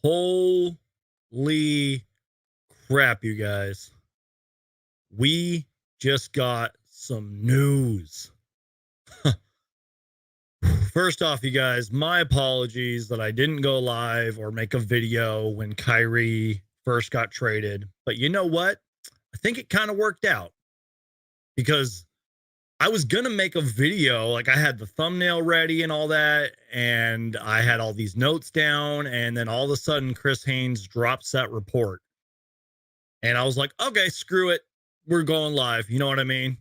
Holy crap, you guys. We just got some news. First off, you guys, my apologies that I didn't go live or make a video when Kyrie first got traded. But you know what? I think it kind of worked out because I was going to make a video. Like, I had the thumbnail ready and all that, and I had all these notes down. And then all of a sudden, Chris Haynes drops that report. And I was like, okay, screw it. We're going live. You know what I mean?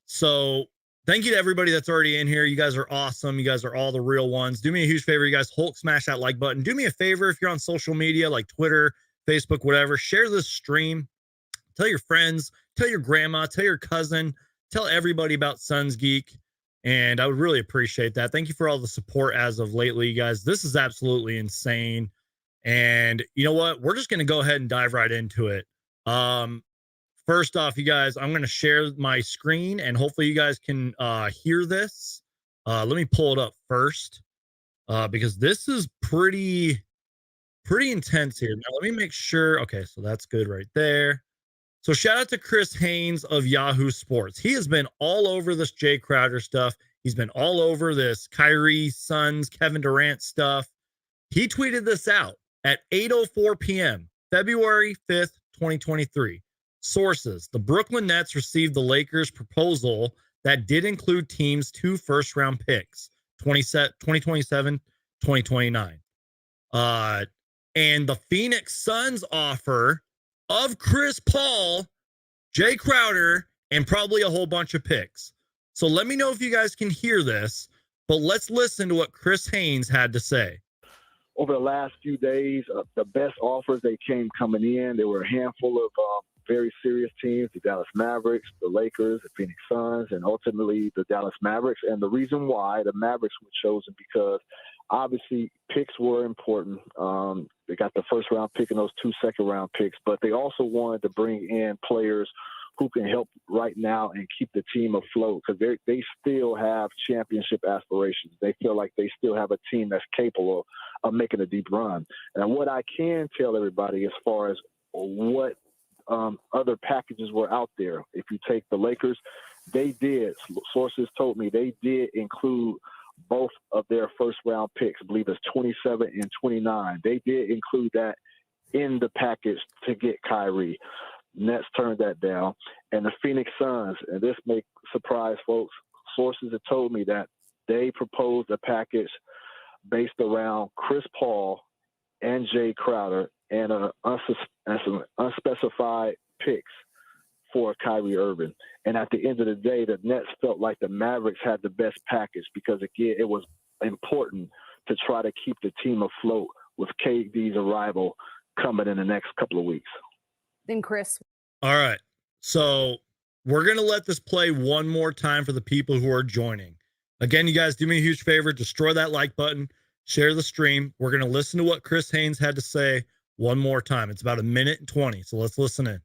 So thank you to everybody that's already in here. You guys are awesome. You guys are all the real ones. Do me a huge favor, you guys. Hulk smash that like button. Do me a favor if you're on social media like Twitter, Facebook, whatever. Share this stream. Tell your friends. Tell your grandma. Tell your cousin. Tell everybody about Suns Geek. And I would really appreciate that. Thank you for all the support as of lately, you guys. This is absolutely insane. And you know what? We're just going to go ahead and dive right into it. First off, you guys, I'm going to share my screen and hopefully you guys can hear this. Let me pull it up first because this is pretty intense here. Now, let me make sure. Okay, so that's good right there. So shout out to Chris Haynes of Yahoo Sports. He has been all over this Jay Crowder stuff. He's been all over this Kyrie, Suns, Kevin Durant stuff. He tweeted this out at 8:04 p.m., February 5th, 2023. Sources: the Brooklyn Nets received the Lakers' proposal that did include teams' 2 first-round picks, 2027, 2029. And the Phoenix Suns offer of Chris Paul, Jay Crowder, and probably a whole bunch of picks. So let me know if you guys can hear this, but let's listen to what Chris Haynes had to say. Over the last few days, the best offers they came coming in. There were a handful of very serious teams: the Dallas Mavericks, the Lakers, the Phoenix Suns, and ultimately the Dallas Mavericks. And the reason why the Mavericks were chosen because obviously picks were important. They got the first-round pick and those 2 second-round picks, but they also wanted to bring in players who can help right now and keep the team afloat because they still have championship aspirations. They feel like they still have a team that's capable of making a deep run. And what I can tell everybody as far as what other packages were out there, if you take the Lakers, they did. Sources told me they did include both of their first-round picks. I believe it's 27 and 29. They did include that in the package to get Kyrie. Nets turned that down. And the Phoenix Suns, and this may surprise folks, sources have told me that they proposed a package based around Chris Paul and Jay Crowder and some unspecified picks for Kyrie Irving. And at the end of the day, the Nets felt like the Mavericks had the best package because, again, it was important to try to keep the team afloat with KD's arrival coming in the next couple of weeks. Then Chris. All right. So we're going to let this play one more time for the people who are joining. Again, you guys, do me a huge favor. Destroy that like button. Share the stream. We're going to listen to what Chris Haynes had to say one more time. It's about 1:20. So let's listen in.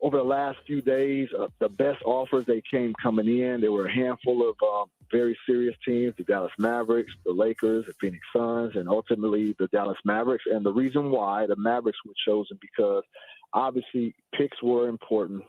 Over the last few days, the best offers they came coming in. There were a handful of very serious teams: the Dallas Mavericks, the Lakers, the Phoenix Suns, and ultimately the Dallas Mavericks. And the reason why the Mavericks were chosen because obviously picks were important.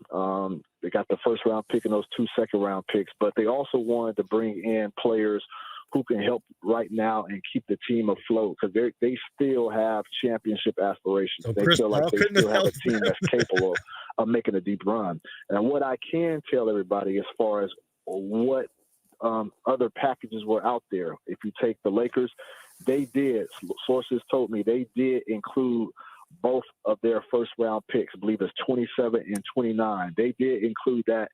They got the first-round pick and those 2 second-round picks, but they also wanted to bring in players who can help right now and keep the team afloat because they still have championship aspirations. So they feel like they still have a team that's capable of making a deep run. And what I can tell everybody as far as what other packages were out there, if you take the Lakers, they did. Sources told me they did include both of their first-round picks. I believe it's 27 and 29. They did include that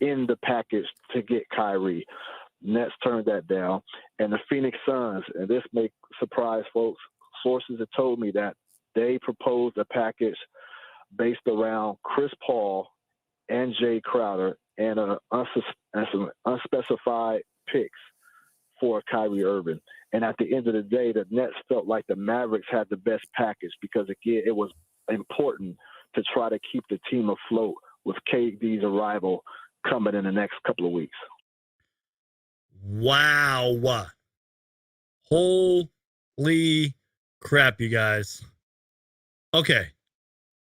in the package to get Kyrie. Nets turned that down. And the Phoenix Suns, and this may surprise folks, sources have told me that they proposed a package based around Chris Paul and Jay Crowder and some unspecified picks for Kyrie Irving. And at the end of the day, the Nets felt like the Mavericks had the best package because, again, it was important to try to keep the team afloat with KD's arrival coming in the next couple of weeks. Wow. Holy crap, you guys. Okay.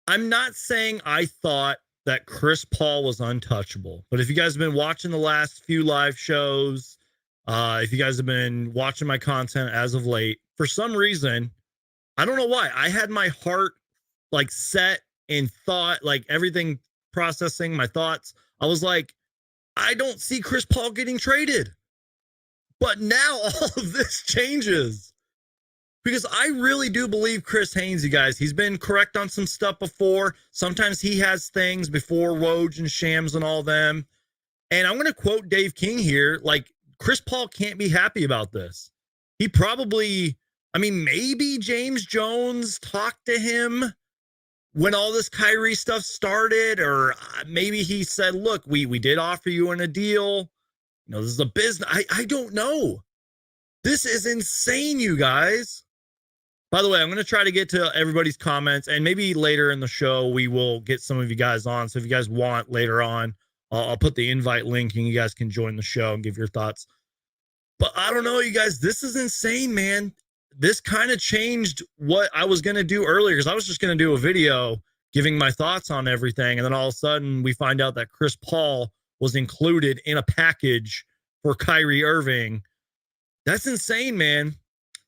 I'm not saying I thought that Chris Paul was untouchable, but if you guys have been watching the last few live shows, if you guys have been watching my content as of late, for some reason, I don't know why, I had my heart like set and thought, like everything processing my thoughts. I was like, I don't see Chris Paul getting traded. But now all of this changes because I really do believe Chris Haynes, you guys. He's been correct on some stuff before. Sometimes he has things before Woj and Shams and all them. And I'm going to quote Dave King here. Like, Chris Paul can't be happy about this. He probably, I mean, maybe James Jones talked to him when all this Kyrie stuff started, or maybe he said, look, we did offer you in a deal. You know, this is a business. I don't know. This is insane, you guys. By the way, I'm going to try to get to everybody's comments, and maybe later in the show, we will get some of you guys on. So if you guys want later on, I'll put the invite link and you guys can join the show and give your thoughts. But I don't know, you guys, this is insane, man. This kind of changed what I was going to do earlier because I was just going to do a video giving my thoughts on everything. And then all of a sudden we find out that Chris Paul was included in a package for Kyrie Irving. That's insane, man.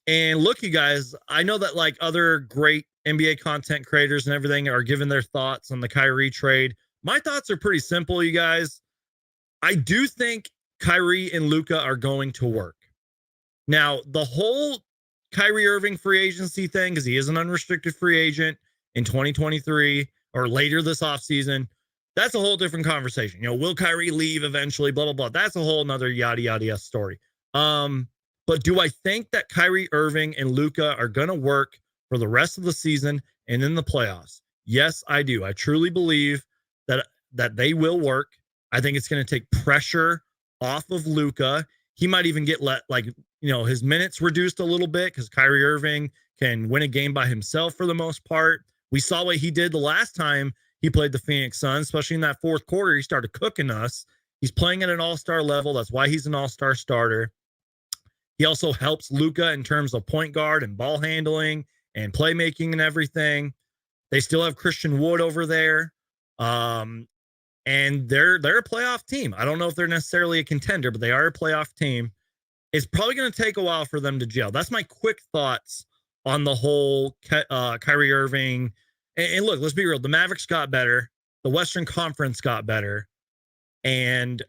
And look, you guys, I know that like other great NBA content creators and everything are giving their thoughts on the Kyrie trade. My thoughts are pretty simple, you guys. I do think Kyrie and Luka are going to work. Now, the whole Kyrie Irving free agency thing, because he is an unrestricted free agent in 2023 or later this offseason, that's a whole different conversation. You know, will Kyrie leave eventually, blah, blah, blah. That's a whole nother yada, yada, yada story. But do I think that Kyrie Irving and Luka are going to work for the rest of the season and in the playoffs? Yes, I do. I truly believe that they will work. I think it's going to take pressure off of Luka. He might even get his minutes reduced a little bit because Kyrie Irving can win a game by himself for the most part. We saw what he did the last time he played the Phoenix Suns, especially in that fourth quarter. He started cooking us. He's playing at an all-star level. That's why he's an all-star starter. He also helps Luka in terms of point guard and ball handling and playmaking and everything. They still have Christian Wood over there. And they're a playoff team. I don't know if they're necessarily a contender, but they are a playoff team. It's probably going to take a while for them to gel. That's my quick thoughts on the whole Kyrie Irving. And look, let's be real. The Mavericks got better. The Western Conference got better. And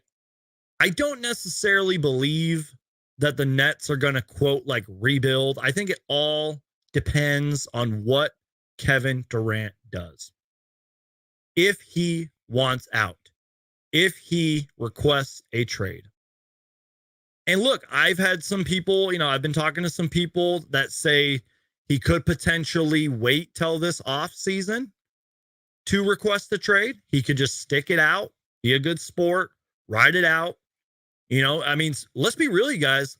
I don't necessarily believe that the Nets are going to, quote, like rebuild. I think it all depends on what Kevin Durant does. If he wants out, if he requests a trade. And look, I've had some people, I've been talking to some people that say he could potentially wait till this off season to request the trade. He could just stick it out, be a good sport, ride it out. Let's be real, you guys.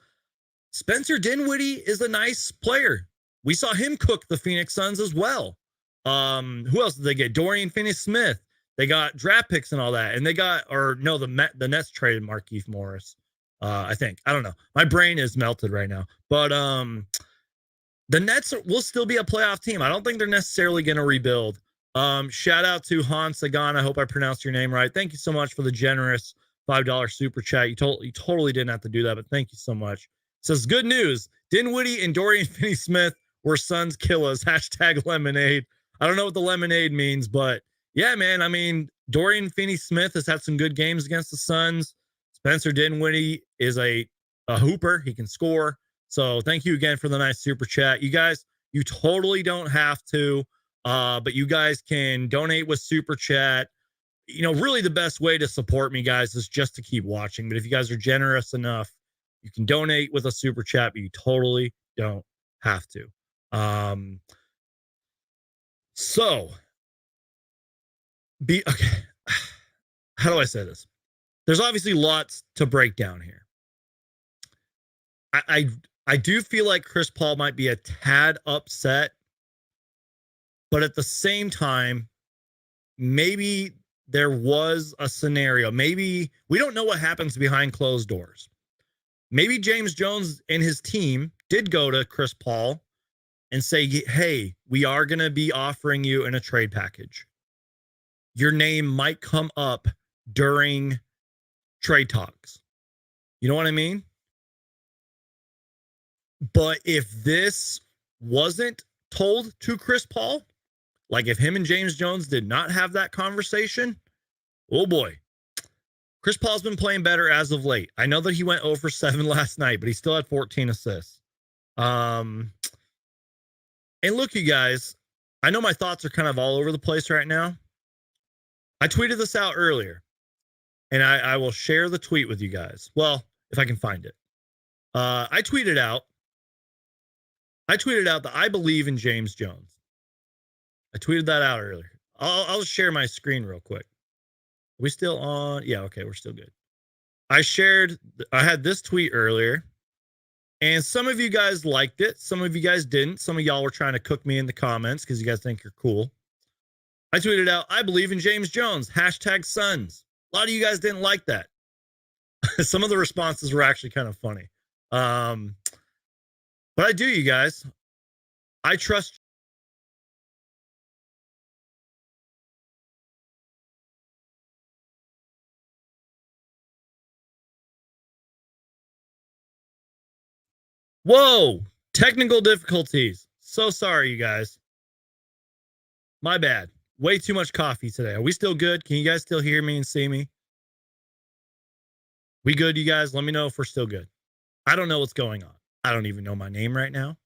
Spencer Dinwiddie is a nice player. We saw him cook the Phoenix Suns as well. Who else did they get? Dorian Finney-Smith. They got draft picks and all that. And the Nets traded Markieff Morris. I think. I don't know. My brain is melted right now. But the Nets will still be a playoff team. I don't think they're necessarily going to rebuild. Shout out to Han Sagan. I hope I pronounced your name right. Thank you so much for the generous $5 super chat. You totally didn't have to do that, but thank you so much. It says, good news. Dinwiddie and Dorian Finney-Smith were Suns killers. # lemonade. I don't know what the lemonade means, but yeah, man. Dorian Finney-Smith has had some good games against the Suns. Spencer Dinwiddie is a hooper. He can score. So thank you again for the nice super chat. You guys, you totally don't have to, but you guys can donate with super chat. Really the best way to support me, guys, is just to keep watching. But if you guys are generous enough, you can donate with a super chat, but you totally don't have to. Okay. How do I say this? There's obviously lots to break down here. I do feel like Chris Paul might be a tad upset, but at the same time, maybe there was a scenario. Maybe we don't know what happens behind closed doors. Maybe James Jones and his team did go to Chris Paul and say, hey, we are going to be offering you in a trade package. Your name might come up during trade talks. You know what I mean? But if this wasn't told to Chris Paul, like if him and James Jones did not have that conversation, oh boy. Chris Paul's been playing better as of late. I know that he went 0 for 7 last night, but he still had 14 assists. And look, you guys, I know my thoughts are kind of all over the place right now. I tweeted this out earlier, and I will share the tweet with you guys. Well, if I can find it. I tweeted out that I believe in James Jones. I tweeted that out earlier. I'll share my screen real quick. Are we still on? Yeah, okay, we're still good. I had this tweet earlier, and some of you guys liked it. Some of you guys didn't. Some of y'all were trying to cook me in the comments because you guys think you're cool. I tweeted out, I believe in James Jones, #Suns. A lot of you guys didn't like that. Some of the responses were actually kind of funny. But I do, you guys. I trust. Whoa, technical difficulties. So sorry, you guys. My bad. Way too much coffee today. Are we still good? Can you guys still hear me and see me? We good, you guys? Let me know if we're still good. I don't know what's going on. I don't even know my name right now.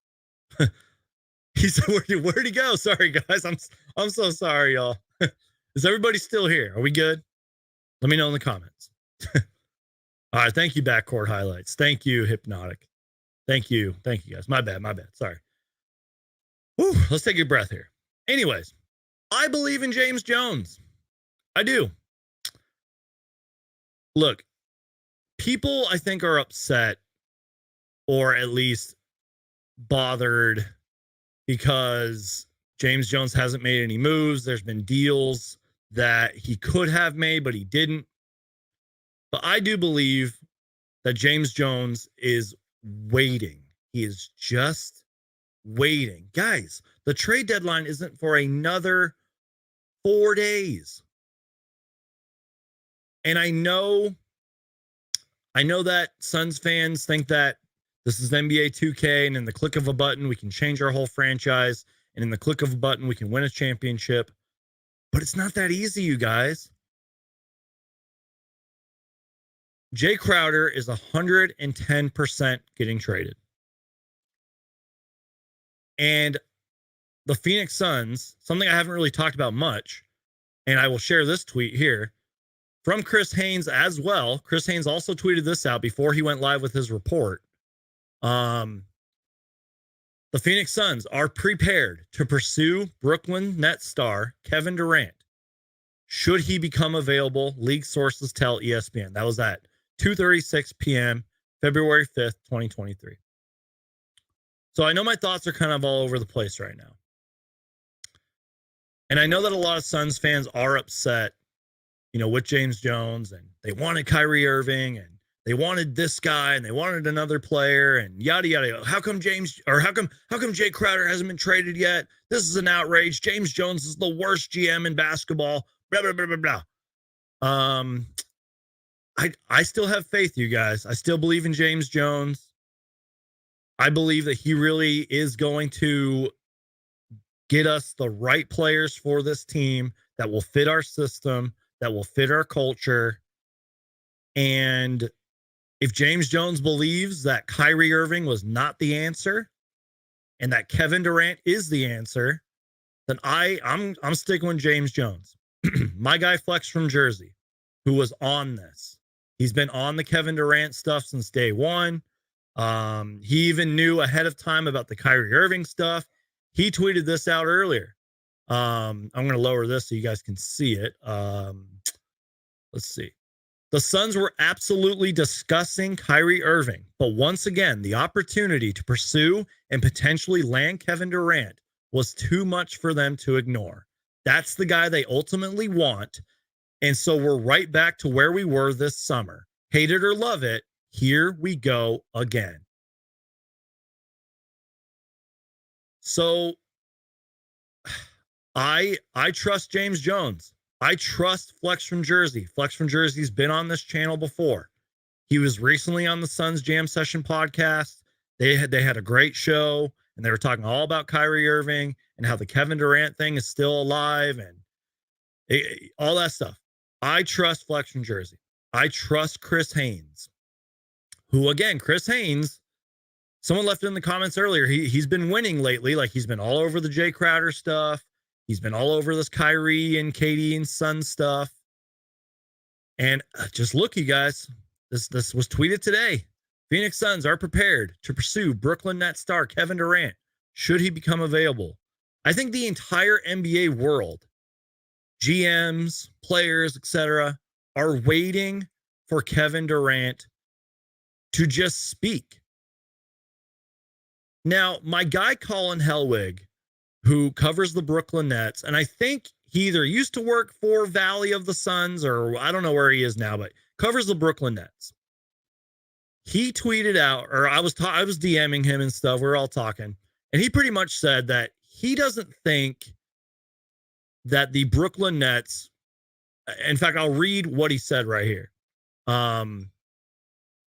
He said, where'd he go? Sorry, guys. I'm so sorry, y'all. Is everybody still here? Are we good? Let me know in the comments. All right. Thank you, Backcourt Highlights. Thank you, Hypnotic. Thank you. Thank you, guys. My bad. Sorry. Whew, let's take a breath here. Anyways, I believe in James Jones. I do. Look, people, I think, are upset or at least bothered because James Jones hasn't made any moves. There's been deals that he could have made, but he didn't. But I do believe that James Jones is waiting. He is just waiting. Guys, the trade deadline isn't for another 4 days. And I know that Suns fans think that this is NBA 2K, and in the click of a button, we can change our whole franchise. And in the click of a button, we can win a championship. But it's not that easy, you guys. Jay Crowder is 110% getting traded. And the Phoenix Suns, something I haven't really talked about much, and I will share this tweet here from Chris Haynes as well. Chris Haynes also tweeted this out before he went live with his report. The Phoenix Suns are prepared to pursue Brooklyn Nets star Kevin Durant should he become available, league sources tell ESPN. That was at 2:36 p.m., February 5th, 2023. So I know my thoughts are kind of all over the place right now. And I know that a lot of Suns fans are upset, with James Jones, and they wanted Kyrie Irving, and they wanted this guy, and they wanted another player, and yada yada. How come Jay Crowder hasn't been traded yet? This is an outrage. James Jones is the worst GM in basketball. Blah blah blah blah blah. I still have faith, you guys. I still believe in James Jones. I believe that he really is going to get us the right players for this team that will fit our system, that will fit our culture. And if James Jones believes that Kyrie Irving was not the answer and that Kevin Durant is the answer, then I'm sticking with James Jones. My guy Flex from Jersey, who was on this. He's been on the Kevin Durant stuff since day one. He even knew ahead of time about the Kyrie Irving stuff. He tweeted this out earlier. I'm going to lower this so you guys can see it. Let's see. The Suns were absolutely discussing Kyrie Irving, but once again, the opportunity to pursue and potentially land Kevin Durant was too much for them to ignore. That's the guy they ultimately want. And so we're right back to where we were this summer. Hate it or love it, here we go again. So I trust James Jones. I trust Flex from Jersey. Flex from Jersey's been on this channel before. He was recently on the Suns Jam Session podcast. They had a great show, and they were talking all about Kyrie Irving and how the Kevin Durant thing is still alive and all that stuff. I trust Flex from Jersey. I trust Chris Haynes, who, again, Chris Haynes, someone left in the comments earlier, he's been winning lately. Like, he's been all over the Jay Crowder stuff. He's been all over this Kyrie and Katie and Sun stuff. And just look, you guys, this was tweeted today. Phoenix Suns are prepared to pursue Brooklyn Nets star Kevin Durant should he become available. I think the entire NBA world, GMs, players, etc., are waiting for Kevin Durant to just speak. Now, my guy Colin Helwig, who covers the Brooklyn Nets, and I think he either used to work for Valley of the Suns or I don't know where he is now, but covers the Brooklyn Nets. He tweeted out, or I was DMing him and stuff. We were all talking, and he pretty much said that he doesn't think that the Brooklyn Nets, in fact, I'll read what he said right here.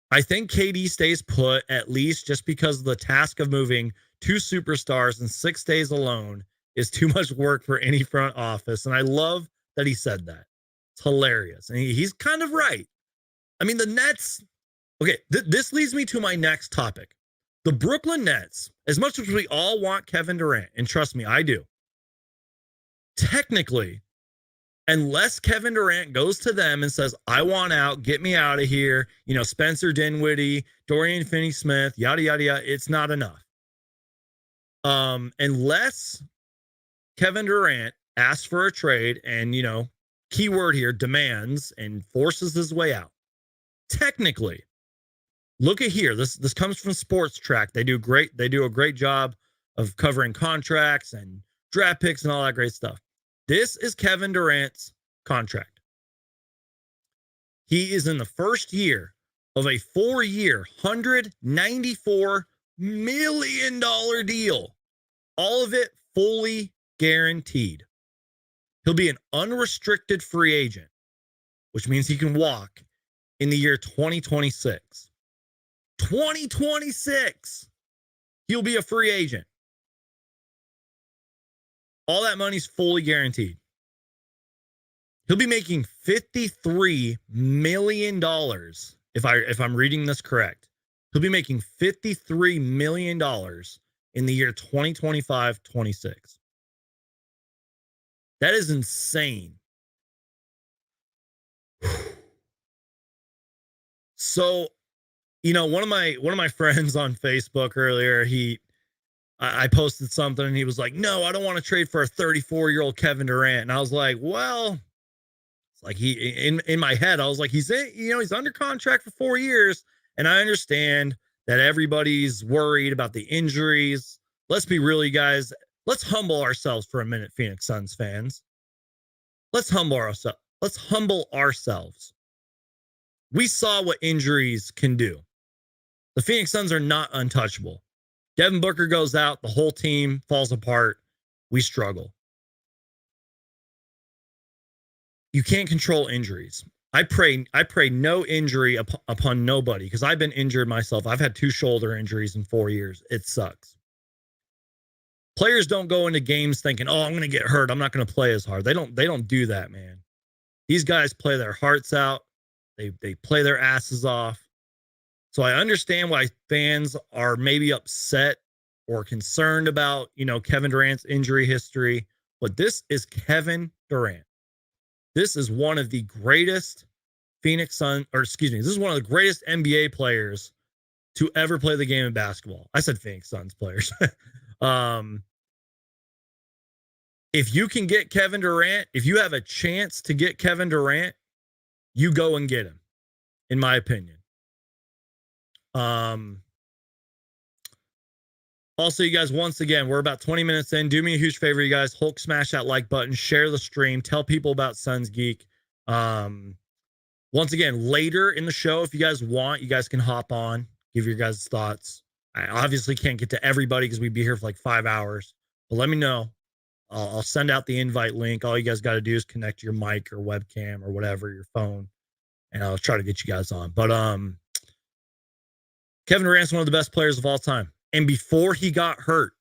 I think KD stays put, at least just because the task of moving two superstars in 6 days alone is too much work for any front office. And I love that he said that. It's hilarious. And he's kind of right. I mean, the Nets, okay, this leads me to my next topic. The Brooklyn Nets, as much as we all want Kevin Durant, and trust me, I do, technically, unless Kevin Durant goes to them and says, I want out, get me out of here, you know, Spencer Dinwiddie, Dorian Finney-Smith, yada, yada, yada, it's not enough. Unless Kevin Durant asks for a trade and, you know, keyword here, demands and forces his way out. Technically, look at here. This comes from Sports Track. They do a great job of covering contracts and draft picks and all that great stuff. This is Kevin Durant's contract. He is in the first year of a 4-year, $194 million deal. All of it fully guaranteed. He'll be an unrestricted free agent, which means he can walk in the year 2026. 2026, he'll be a free agent. All that money's fully guaranteed. He'll be making $53 million, if I'm reading this correct. He'll be making $53 million in the year 2025-26. That is insane. So, you know, one of my friends on Facebook earlier, I posted something and he was like, no, I don't want to trade for a 34-year-old Kevin Durant. And I was like, well, it's like in my head, I was like, he's under contract for 4 years. And I understand that everybody's worried about the injuries. Let's be real, you guys. Let's humble ourselves for a minute, Phoenix Suns fans. Let's humble ourselves. We saw what injuries can do. The Phoenix Suns are not untouchable. Devin Booker goes out, the whole team falls apart. We struggle. You can't control injuries. I pray no injury upon nobody, because I've been injured myself. I've had 2 shoulder injuries in 4 years. It sucks. Players don't go into games thinking, oh, I'm going to get hurt, I'm not going to play as hard. They don't do that, man. These guys play their hearts out. They play their asses off. So I understand why fans are maybe upset or concerned about, you know, Kevin Durant's injury history, but this is Kevin Durant. This is one of the greatest this is one of the greatest NBA players to ever play the game of basketball. I said Phoenix Suns players. If you can get Kevin Durant, if you have a chance to get Kevin Durant, you go and get him, in my opinion. Also, you guys, once again, we're about 20 minutes in. Do me a huge favor, you guys. Hulk smash that like button, share the stream, tell people about Suns Geek. Once again, later in the show, if you guys want, you guys can hop on, give your guys' thoughts. I obviously can't get to everybody because we'd be here for like 5 hours. But let me know. I'll send out the invite link. All you guys got to do is connect your mic or webcam or whatever, your phone, and I'll try to get you guys on. But Kevin Durant's one of the best players of all time. And before he got hurt,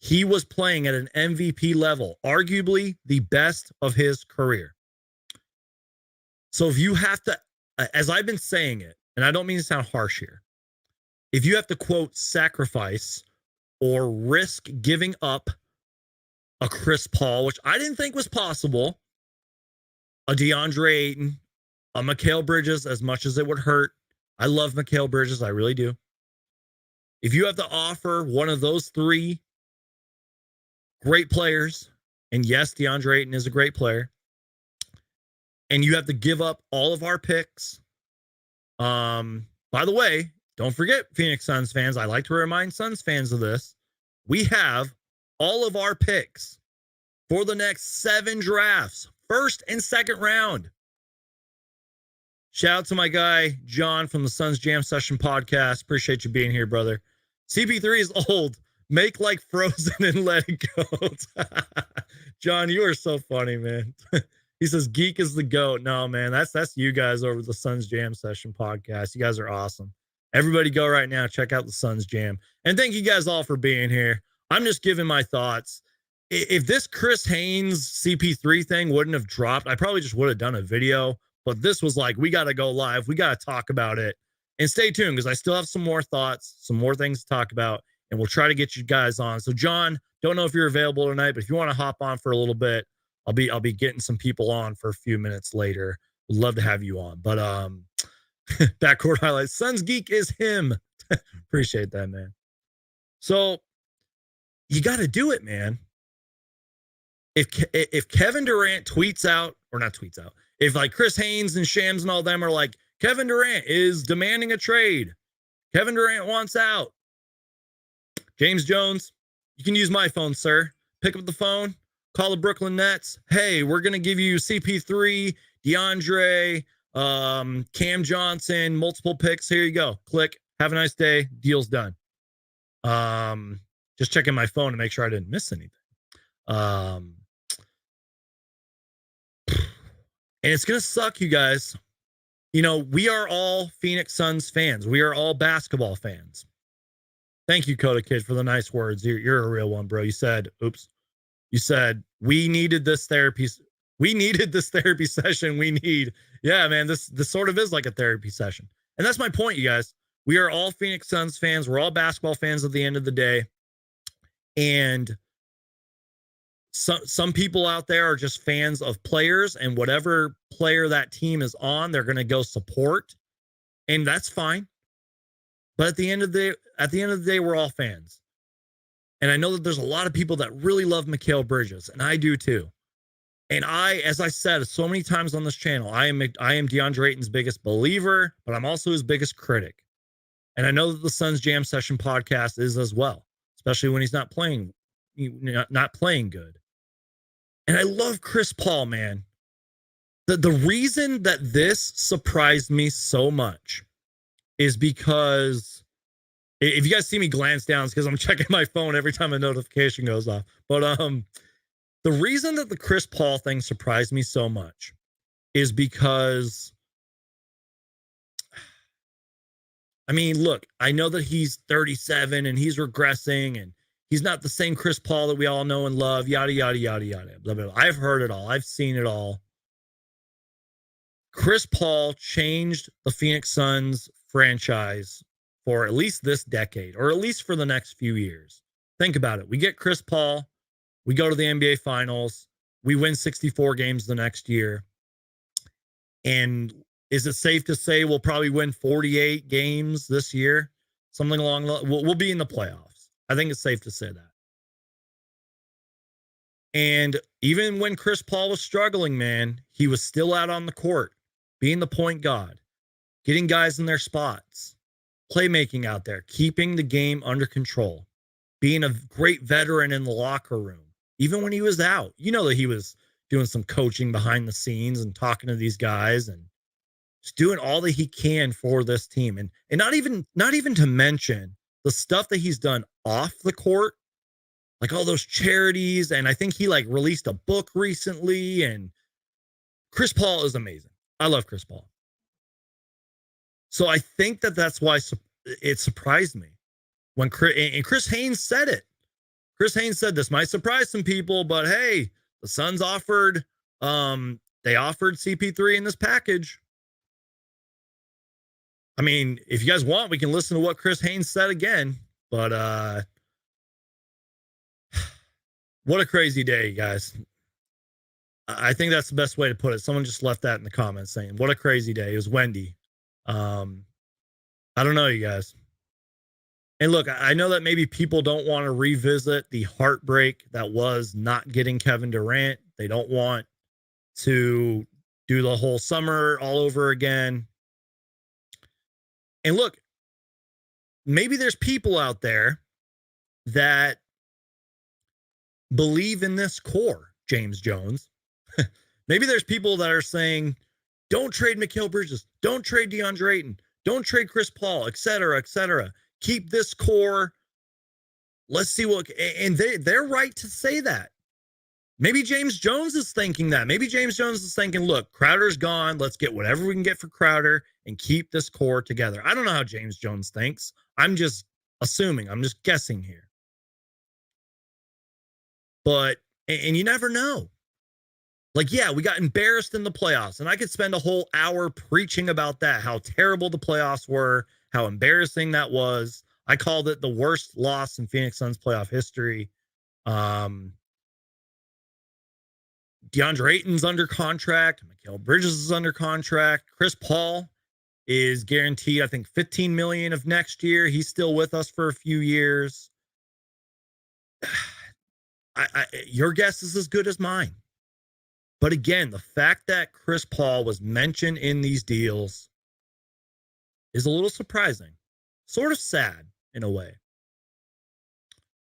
he was playing at an MVP level, arguably the best of his career. So if you have to, as I've been saying it, and I don't mean to sound harsh here, if you have to, quote, sacrifice or risk giving up a Chris Paul, which I didn't think was possible, a DeAndre Ayton, a Mikal Bridges, as much as it would hurt. I love Mikal Bridges. I really do. If you have to offer one of those three great players, and yes, DeAndre Ayton is a great player, and you have to give up all of our picks. By the way, don't forget, Phoenix Suns fans, I like to remind Suns fans of this. We have all of our picks for the next 7 drafts, first and second round. Shout out to my guy, John, from the Suns Jam Session podcast. Appreciate you being here, brother. CP3 is old. Make like Frozen and let it go. John, you are so funny, man. He says, Geek is the GOAT. No, man, that's you guys over the Suns Jam Session podcast. You guys are awesome. Everybody go right now. Check out the Suns Jam. And thank you guys all for being here. I'm just giving my thoughts. If this Chris Haynes CP3 thing wouldn't have dropped, I probably just would have done a video. But this was like, we got to go live. We got to talk about it. And stay tuned because I still have some more thoughts, some more things to talk about. And we'll try to get you guys on. So, John, don't know if you're available tonight, but if you want to hop on for a little bit, I'll be getting some people on for a few minutes later. Would love to have you on. But backcourt highlights. Suns Geek is him. Appreciate that, man. So you got to do it, man. If Kevin Durant tweets out, or not tweets out, if like Chris Haynes and Shams and all them are like, Kevin Durant is demanding a trade, Kevin Durant wants out, James Jones, you can use my phone, sir. Pick up the phone, call the Brooklyn Nets. Hey, we're going to give you CP3, DeAndre, Cam Johnson, multiple picks. Here you go. Click. Have a nice day. Deal's done. Just checking my phone to make sure I didn't miss anything. And it's going to suck, you guys. You know, we are all Phoenix Suns fans. We are all basketball fans. Thank you, Coda Kid, for the nice words. You're a real one, bro. You said, you said, we needed this therapy. We needed this therapy session. Yeah, man, this sort of is like a therapy session. And that's my point, you guys. We are all Phoenix Suns fans. We're all basketball fans at the end of the day. And some people out there are just fans of players, and whatever player that team is on, they're going to go support. And that's fine. But at the end of the day, we're all fans. And I know that there's a lot of people that really love Mikal Bridges, and I do too. And as I said so many times on this channel, I am DeAndre Ayton's biggest believer, but I'm also his biggest critic. And I know that the Suns Jam Session podcast is as well, especially when he's not playing good. And I love Chris Paul, man. The reason that this surprised me so much is because if you guys see me glance down, it's because I'm checking my phone every time a notification goes off. But the reason that the Chris Paul thing surprised me so much is because, I mean, look, I know that he's 37 and he's regressing and he's not the same Chris Paul that we all know and love, yada, yada, yada, yada. Blah, blah, blah. I've heard it all. I've seen it all. Chris Paul changed the Phoenix Suns franchise for at least this decade, or at least for the next few years. Think about it. We get Chris Paul. We go to the NBA Finals. We win 64 games the next year. And is it safe to say we'll probably win 48 games this year? Something along the we'll be in the playoffs. I think it's safe to say that. And even when Chris Paul was struggling, man, he was still out on the court, being the point guard, getting guys in their spots, playmaking out there, keeping the game under control, being a great veteran in the locker room. Even when he was out, you know that he was doing some coaching behind the scenes and talking to these guys and just doing all that he can for this team. And not even to mention the stuff that he's done off the court like all those charities. And I think he like released a book recently. And Chris Paul is amazing. I love Chris Paul. So I think that's why it surprised me when Chris Haynes said it. Chris Haynes said this might surprise some people, but hey, the Suns offered they offered CP3 in this package. I mean, if you guys want, we can listen to what Chris Haynes said again. But what a crazy day, guys. I think that's the best way to put it. Someone just left that in the comments saying, what a crazy day. It was Wendy. I don't know, you guys. And look, I know that maybe people don't want to revisit the heartbreak that was not getting Kevin Durant. They don't want to do the whole summer all over again. And look, maybe there's people out there that believe in this core, James Jones. Maybe there's people that are saying, don't trade Mikal Bridges, don't trade DeAndre Ayton, don't trade Chris Paul, et cetera, et cetera. Keep this core. Let's see what, and they're right to say that. Maybe James Jones is thinking that. Maybe James Jones is thinking, look, Crowder's gone. Let's get whatever we can get for Crowder and keep this core together. I don't know how James Jones thinks. I'm just assuming. I'm just guessing here. But, and you never know. Like, yeah, we got embarrassed in the playoffs, and I could spend a whole hour preaching about that, how terrible the playoffs were, how embarrassing that was. I called it the worst loss in Phoenix Suns playoff history. DeAndre Ayton's under contract. Mikal Bridges is under contract. Chris Paul is guaranteed, I think, $15 million of next year. He's still with us for a few years. Your guess is as good as mine. But again, the fact that Chris Paul was mentioned in these deals is a little surprising, sort of sad in a way.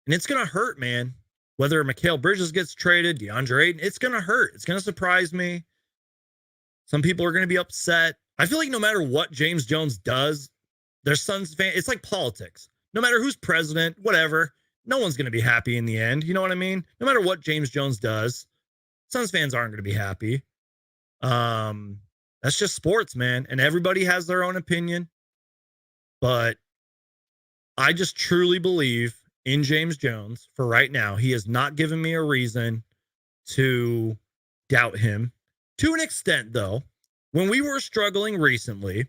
And it's going to hurt, man. Whether Mikal Bridges gets traded, DeAndre Ayton, it's going to hurt. It's going to surprise me. Some people are going to be upset. I feel like no matter what James Jones does, their Suns fan, it's like politics. No matter who's president, whatever, no one's going to be happy in the end. You know what I mean? No matter what James Jones does, Suns fans aren't going to be happy. That's just sports, man. And everybody has their own opinion. But I just truly believe in James Jones for right now. He has not given me a reason to doubt him. To an extent, though, when we were struggling recently,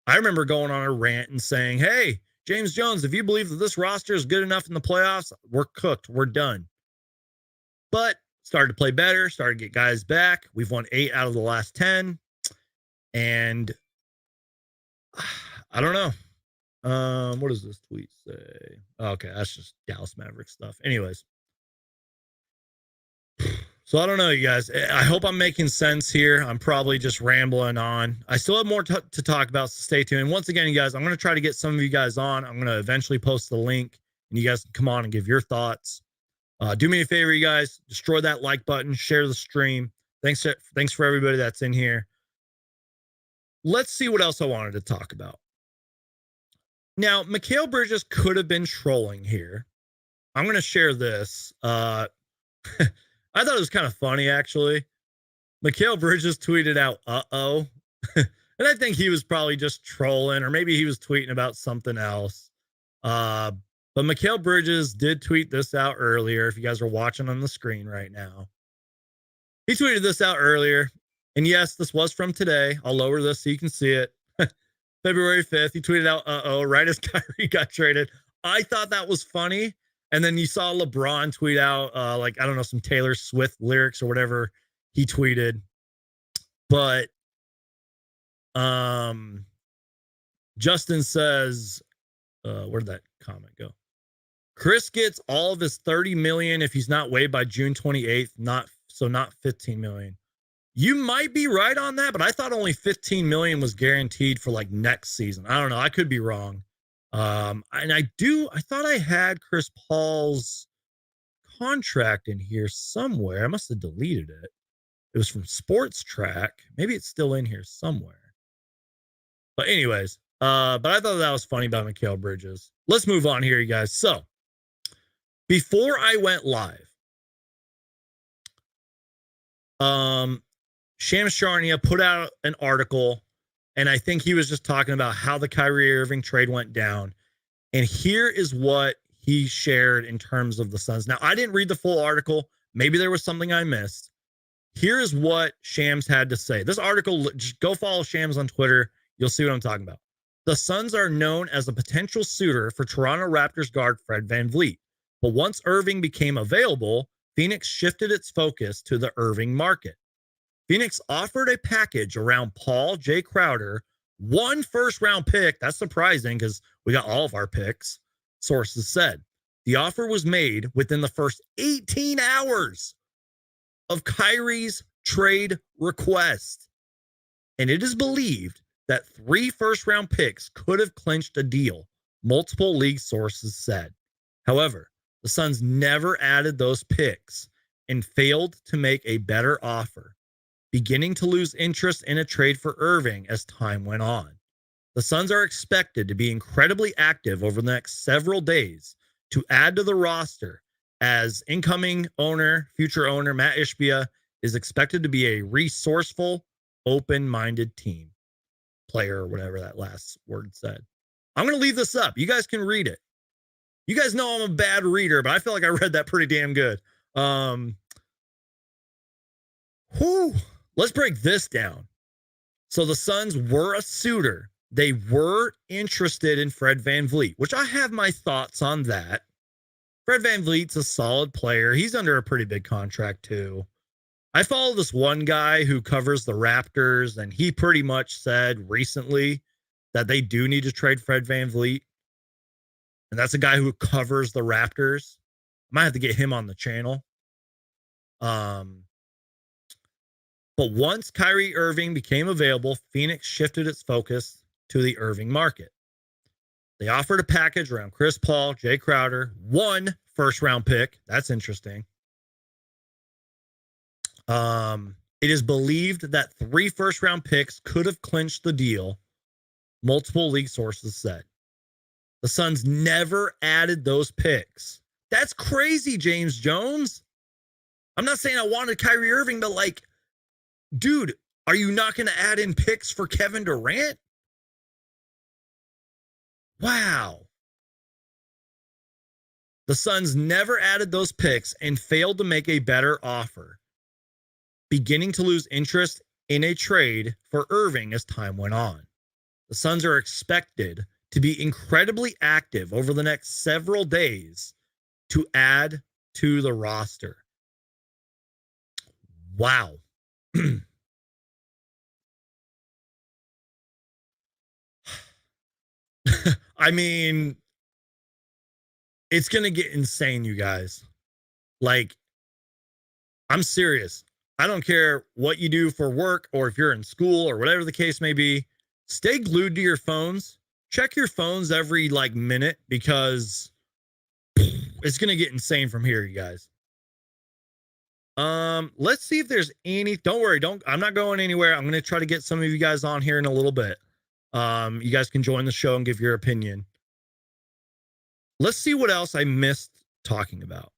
I remember going on a rant and saying, hey, James Jones, if you believe that this roster is good enough in the playoffs, we're cooked. We're done. But started to play better, started to get guys back. We've won 8 out of the last 10. And I don't know. What does this tweet say? Okay, that's just Dallas Mavericks stuff. Anyways. So I don't know, you guys. I hope I'm making sense here. I'm probably just rambling on. I still have more to talk about, so stay tuned. And once again, you guys, I'm going to try to get some of you guys on. I'm going to eventually post the link, and you guys can come on and give your thoughts. Do me a favor, you guys. Destroy that like button. Share the stream. Thanks for everybody that's in here. Let's see what else I wanted to talk about. Now, Mikal Bridges could have been trolling here. I'm going to share this. I thought it was kind of funny, actually. Mikal Bridges tweeted out, uh-oh. And I think he was probably just trolling, or maybe he was tweeting about something else. But Mikal Bridges did tweet this out earlier, if you guys are watching on the screen right now. He tweeted this out earlier. And yes, this was from today. I'll lower this so you can see it. February 5th, he tweeted out, uh-oh, right as Kyrie got traded. I thought that was funny. And then you saw LeBron tweet out, like, I don't know, some Taylor Swift lyrics or whatever he tweeted. But Justin says, where'd that comment go? Chris gets all of his $30 million if he's not waived by June 28th, not 15 million. You might be right on that, but I thought only 15 million was guaranteed for like next season. I don't know. I could be wrong. And I thought I had Chris Paul's contract in here somewhere. I must have deleted it. It was from Sports Track. Maybe it's still in here somewhere. But anyways, but I thought that was funny about Mikal Bridges. Let's move on here, you guys. So before I went live, Shams Charania put out an article, and I think he was just talking about how the Kyrie Irving trade went down. And here is what he shared in terms of the Suns. Now, I didn't read the full article. Maybe there was something I missed. Here is what Shams had to say. This article, just go follow Shams on Twitter. You'll see what I'm talking about. The Suns are known as a potential suitor for Toronto Raptors guard Fred VanVleet. But once Irving became available, Phoenix shifted its focus to the Irving market. Phoenix offered a package around Paul J. Crowder, 1 first-round pick. That's surprising because we got all of our picks, sources said. The offer was made within the first 18 hours of Kyrie's trade request. And it is believed that 3 first-round picks could have clinched a deal, multiple league sources said. However, the Suns never added those picks and failed to make a better offer, beginning to lose interest in a trade for Irving as time went on. The Suns are expected to be incredibly active over the next several days to add to the roster, as incoming owner, future owner Matt Ishbia is expected to be a resourceful, open-minded team player, or whatever that last word said. I'm going to leave this up. You guys can read it. You guys know I'm a bad reader, but I feel like I read that pretty damn good. Let's break this down. So the Suns were a suitor. They were interested in Fred VanVleet, which I have my thoughts on that. Fred VanVleet's a solid player. He's under a pretty big contract too. I follow this one guy who covers the Raptors, and he pretty much said recently that they do need to trade Fred VanVleet. And that's a guy who covers the Raptors. I might have to get him on the channel. But once Kyrie Irving became available, Phoenix shifted its focus to the Irving market. They offered a package around Chris Paul, Jay Crowder, 1 first-round pick. That's interesting. It is believed that 3 first-round picks could have clinched the deal, multiple league sources said. The Suns never added those picks. That's crazy, James Jones. I'm not saying I wanted Kyrie Irving, but like, dude, are you not going to add in picks for Kevin Durant? Wow. The Suns never added those picks and failed to make a better offer, beginning to lose interest in a trade for Irving as time went on. The Suns are expected to be incredibly active over the next several days to add to the roster. Wow. I mean, it's going to get insane, you guys. Like, I'm serious. I don't care what you do for work or if you're in school or whatever the case may be. Stay glued to your phones. Check your phones every like minute, because it's going to get insane from here, you guys. Let's see if there's any. Don't worry. I'm not going anywhere. I'm going to try to get some of you guys on here in a little bit. You guys can join the show and give your opinion. Let's see what else I missed talking about.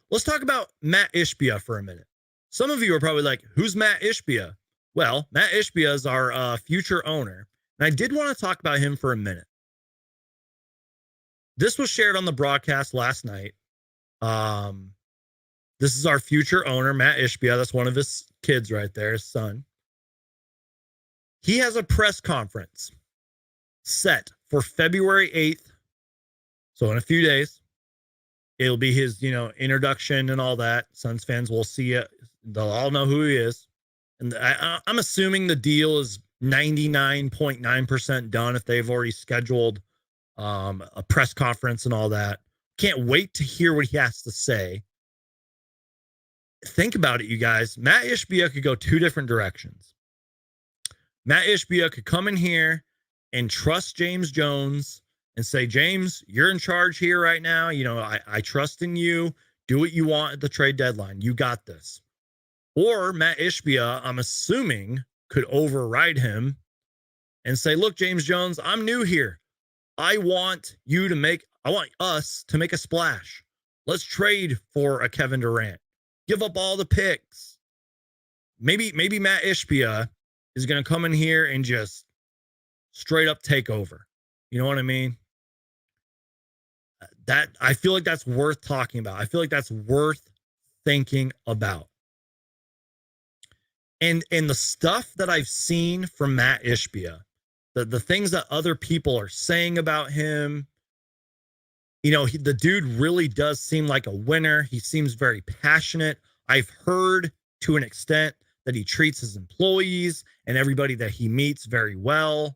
Let's talk about Matt Ishbia for a minute. Some of you are probably like, who's Matt Ishbia? Well, Matt Ishbia is our future owner, and I did want to talk about him for a minute. This was shared on the broadcast last night. This is our future owner, Matt Ishbia. That's one of his kids right there, his son. He has a press conference set for February 8th. So in a few days, it'll be his, introduction and all that. Suns fans will see it. They'll all know who he is. And I'm assuming the deal is 99.9% done if they've already scheduled a press conference and all that. Can't wait to hear what he has to say. Think about it, you guys. Matt Ishbia could go 2 different directions. Matt Ishbia could come in here and trust James Jones and say, James, you're in charge here right now. I trust in you. Do what you want at the trade deadline. You got this. Or Matt Ishbia, I'm assuming, could override him and say, look, James Jones, I'm new here. I want you to make I want us to make a splash. Let's trade for a Kevin Durant. Give up all the picks. Maybe Matt Ishbia is going to come in here and just straight up take over. You know what I mean? That I feel like that's worth talking about. I feel like that's worth thinking about. And the stuff that I've seen from Matt Ishbia, the things that other people are saying about him, you know, the dude really does seem like a winner. He seems very passionate. I've heard to an extent that he treats his employees and everybody that he meets very well.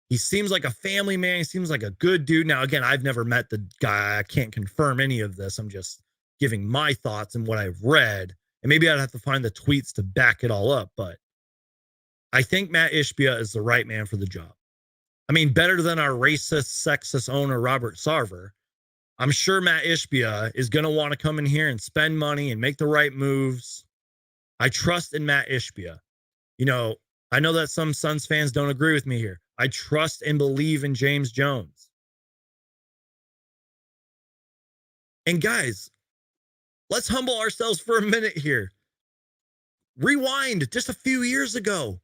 He seems like a family man. He seems like a good dude. Now, again, I've never met the guy. I can't confirm any of this. I'm just giving my thoughts and what I've read. And maybe I'd have to find the tweets to back it all up. But I think Matt Ishbia is the right man for the job. I mean, better than our racist, sexist owner, Robert Sarver. I'm sure Matt Ishbia is going to want to come in here and spend money and make the right moves. I trust in Matt Ishbia. You know, I know that some Suns fans don't agree with me here. I trust and believe in James Jones. And guys, let's humble ourselves for a minute here. Rewind just a few years ago.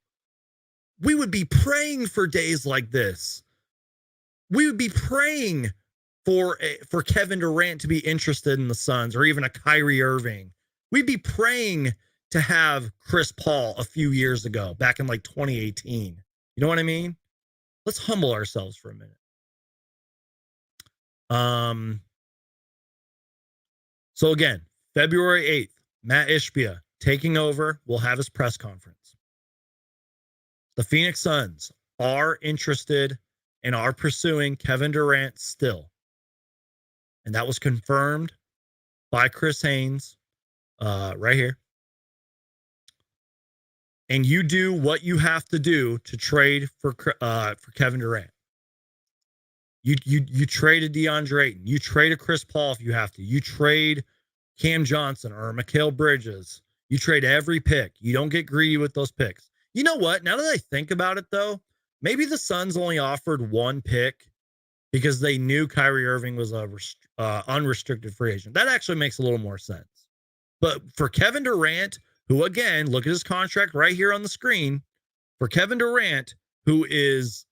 We would be praying for days like this. We would be praying for Kevin Durant to be interested in the Suns, or even a Kyrie Irving. We'd be praying to have Chris Paul a few years ago, back in like 2018. You know what I mean? Let's humble ourselves for a minute. So again, February 8th, Matt Ishbia taking over. We'll have his press conference. The Phoenix Suns are interested and are pursuing Kevin Durant still. And that was confirmed by Chris Haynes right here. And you do what you have to do to trade for Kevin Durant. You trade a DeAndre Ayton. You trade a Chris Paul if you have to. You trade Cam Johnson or Mikal Bridges. You trade every pick. You don't get greedy with those picks. You know what? Now that I think about it, though, maybe the Suns only offered one pick because they knew Kyrie Irving was a unrestricted free agent. That actually makes a little more sense. But for Kevin Durant, who, again, look at his contract right here on the screen, for Kevin Durant, who is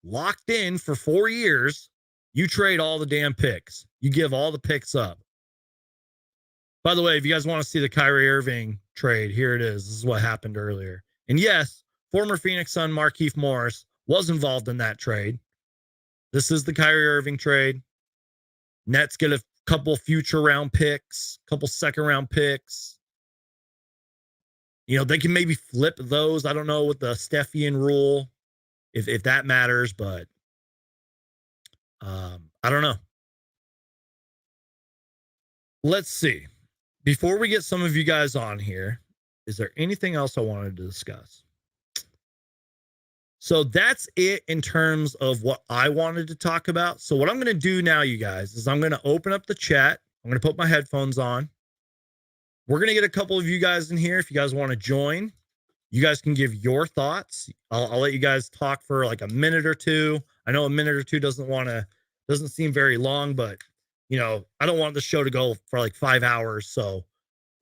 locked in for 4 years, you trade all the damn picks. You give all the picks up. By the way, if you guys want to see the Kyrie Irving trade, here it is. This is what happened earlier. And yes, former Phoenix Sun Markieff Morris was involved in that trade. This is the Kyrie Irving trade. Nets get a couple future round picks, couple second round picks. You know, they can maybe flip those. I don't know with the Stephian rule, if that matters, but I don't know. Let's see. Before we get some of you guys on here, is there anything else I wanted to discuss? So that's it in terms of what I wanted to talk about. So what I'm going to do now, you guys, is I'm going to open up the chat. I'm going to put my headphones on. We're going to get a couple of you guys in here. If you guys want to join, you guys can give your thoughts. I'll let you guys talk for like a minute or two. I know a minute or two doesn't seem very long, but you know, I don't want the show to go for like 5 hours. So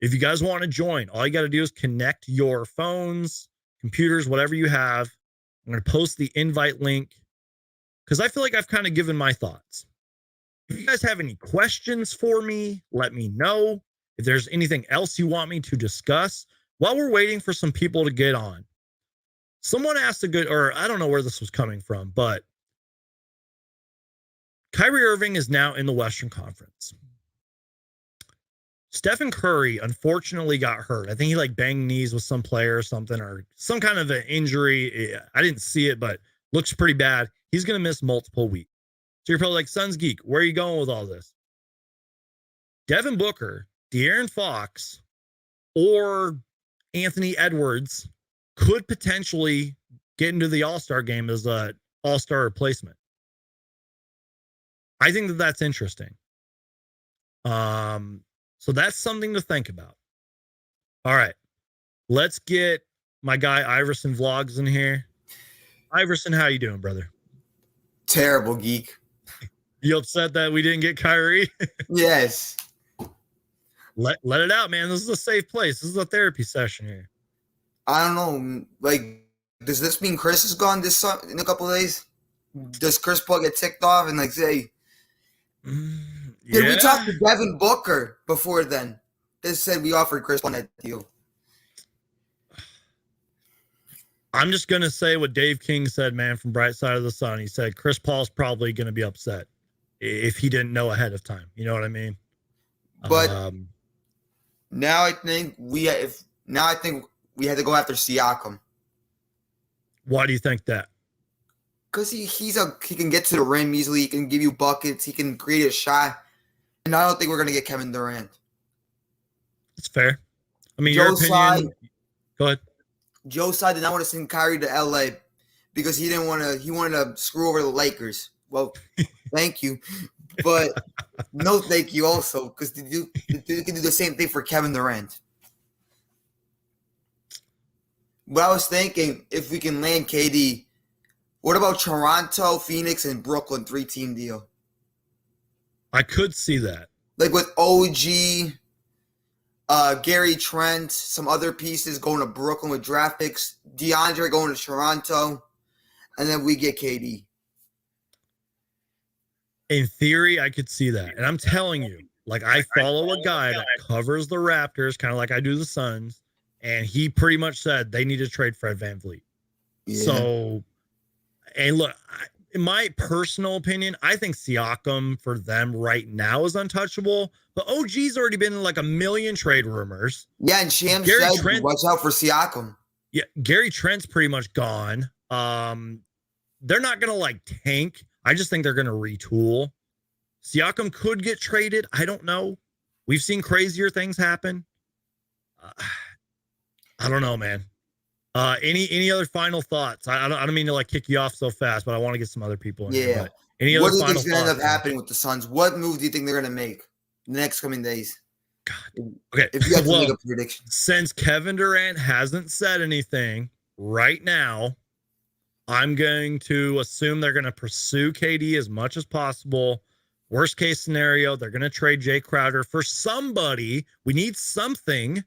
if you guys want to join, all you got to do is connect your phones, computers, whatever you have. I'm going to post the invite link because I feel like I've kind of given my thoughts. If you guys have any questions for me, let me know. If there's anything else you want me to discuss while we're waiting for some people to get on. Someone asked or I don't know where this was coming from, but Kyrie Irving is now in the Western Conference. Stephen Curry unfortunately got hurt. I think he like banged knees with some player or something, or some kind of an injury. I didn't see it, but looks pretty bad. He's going to miss multiple weeks. So you're probably like, Suns Geek, where are you going with all this? Devin Booker, De'Aaron Fox, or Anthony Edwards could potentially get into the All-Star game as an All-Star replacement. I think that that's interesting. So that's something to think about. All right. Let's get my guy Iverson Vlogs in here. Iverson, how you doing, brother? Terrible, Geek. You upset that we didn't get Kyrie? Yes. Let it out, man. This is a safe place. This is a therapy session here. I don't know. Like, does this mean Chris is gone in a couple of days? Does Chris Paul get ticked off and like say, Yeah. Did we talk to Devin Booker before then? They said we offered Chris Paul that deal. I'm just going to say what Dave King said, man, from Bright Side of the Sun. He said Chris Paul's probably going to be upset if he didn't know ahead of time. You know what I mean? But now I think we had to go after Siakam. Why do you think that? Because he can get to the rim easily. He can give you buckets. He can create a shot. And I don't think we're going to get Kevin Durant. That's fair. I mean, Joe's your opinion. Go ahead. Joe's side did not want to send Kyrie to LA because he wanted to screw over the Lakers. Well, thank you. But no thank you also, because you can do the same thing for Kevin Durant. But I was thinking, if we can land KD, what about Toronto, Phoenix, and Brooklyn 3-team deal? I could see that. Like with OG, Gary Trent, some other pieces going to Brooklyn with draft picks, DeAndre going to Toronto, and then we get KD. In theory, I could see that. And I'm telling you, like, I follow a guy that covers the Raptors, kind of like I do the Suns, and he pretty much said they need to trade Fred VanVleet. Yeah. So, and look, in my personal opinion, I think Siakam for them right now is untouchable, but OG's already been in like a million trade rumors. Yeah, and Sham said, watch out for Siakam. Yeah, Gary Trent's pretty much gone. They're not going to like tank. I just think they're going to retool. Siakam could get traded. I don't know. We've seen crazier things happen. I don't know, man. Any other final thoughts? I don't mean to like kick you off so fast, but I want to get some other people in. Yeah. Here, any what other do you final think is going to end up thoughts, happening with the Suns? What move do you think they're going to make in the next coming days? God. Okay. If you have to make a prediction. Since Kevin Durant hasn't said anything right now, I'm going to assume they're going to pursue KD as much as possible. Worst case scenario, they're going to trade Jay Crowder for somebody. We need something.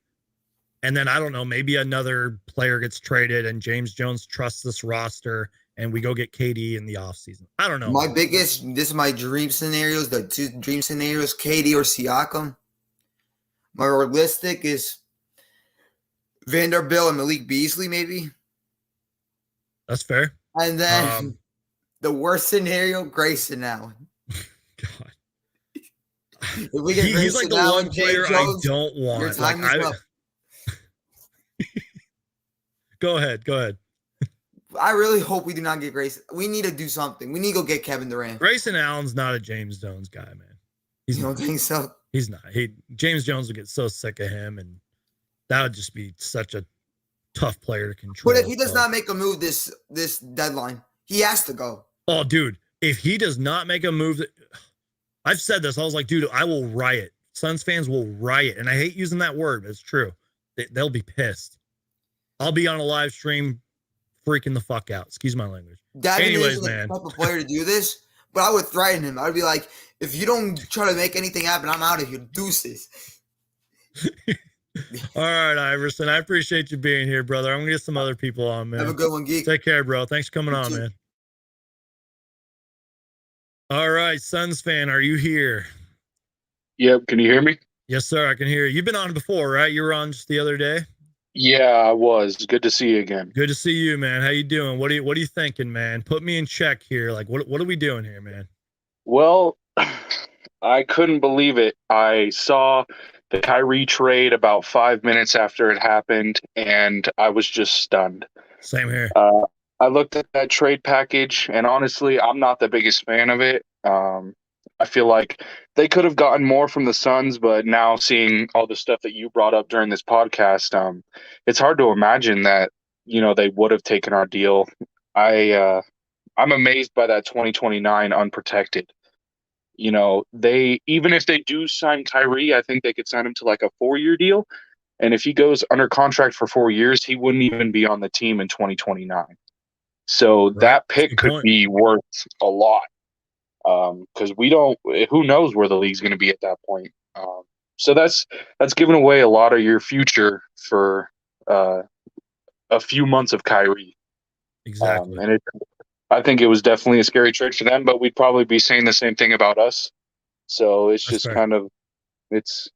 And then, I don't know, maybe another player gets traded and James Jones trusts this roster and we go get KD in the offseason. I don't know. This is my dream scenarios, the two dream scenarios, KD or Siakam. My realistic is Vanderbilt and Malik Beasley, maybe. That's fair. And then the worst scenario, Grayson Allen. God. If we get He's like the Allen, one player Jones, I don't want. your time is up. Go ahead. I really hope we do not get Grayson. We need to do something. We need to go get Kevin Durant. Grayson Allen's not a James Jones guy, man. You don't think so? He's not. James Jones would get so sick of him, and that would just be such a tough player to control. But if he does not make a move this deadline, he has to go. Oh, dude, if he does not make a move, I've said this. I was like, dude, I will riot. Suns fans will riot, and I hate using that word, but it's true. They'll be pissed. I'll be on a live stream freaking the fuck out. Excuse my language. Anyways, isn't the type of player to do this, but I would threaten him. I would be like, if you don't try to make anything happen, I'm out of here. Deuces. All right, Iverson. I appreciate you being here, brother. I'm going to get some other people on, man. Have a good one, Geek. Take care, bro. Thanks for coming on, man. All right, Suns fan, are you here? Yep. Can you hear me? Yes, sir. I can hear you. You've been on before, right? You were on just the other day? Yeah, I was. Good to see you again. Good to see you, man. How you doing? What are you thinking, man? Put me in check here. Like, what are we doing here, man? Well, I couldn't believe it. I saw the Kyrie trade about 5 minutes after it happened, and I was just stunned. Same here. I looked at that trade package, and honestly, I'm not the biggest fan of it. I feel like they could have gotten more from the Suns, but now seeing all the stuff that you brought up during this podcast, it's hard to imagine that, they would have taken our deal. I'm amazed by that 2029 unprotected. Even if they do sign Kyrie, I think they could sign him to like a 4-year deal. And if he goes under contract for 4 years, he wouldn't even be on the team in 2029. So that pick could be worth a lot. because we don't. Who knows where the league's going to be at that point? So that's giving away a lot of your future for a few months of Kyrie. Exactly. And I think it was definitely a scary trade for them, but we'd probably be saying the same thing about us. So it's That's just fair. kind of it's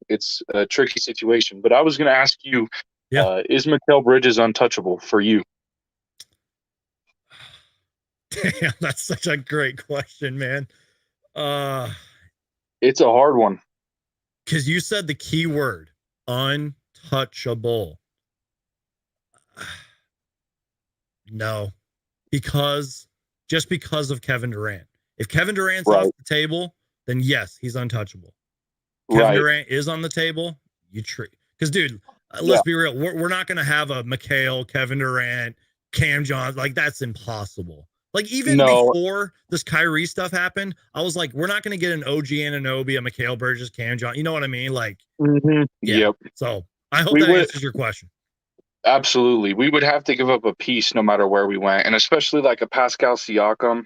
a tricky situation. But I was going to ask you, Yeah. is Mikal Bridges untouchable for you? Damn, that's such a great question, man. It's a hard one. Because you said the key word, untouchable. No, because of Kevin Durant. If Kevin Durant's off the table, then yes, he's untouchable. Kevin Durant is on the table, you treat. Because, dude, let's be real. We're not going to have a Mikal, Kevin Durant, Cam Johnson. Like, that's impossible. Like, even before this Kyrie stuff happened, I was like, we're not going to get an OG Anunoby, a Mikal Bridges, Cam Johnson. You know what I mean? Like, yeah. Yep. So I hope that answers your question. Absolutely. We would have to give up a piece no matter where we went, and especially like a Pascal Siakam.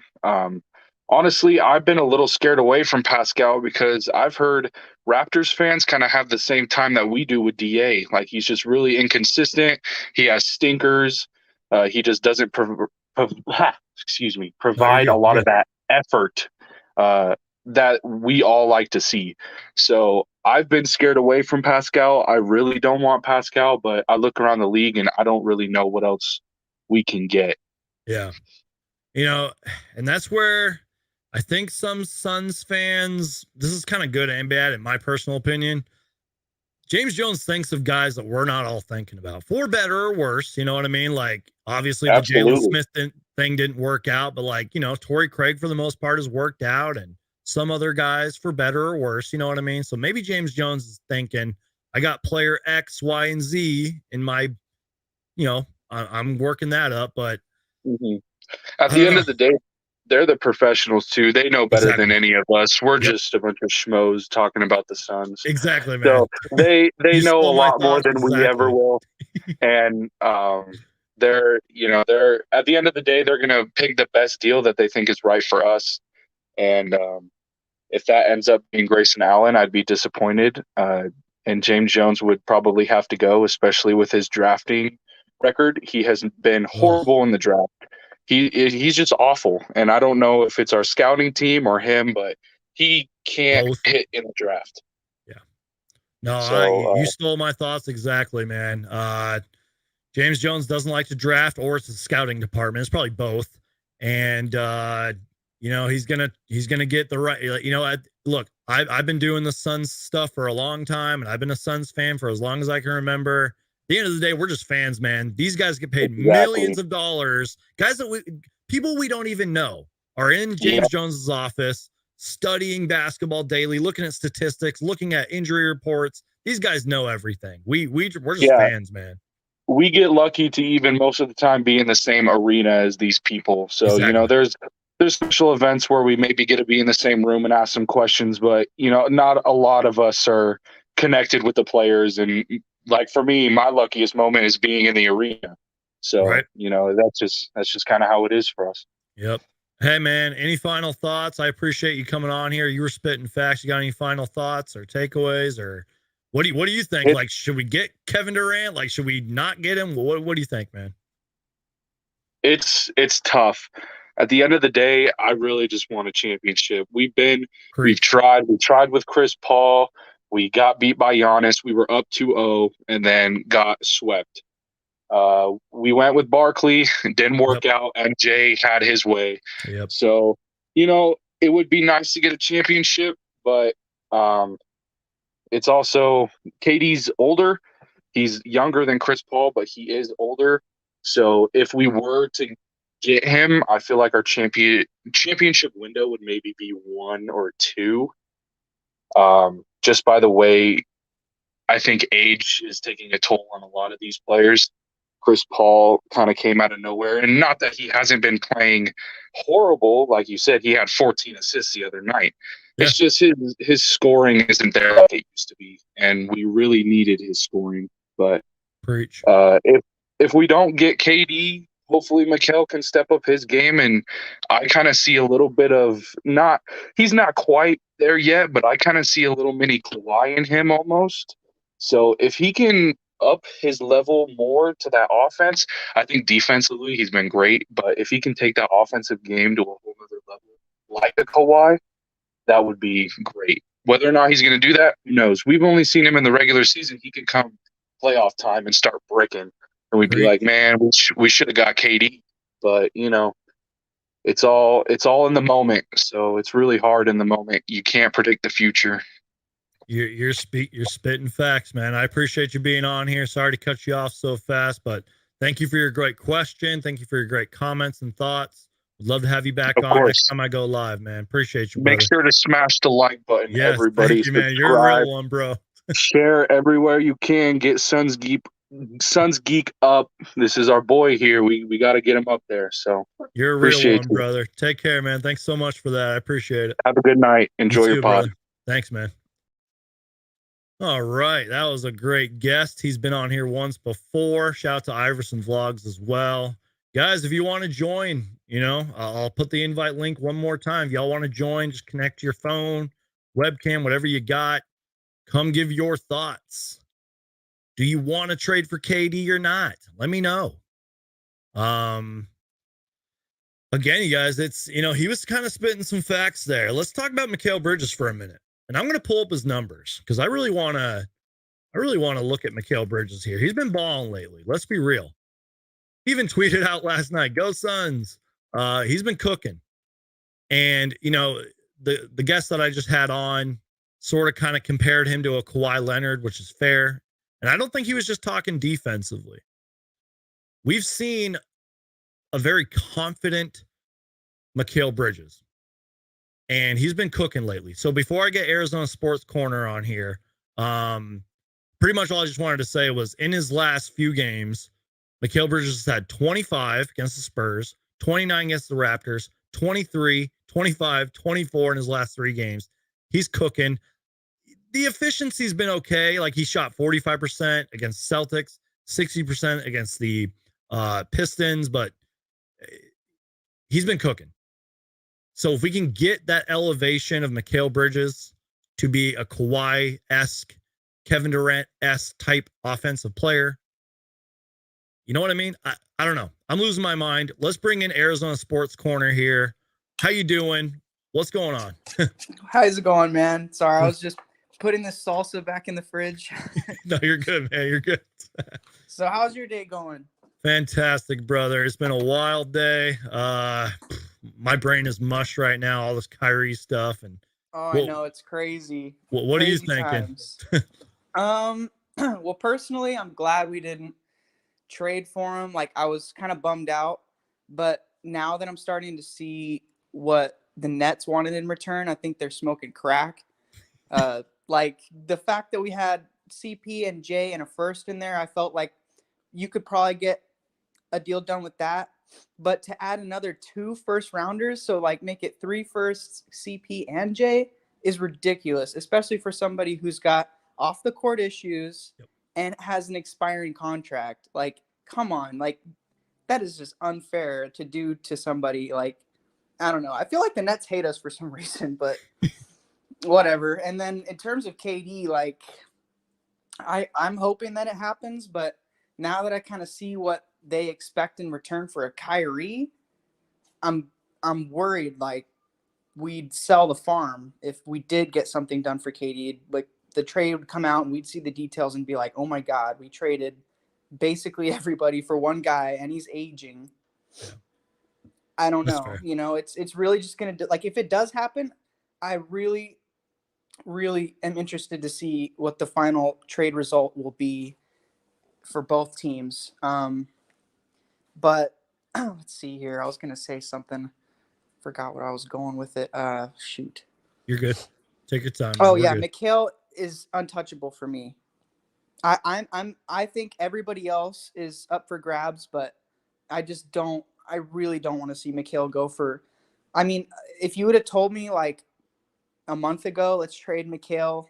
Honestly, I've been a little scared away from Pascal because I've heard Raptors fans kind of have the same time that we do with DA. Like, he's just really inconsistent. He has stinkers. He just doesn't provide a lot of that effort that we all like to see. So I've been scared away from Pascal. I really don't want Pascal, but I look around the league and I don't really know what else we can get. Yeah. You know, and that's where I think some Suns fans, this is kind of good and bad in my personal opinion. James Jones thinks of guys that we're not all thinking about, for better or worse. You know what I mean? Like, obviously, the Jalen Smith thing didn't work out, but like, you know, Torrey Craig for the most part has worked out, and some other guys for better or worse. You know what I mean? So maybe James Jones is thinking, I got player X, Y, and Z in my, you know, I'm working that up, but at the end of the day, they're the professionals too. They know better than any of us. We're just a bunch of schmoes talking about the Suns. Exactly, man. So they know a lot more than we ever will. And they're at the end of the day, they're gonna pick the best deal that they think is right for us. And if that ends up being Grayson Allen, I'd be disappointed. And James Jones would probably have to go, especially with his drafting record. He has been horrible in the draft. He's just awful, and I don't know if it's our scouting team or him, but he can't hit in the draft. Yeah. No, you stole my thoughts exactly, man. James Jones doesn't like to draft, or it's the scouting department. It's probably both. And you know, he's gonna get the right. You know, look, I've been doing the Suns stuff for a long time, and I've been a Suns fan for as long as I can remember. At the end of the day, we're just fans, man. These guys get paid millions of dollars. Guys that people we don't even know are in James Jones's office studying basketball daily, looking at statistics, looking at injury reports. These guys know everything. We're just fans, man. We get lucky to even most of the time be in the same arena as these people. So, you know, there's special events where we maybe get to be in the same room and ask some questions, but, you know, not a lot of us are connected with the players. And like for me, my luckiest moment is being in the arena. So, you know, that's just kind of how it is for us. Yep. Hey, man, any final thoughts? I appreciate you coming on here. You were spitting facts. You got any final thoughts or takeaways, or what do you think? Like, should we get Kevin Durant? Like, should we not get him? What do you think, man? It's tough. At the end of the day, I really just want a championship. We've tried with Chris Paul. We got beat by Giannis. We were up 2-0 and then got swept. We went with Barkley, didn't work out, and Jay had his way. So, you know, it would be nice to get a championship, but it's also KD's older. He's younger than Chris Paul, but he is older. So if we were to get him, I feel like our championship window would maybe be 1 or 2. Just by the way, I think age is taking a toll on a lot of these players. Chris Paul kind of came out of nowhere, and not that he hasn't been playing horrible. Like you said, he had 14 assists the other night. It's just his scoring isn't there like it used to be, and we really needed his scoring. But if we don't get KD, hopefully Mikal can step up his game. And I kind of see a little bit of he's not quite there yet, but I kind of see a little mini Kawhi in him almost. So if he can up his level more to that offense, I think defensively he's been great. But if he can take that offensive game to a whole other level, like a Kawhi, that would be great. Whether or not he's going to do that, who knows? We've only seen him in the regular season. He could come playoff time and start bricking, and we'd be like, man, we should have got KD. But it's all in the moment. So it's really hard in the moment. You can't predict the future. You're spitting facts, man. I appreciate you being on here. Sorry to cut you off so fast, but thank you for your great question. Thank you for your great comments and thoughts. Would love to have you back on next time I go live, man. Appreciate you, brother. Make sure to smash the like button, everybody. Thank you, man. You're a real one, bro. Share everywhere you can. Get Suns Geek up. This is our boy here. We got to get him up there. So you're a real one, brother. Take care, man. Thanks so much for that. I appreciate it. Have a good night. Enjoy your pod. Brother. Thanks, man. All right. That was a great guest. He's been on here once before. Shout out to Iverson Vlogs as well. Guys, if you want to join, I'll put the invite link one more time. If y'all want to join, just connect to your phone, webcam, whatever you got. Come give your thoughts. Do you want to trade for KD or not? Let me know. Again, you guys, it's, he was kind of spitting some facts there. Let's talk about Mikal Bridges for a minute. And I'm going to pull up his numbers because I really want to look at Mikal Bridges here. He's been balling lately. Let's be real. He even tweeted out last night, "Go Suns." He's been cooking. And, the guest that I just had on sort of kind of compared him to a Kawhi Leonard, which is fair. And I don't think he was just talking defensively. We've seen a very confident Mikal Bridges. And he's been cooking lately. So before I get Arizona Sports Corner on here, pretty much all I just wanted to say was in his last few games, Mikal Bridges has had 25 against the Spurs, 29 against the Raptors, 23, 25, 24 in his last 3 games. He's cooking. The efficiency's been okay. Like he shot 45% against Celtics, 60% against the Pistons, but he's been cooking. So if we can get that elevation of Mikal Bridges to be a Kawhi-esque, Kevin Durant-esque type offensive player, you know what I mean? I don't know. I'm losing my mind. Let's bring in Arizona Sports Corner here. How you doing? What's going on? How's it going, man? Sorry, I was just putting the salsa back in the fridge. No, you're good, man. You're good. So how's your day going? Fantastic, brother. It's been a wild day. My brain is mush right now, all this Kyrie stuff. And I know, it's crazy. What are you thinking? Well, personally, I'm glad we didn't trade for him. Like, I was kind of bummed out. But now that I'm starting to see what the Nets wanted in return, I think they're smoking crack. Like, the fact that we had CP and J and a first in there, I felt like you could probably get a deal done with that. But to add another 2 first-rounders, so like make it 3 firsts, CP and J, is ridiculous, especially for somebody who's got off-the-court issues and has an expiring contract. Like, come on. Like, that is just unfair to do to somebody. Like, I don't know. I feel like the Nets hate us for some reason, but whatever. And then in terms of KD, like, I'm hoping that it happens, but now that I kind of see what they expect in return for a Kyrie, I'm worried like we'd sell the farm if we did get something done for KD. Like the trade would come out and we'd see the details and be like, oh my God, we traded basically everybody for one guy and he's aging. Yeah. I don't know. It's really just going to like, if it does happen, I really, really am interested to see what the final trade result will be for both teams. But let's see here. I was going to say something. Forgot where I was going with it. Shoot. You're good. Take your time. Oh, yeah. Mikal is untouchable for me. I think everybody else is up for grabs, but I really don't want to see Mikal go for, I mean, if you would have told me like a month ago, let's trade Mikal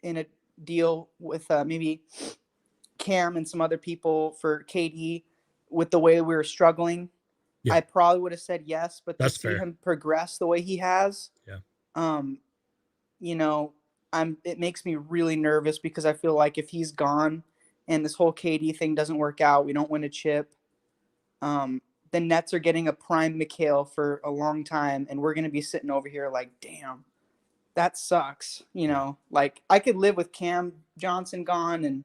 in a deal with maybe Cam and some other people for KD, with the way we were struggling, Yeah. I probably would have said yes, but to That's see fair. him progress the way he has, Yeah. you know, it makes me really nervous because I feel like if he's gone and this whole KD thing doesn't work out, we don't win a chip. The Nets are getting a prime Mikhail for a long time, and we're going to be sitting over here like, damn, that sucks. You know, like I could live with Cam Johnson gone and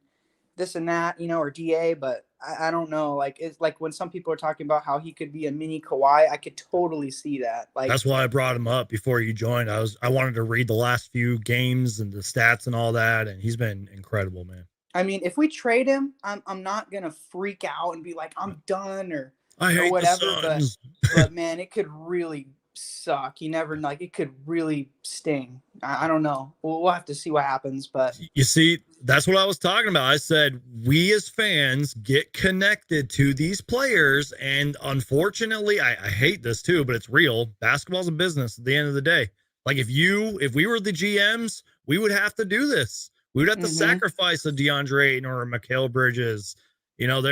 this and that, you know, or DA, but I don't know. Like, it's like when some people are talking about how he could be a mini Kawhi, I could totally see that. Like, that's why I brought him up before you joined. I wanted to read the last few games and the stats and all that, and he's been incredible, man. I mean, if we trade him, I'm not gonna freak out and be like, I'm done or I hate whatever. the Suns. But man, it could really suck. You never know. Like, it could really sting. I don't know. We'll have to see what happens. But you see, that's what I was talking about. I said we as fans get connected to these players, and unfortunately, I hate this too, but it's real. Basketball's a business at the end of the day. Like if we were the GMs, we would have to do this. We would have to sacrifice a DeAndre Ayton or a Mikal Bridges. You know,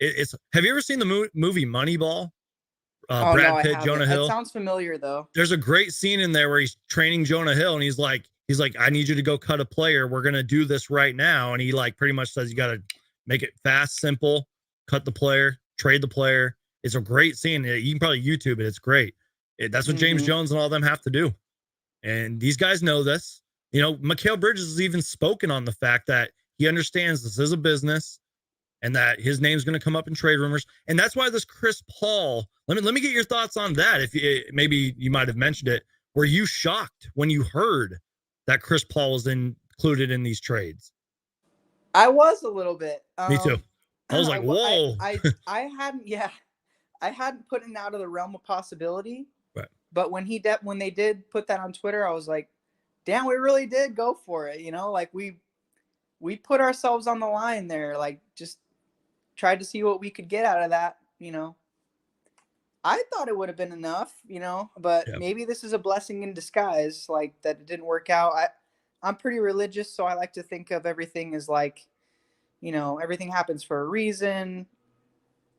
it's. Have you ever seen the movie Moneyball? Brad Pitt, Jonah Hill. That sounds familiar though. There's a great scene in there where he's training Jonah Hill, and he's like, I need you to go cut a player. We're gonna do this right now, and he like pretty much says you got to make it fast, simple, cut the player, trade the player. It's a great scene. You can probably YouTube it. It's great. That's what James Jones and all them have to do, and these guys know this. You know, Mikal Bridges has even spoken on the fact that he understands this is a business and that his name's going to come up in trade rumors. And that's why this Chris Paul, let me get your thoughts on that. If maybe you might have mentioned it. Were you shocked when you heard that Chris Paul was included in these trades? I was a little bit. Me too. I was like, whoa. I hadn't put it out of the realm of possibility. Right. But when they did put that on Twitter, I was like, damn, we really did go for it. You know, like we put ourselves on the line there, like just tried to see what we could get out of that, you know. I thought it would have been enough, you know, but maybe this is a blessing in disguise, like that it didn't work out. I'm pretty religious, so I like to think of everything as like, you know, everything happens for a reason,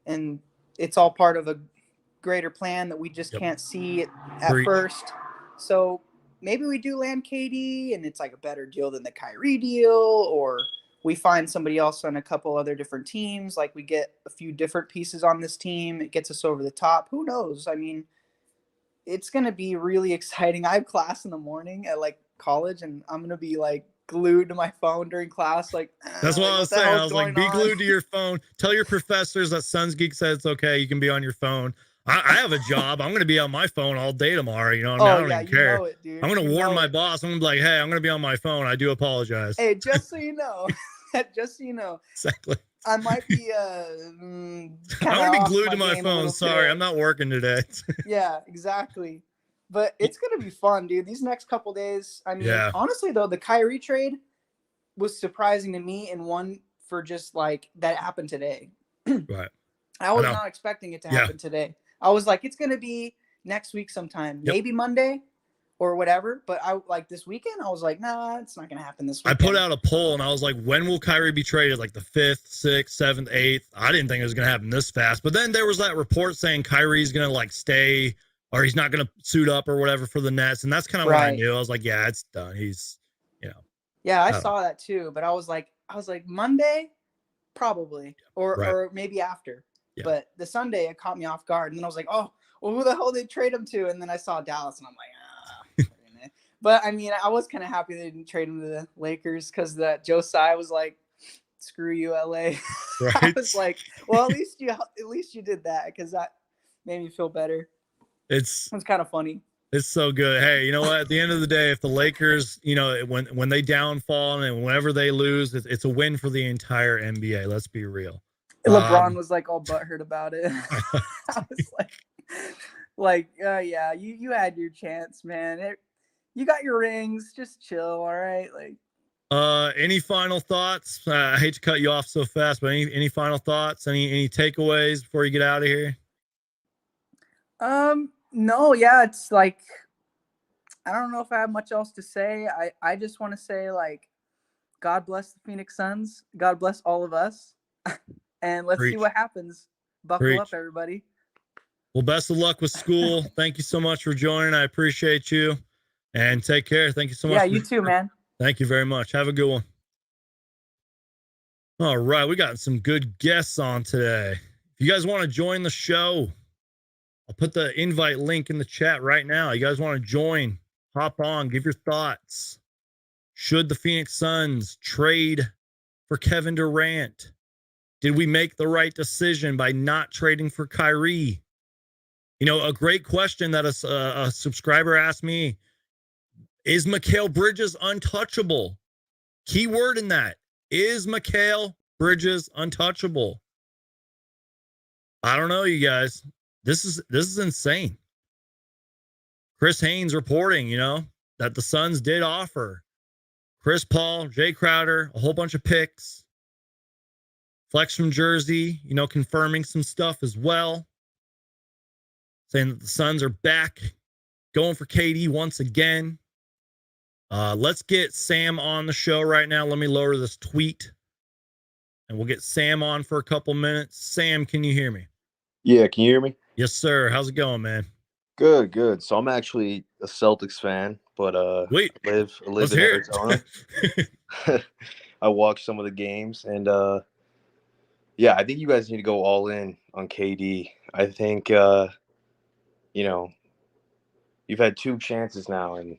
and it's all part of a greater plan that we just can't see at first. So maybe we do land KD and it's like a better deal than the Kyrie deal, or we find somebody else on a couple other different teams. Like we get a few different pieces on this team. It gets us over the top. Who knows? I mean, it's going to be really exciting. I have class in the morning at like college, and I'm going to be like glued to my phone during class. Like, that's what I was saying. I was like, be glued to your phone. Tell your professors that Suns Geek said it's okay. You can be on your phone. I have a job. I'm going to be on my phone all day tomorrow. You know, I don't even care. Know it, dude. I'm going to warn my boss. I'm going to be like, hey, I'm going to be on my phone. I do apologize. Hey, just so you know, Exactly. I might be I'm going to be glued to my phone. Sorry, I'm not working today. Yeah, exactly. But it's going to be fun, dude. These next couple days. I mean, honestly, though, the Kyrie trade was surprising to me, and one for just like that happened today. Right. I was not expecting it to happen today. I was like, it's going to be next week sometime, maybe Monday or whatever. But I like this weekend, I was like, nah, it's not going to happen this weekend. I put out a poll and I was like, when will Kyrie be traded? Like the 5th, 6th, 7th, 8th. I didn't think it was going to happen this fast. But then there was that report saying Kyrie's going to like stay, or he's not going to suit up or whatever for the Nets. And that's kind of what I knew. I was like, yeah, it's done. He's, you know. Yeah, I saw that too. But I was like Monday, probably, or maybe after. Yeah. But the Sunday, it caught me off guard. And then I was like, oh, well, who the hell did they trade him to? And then I saw Dallas, and I'm like, ah. But, I mean, I was kind of happy they didn't trade him to the Lakers because that Josiah was like, screw you, LA. Right. I was like, well, at least you did that, because that made me feel better. It was kind of funny. It's so good. Hey, you know what? At the end of the day, if the Lakers, you know, when they downfall and whenever they lose, it's a win for the entire NBA. Let's be real. LeBron was like all butthurt about it. I was yeah, you had your chance, man. You got your rings. Just chill, all right? Like, any final thoughts? I hate to cut you off so fast, but any final thoughts? Any takeaways before you get out of here? No, yeah, it's like, I don't know if I have much else to say. I just want to say, like, God bless the Phoenix Suns. God bless all of us. And let's see what happens. Buckle Preach. up, everybody. Well, best of luck with school. Thank you so much for joining. I appreciate you. And take care. Thank you so much. Yeah, you too, man. Thank you very much. Have a good one. All right. We got some good guests on today. If you guys want to join the show, I'll put the invite link in the chat right now. You guys want to join, hop on, give your thoughts. Should the Phoenix Suns trade for Kevin Durant? Did we make the right decision by not trading for Kyrie? You know, a great question that a subscriber asked me, is Mikal Bridges untouchable? Key word in that. Is Mikal Bridges untouchable? I don't know, you guys. This is insane. Chris Haynes reporting, that the Suns did offer Chris Paul, Jay Crowder, a whole bunch of picks. Flex from Jersey, confirming some stuff as well. Saying that the Suns are back, going for KD once again. Let's get Sam on the show right now. Let me lower this tweet, and we'll get Sam on for a couple minutes. Sam, can you hear me? Yeah, can you hear me? Yes, sir. How's it going, man? Good. So I'm actually a Celtics fan, but Wait, I live let's in hear Arizona. it. I watch some of the games, and yeah, I think you guys need to go all in on KD. I think you've had 2 chances now, and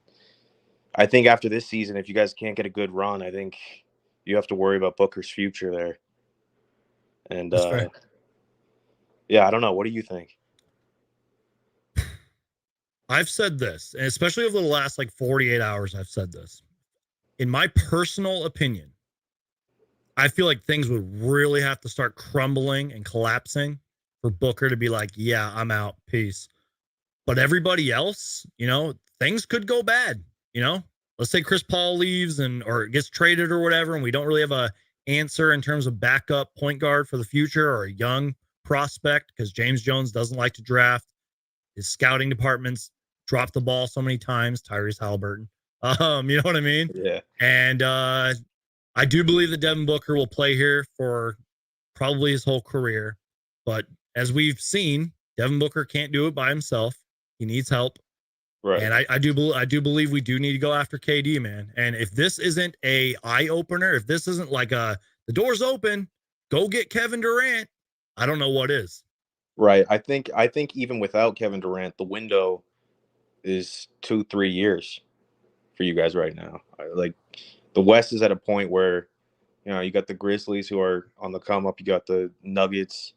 I think after this season, if you guys can't get a good run, I think you have to worry about Booker's future there. And That's fair. yeah, I don't know. What do you think? I've said this, and especially over the last 48 hours, I've said this. In my personal opinion, I feel like things would really have to start crumbling and collapsing for Booker to be like, yeah, I'm out. Peace. But everybody else, things could go bad. Let's say Chris Paul leaves or gets traded or whatever, and we don't really have a answer in terms of backup point guard for the future or a young prospect because James Jones doesn't like to draft. His scouting department's dropped the ball so many times. Tyrese Halliburton. You know what I mean? Yeah. And I do believe that Devin Booker will play here for probably his whole career. But as we've seen, Devin Booker can't do it by himself. He needs help. Right. And I do believe we do need to go after KD, man. And if this isn't a eye opener, if this isn't like the door's open, go get Kevin Durant, I don't know what is. Right. I think even without Kevin Durant, the window is 2-3 years for you guys right now. Like the West is at a point where, you got the Grizzlies who are on the come up. You got the Nuggets.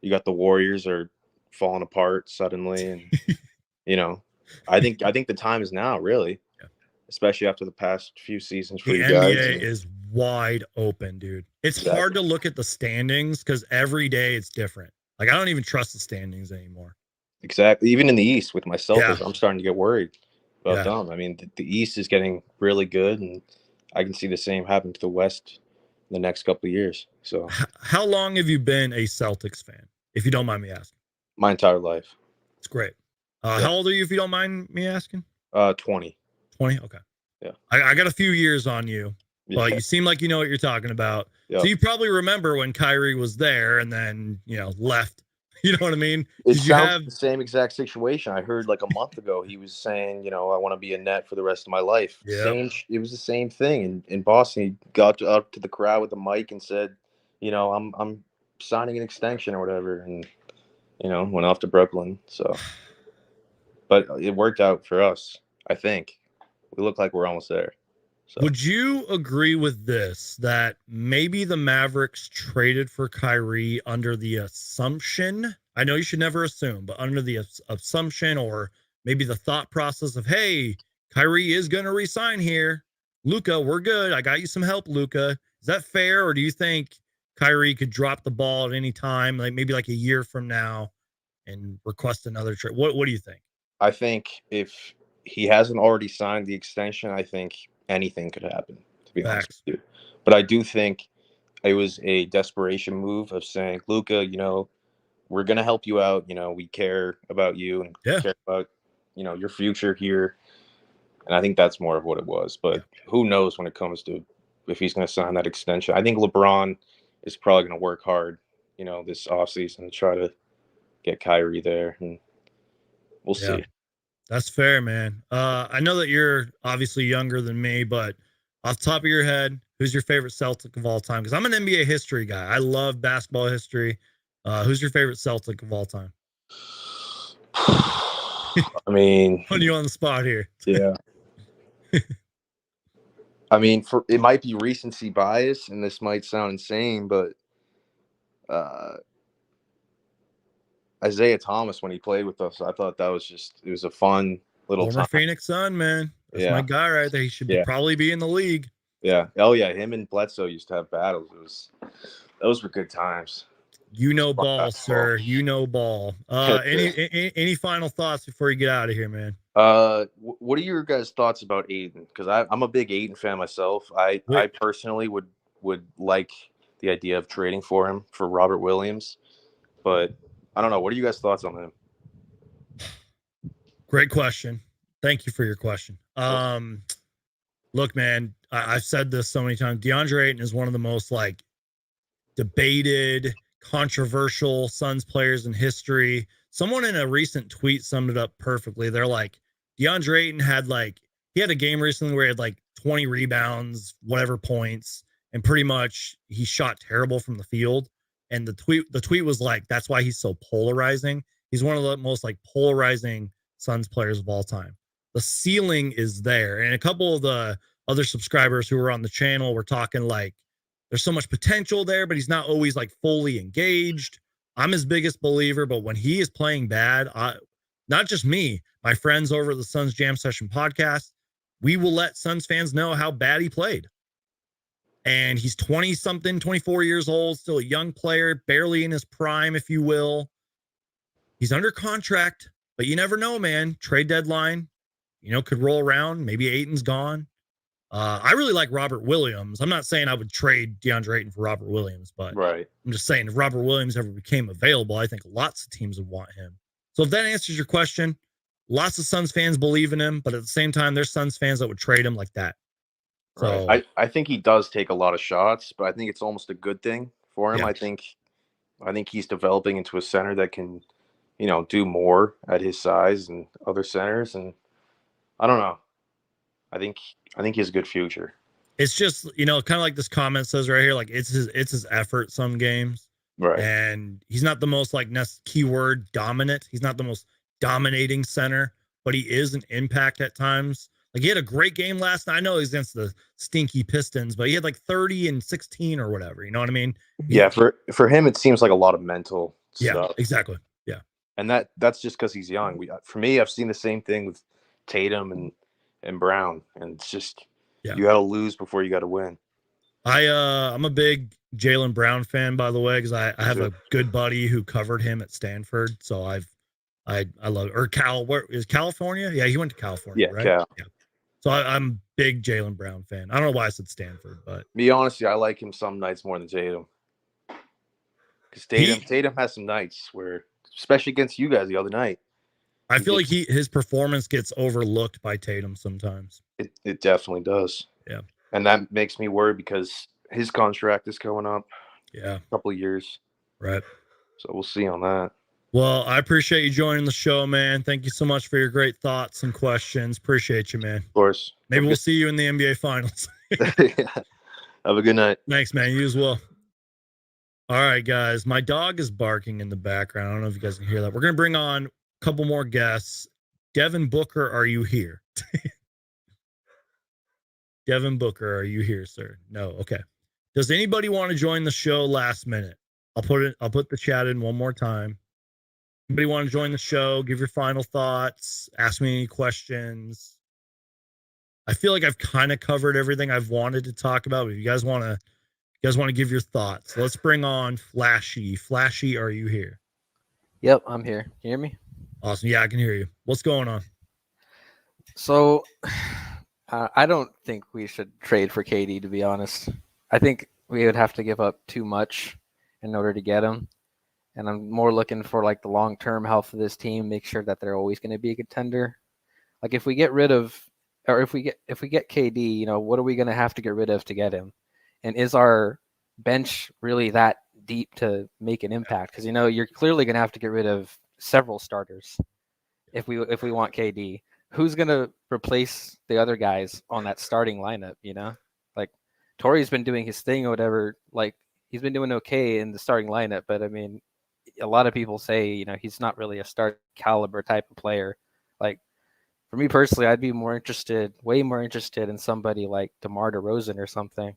You got the Warriors are falling apart suddenly. And, I think the time is now, really, especially after the past few seasons for the you NBA guys. is wide open, dude. It's Exactly. hard to look at the standings because every day it's different. I don't even trust the standings anymore. Exactly. Even in the East with my Celtics, Yeah. I'm starting to get worried about them. I mean, the East is getting really good, and I can see the same happen to the West in the next couple of years. So, how long have you been a Celtics fan, if you don't mind me asking? my entire life. It's great. How old are you, if you don't mind me asking? 20. 20? Okay. Yeah. I got a few years on you, but you seem like you know what you're talking about. Yeah. So you probably remember when Kyrie was there and then, left. You know what I mean? It sounds the same exact situation. I heard like a month ago, he was saying, I want to be a net for the rest of my life. Yep. It was the same thing in Boston. He got up to the crowd with a mic and said, I'm signing an extension or whatever. And, went off to Brooklyn. So, but it worked out for us. I think we look like we're almost there. So. Would you agree with this, that maybe the Mavericks traded for Kyrie under the assumption, I know you should never assume, but under the assumption or maybe the thought process of, hey, Kyrie is going to resign here. Luka, we're good. I got you some help, Luka. Is that fair? Or do you think Kyrie could drop the ball at any time, maybe a year from now and request another trade? What do you think? I think if he hasn't already signed the extension, I think anything could happen, to be honest with you. But I do think it was a desperation move of saying, Luka, we're going to help you out. We care about you and care about, your future here. And I think that's more of what it was. But who knows when it comes to if he's going to sign that extension. I think LeBron is probably going to work hard, this offseason to try to get Kyrie there, and we'll Yeah. see. That's fair, man. I know that you're obviously younger than me, but off the top of your head, who's your favorite Celtic of all time? Because I'm an NBA history guy. I love basketball history. Who's your favorite Celtic of all time? I mean, Putting you on the spot here. yeah. I mean, it might be recency bias, and this might sound insane, but Isaiah Thomas, when he played with us, I thought that was it was a fun little Former time. Phoenix Sun, man. That's my guy right there. He should probably be in the league. Yeah. Oh yeah, him and Bledsoe used to have battles. Those were good times. You know ball, sir. You know ball. Any final thoughts before you get out of here, man? What are your guys' thoughts about Aiden? Because I'm a big Aiden fan myself. I personally would like the idea of trading for him for Robert Williams, but I don't know. What are you guys' thoughts on him? Great question. Thank you for your question. Look, man, I've said this so many times. DeAndre Ayton is one of the most debated, controversial Suns players in history. Someone in a recent tweet summed it up perfectly. They're like, DeAndre Ayton had he had a game recently where he had 20 rebounds, whatever points, and pretty much he shot terrible from the field. And the tweet was like, that's why he's so polarizing. He's one of the most polarizing Suns players of all time. The ceiling is there. And a couple of the other subscribers who were on the channel were talking there's so much potential there, but he's not always fully engaged. I'm his biggest believer, but when he is playing bad, not just me, my friends over at the Suns Jam Session podcast, we will let Suns fans know how bad he played. And he's 20-something, 24 years old, still a young player, barely in his prime, if you will. He's under contract, but you never know, man. Trade deadline, could roll around. Maybe Ayton's gone. I really like Robert Williams. I'm not saying I would trade DeAndre Ayton for Robert Williams, but I'm just saying if Robert Williams ever became available, I think lots of teams would want him. So if that answers your question, lots of Suns fans believe in him, but at the same time, there's Suns fans that would trade him like that. So I think he does take a lot of shots, but I think it's almost a good thing for him. Yeah. I think he's developing into a center that can, do more at his size and other centers, and I don't know. I think he has a good future. It's just, kind of like this comment says right here, it's his effort some games. Right. And he's not the most keyword dominant. He's not the most dominating center, but he is an impact at times. He had a great game last night. I know he's against the stinky Pistons, but he had 30 and 16 or whatever. You know what I mean? Yeah, for him, it seems like a lot of mental stuff. Yeah, exactly. Yeah. And that's just because he's young. For me, I've seen the same thing with Tatum and Brown, and it's just you got to lose before you got to win. I'm a big Jaylen Brown fan, by the way, because I have a good buddy who covered him at Stanford, so I love it. Or where is California? Yeah, he went to California, right? Cal. Yeah. So I'm big Jaylen Brown fan. I don't know why I said Stanford, but me honestly, I like him some nights more than Tatum. Because Tatum has some nights where, especially against you guys the other night, I feel like his performance gets overlooked by Tatum sometimes. It definitely does. Yeah. And that makes me worry because his contract is coming up. Yeah. A couple of years. Right. So we'll see on that. Well, I appreciate you joining the show, man. Thank you so much for your great thoughts and questions. Appreciate you, man. Of course. Maybe we'll see you in the NBA Finals. Have a good night. Thanks, man. You as well. All right, guys. My dog is barking in the background. I don't know if you guys can hear that. We're going to bring on a couple more guests. Devin Booker, are you here? Devin Booker, are you here, sir? No. Okay. Does anybody want to join the show last minute? I'll put the chat in one more time. Anybody want to join the show? Give your final thoughts. Ask me any questions. I feel like I've kind of covered everything I've wanted to talk about. But if you guys want to give your thoughts, let's bring on Flashy. Flashy, are you here? Yep, I'm here. Can you hear me? Awesome. Yeah, I can hear you. What's going on? So, I don't think we should trade for KD, to be honest. I think we would have to give up too much in order to get him. And I'm more looking for the long-term health of this team, make sure that they're always going to be a contender. If we get rid of, or if we get KD, what are we going to have to get rid of to get him? And is our bench really that deep to make an impact because you're clearly going to have to get rid of several starters if we want KD. Who's going to replace the other guys on that starting lineup? Like Torrey's been doing his thing or whatever. Like he's been doing okay in the starting lineup, but I mean, a lot of people say he's not really a start caliber type of player. Like for me personally, I'd be way more interested in somebody like DeMar DeRozan or something.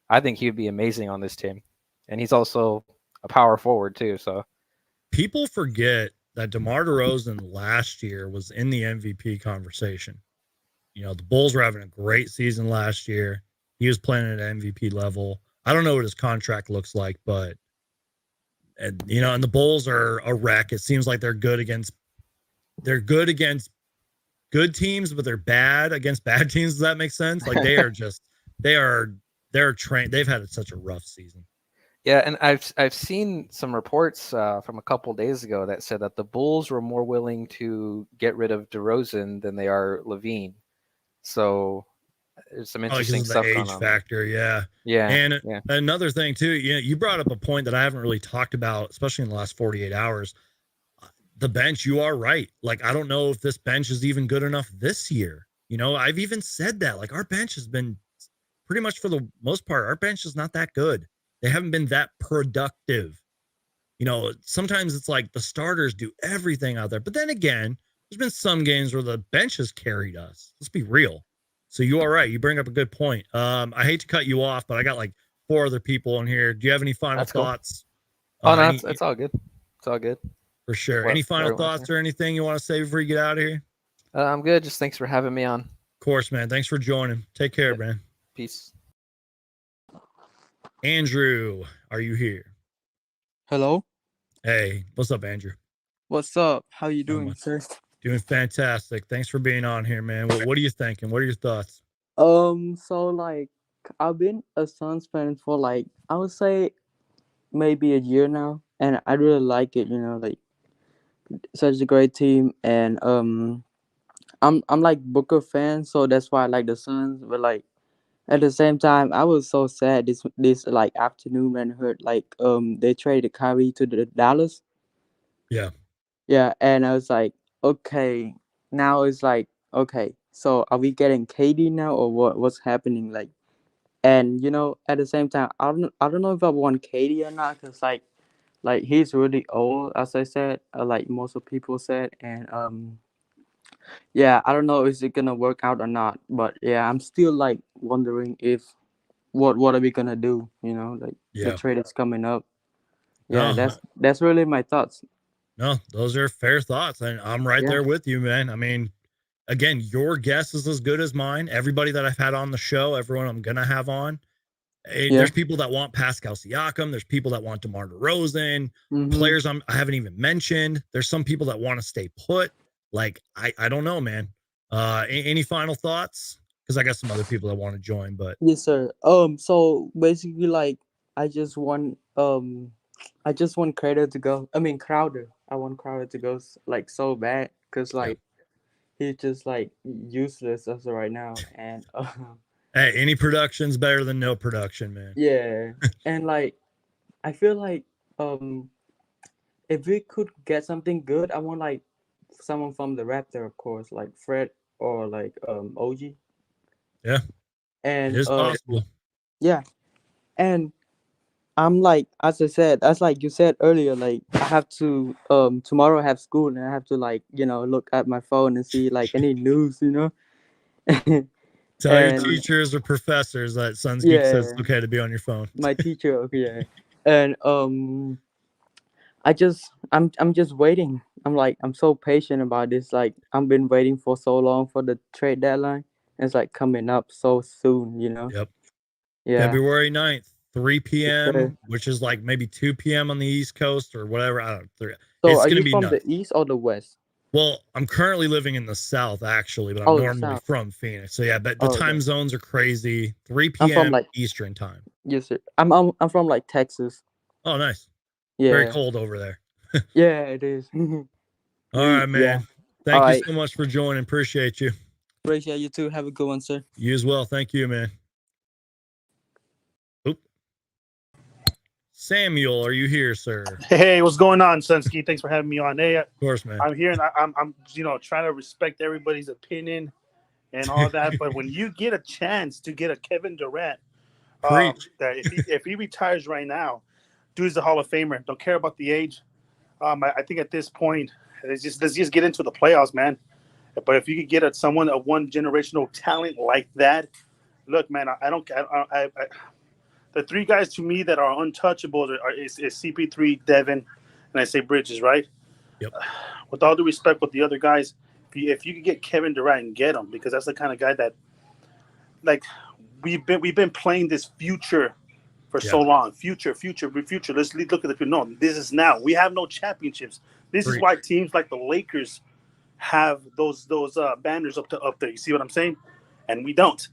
I think he would be amazing on this team, and he's also a power forward too. So people forget that DeMar DeRozan last year was in the MVP conversation. The Bulls were having a great season last year. He was playing at an MVP level. I don't know what his contract looks like, but and the Bulls are a wreck. It seems like they're good against good teams, but they're bad against bad teams. Does that make sense? Like they're trained. They've had such a rough season. Yeah, and I've seen some reports from a couple days ago that said that the Bulls were more willing to get rid of DeRozan than they are Levine. So there's some interesting stuff the going age on. Factor, yeah. Yeah. And yeah. another thing too, you brought up a point that I haven't really talked about, especially in the last 48 hours. The bench, you are right. Like, I don't know if this bench is even good enough this year. I've even said that. Like, our bench has been pretty much, for the most part, our bench is not that good. They haven't been that productive. Sometimes it's like the starters do everything out there. But then again, there's been some games where the bench has carried us. Let's be real. So you are right. You bring up a good point. I hate to cut you off, but I got like 4 other people in here. Do you have any final thoughts? Cool. Oh, no, it's all good. It's all good. For sure. Any final thoughts or anything you want to say before you get out of here? I'm good. Just thanks for having me on. Of course, man. Thanks for joining. Take care, man. Peace. Andrew, are you here? Hello. Hey, what's up, Andrew? What's up? How you doing, sir? Doing fantastic. Thanks for being on here, man. What are you thinking? What are your thoughts? So like I've been a Suns fan for like I would say maybe a year now, and I really like it. Like such a great team, and I'm like Booker fan, so that's why I like the Suns. But like at the same time, I was so sad this like afternoon when I heard like they traded Kyrie to the Dallas. Yeah. Yeah, and I was like, okay, now it's like, okay, so are we getting KD now or what? What's happening? Like, and at the same time, I don't know if I want KD or not, cause like he's really old, as I said, like most of people said, and yeah, I don't know is it gonna work out or not, but yeah, I'm still like wondering if what are we gonna do? Like the trade is coming up. Yeah, that's really my thoughts. No, those are fair thoughts. And I'm right there with you, man. I mean, again, your guess is as good as mine. Everybody that I've had on the show, everyone I'm going to have on, there's people that want Pascal Siakam. There's people that want DeMar DeRozan, players I haven't even mentioned. There's some people that want to stay put. Like, I don't know, man. Any final thoughts? Because I got some other people that want to join, but yes, sir. So basically, like, I just want Crowder to go. I mean, Crowder. I want Crowder to go like so bad because like he's just like useless as of right now. And hey, any production's better than no production, man. Yeah, and like I feel like if we could get something good, I want like someone from the Raptor, of course, like Fred or like OG. Yeah, and it is possible. Yeah, and I'm like, as I said, that's like you said earlier, like I have to tomorrow I have school and I have to like look at my phone and see like any news. Tell your teachers or professors that Suns Geek says it's okay to be on your phone. My teacher, okay, and I'm just waiting. I'm so patient about this. Like I've been waiting for so long for the trade deadline. It's like coming up so soon. Yep. Yeah. February 9th, 3 p.m., which is like maybe 2 p.m. on the East Coast or whatever. I don't know. So are you from the East or the West? Well, I'm currently living in the South, actually, but I'm normally from Phoenix. So yeah, but the time zones are crazy. 3 p.m. I'm from, like, Eastern time. Yes, sir. I'm from like Texas. Oh, nice. Yeah. Very cold over there. Yeah, it is. All right, man. Thank you so much for joining. Appreciate you. Appreciate you too. Have a good one, sir. You as well. Thank you, man. Oop. Samuel, are you here, sir? Hey, what's going on, Sunsky? Thanks for having me on. Hey, Of course, man. I'm here, and I'm trying to respect everybody's opinion and all that. But when you get a chance to get a Kevin Durant, Preach. that if he retires right now, dude's the Hall of Famer. Don't care about the age. I think at this point, let's just get into the playoffs, man. But if you could get someone a one generational talent like that, look, man, the three guys to me that are untouchables is CP3, Devin, and I say Bridges, right? Yep. With all due respect with the other guys, if you could get Kevin Durant and get him, because that's the kind of guy that, like, we've been playing this future for so long. Future. Let's look at the future. No, this is now. We have no championships. This is why teams like the Lakers have those banners up there. You see what I'm saying? And we don't,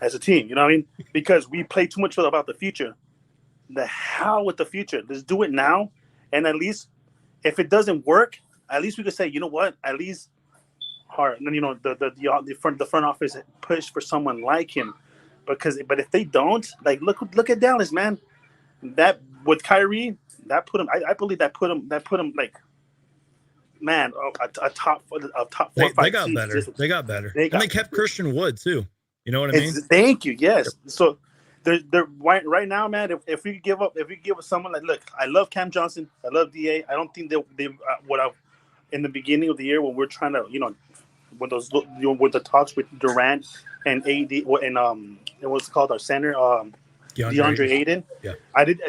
as a team. You know what I mean? Because we play too much about the future. The hell with the future. Let's do it now. And at least, if it doesn't work, at least we could say, you know what? At least, the front office push for someone like him. But if they don't, like, look at Dallas, man. That with Kyrie, that put him. I believe that put him like, man, a top 4 or 5. They got better. They got better. And they kept Christian Wood too. You know what I mean? Thank you. Yes. Yep. So they're right now, man. If we give up someone like, look, I love Cam Johnson. I love DA. I don't think they would have in the beginning of the year when we're trying to, when the talks with Durant and AD and what's it called, our center, DeAndre Ayton. Yeah.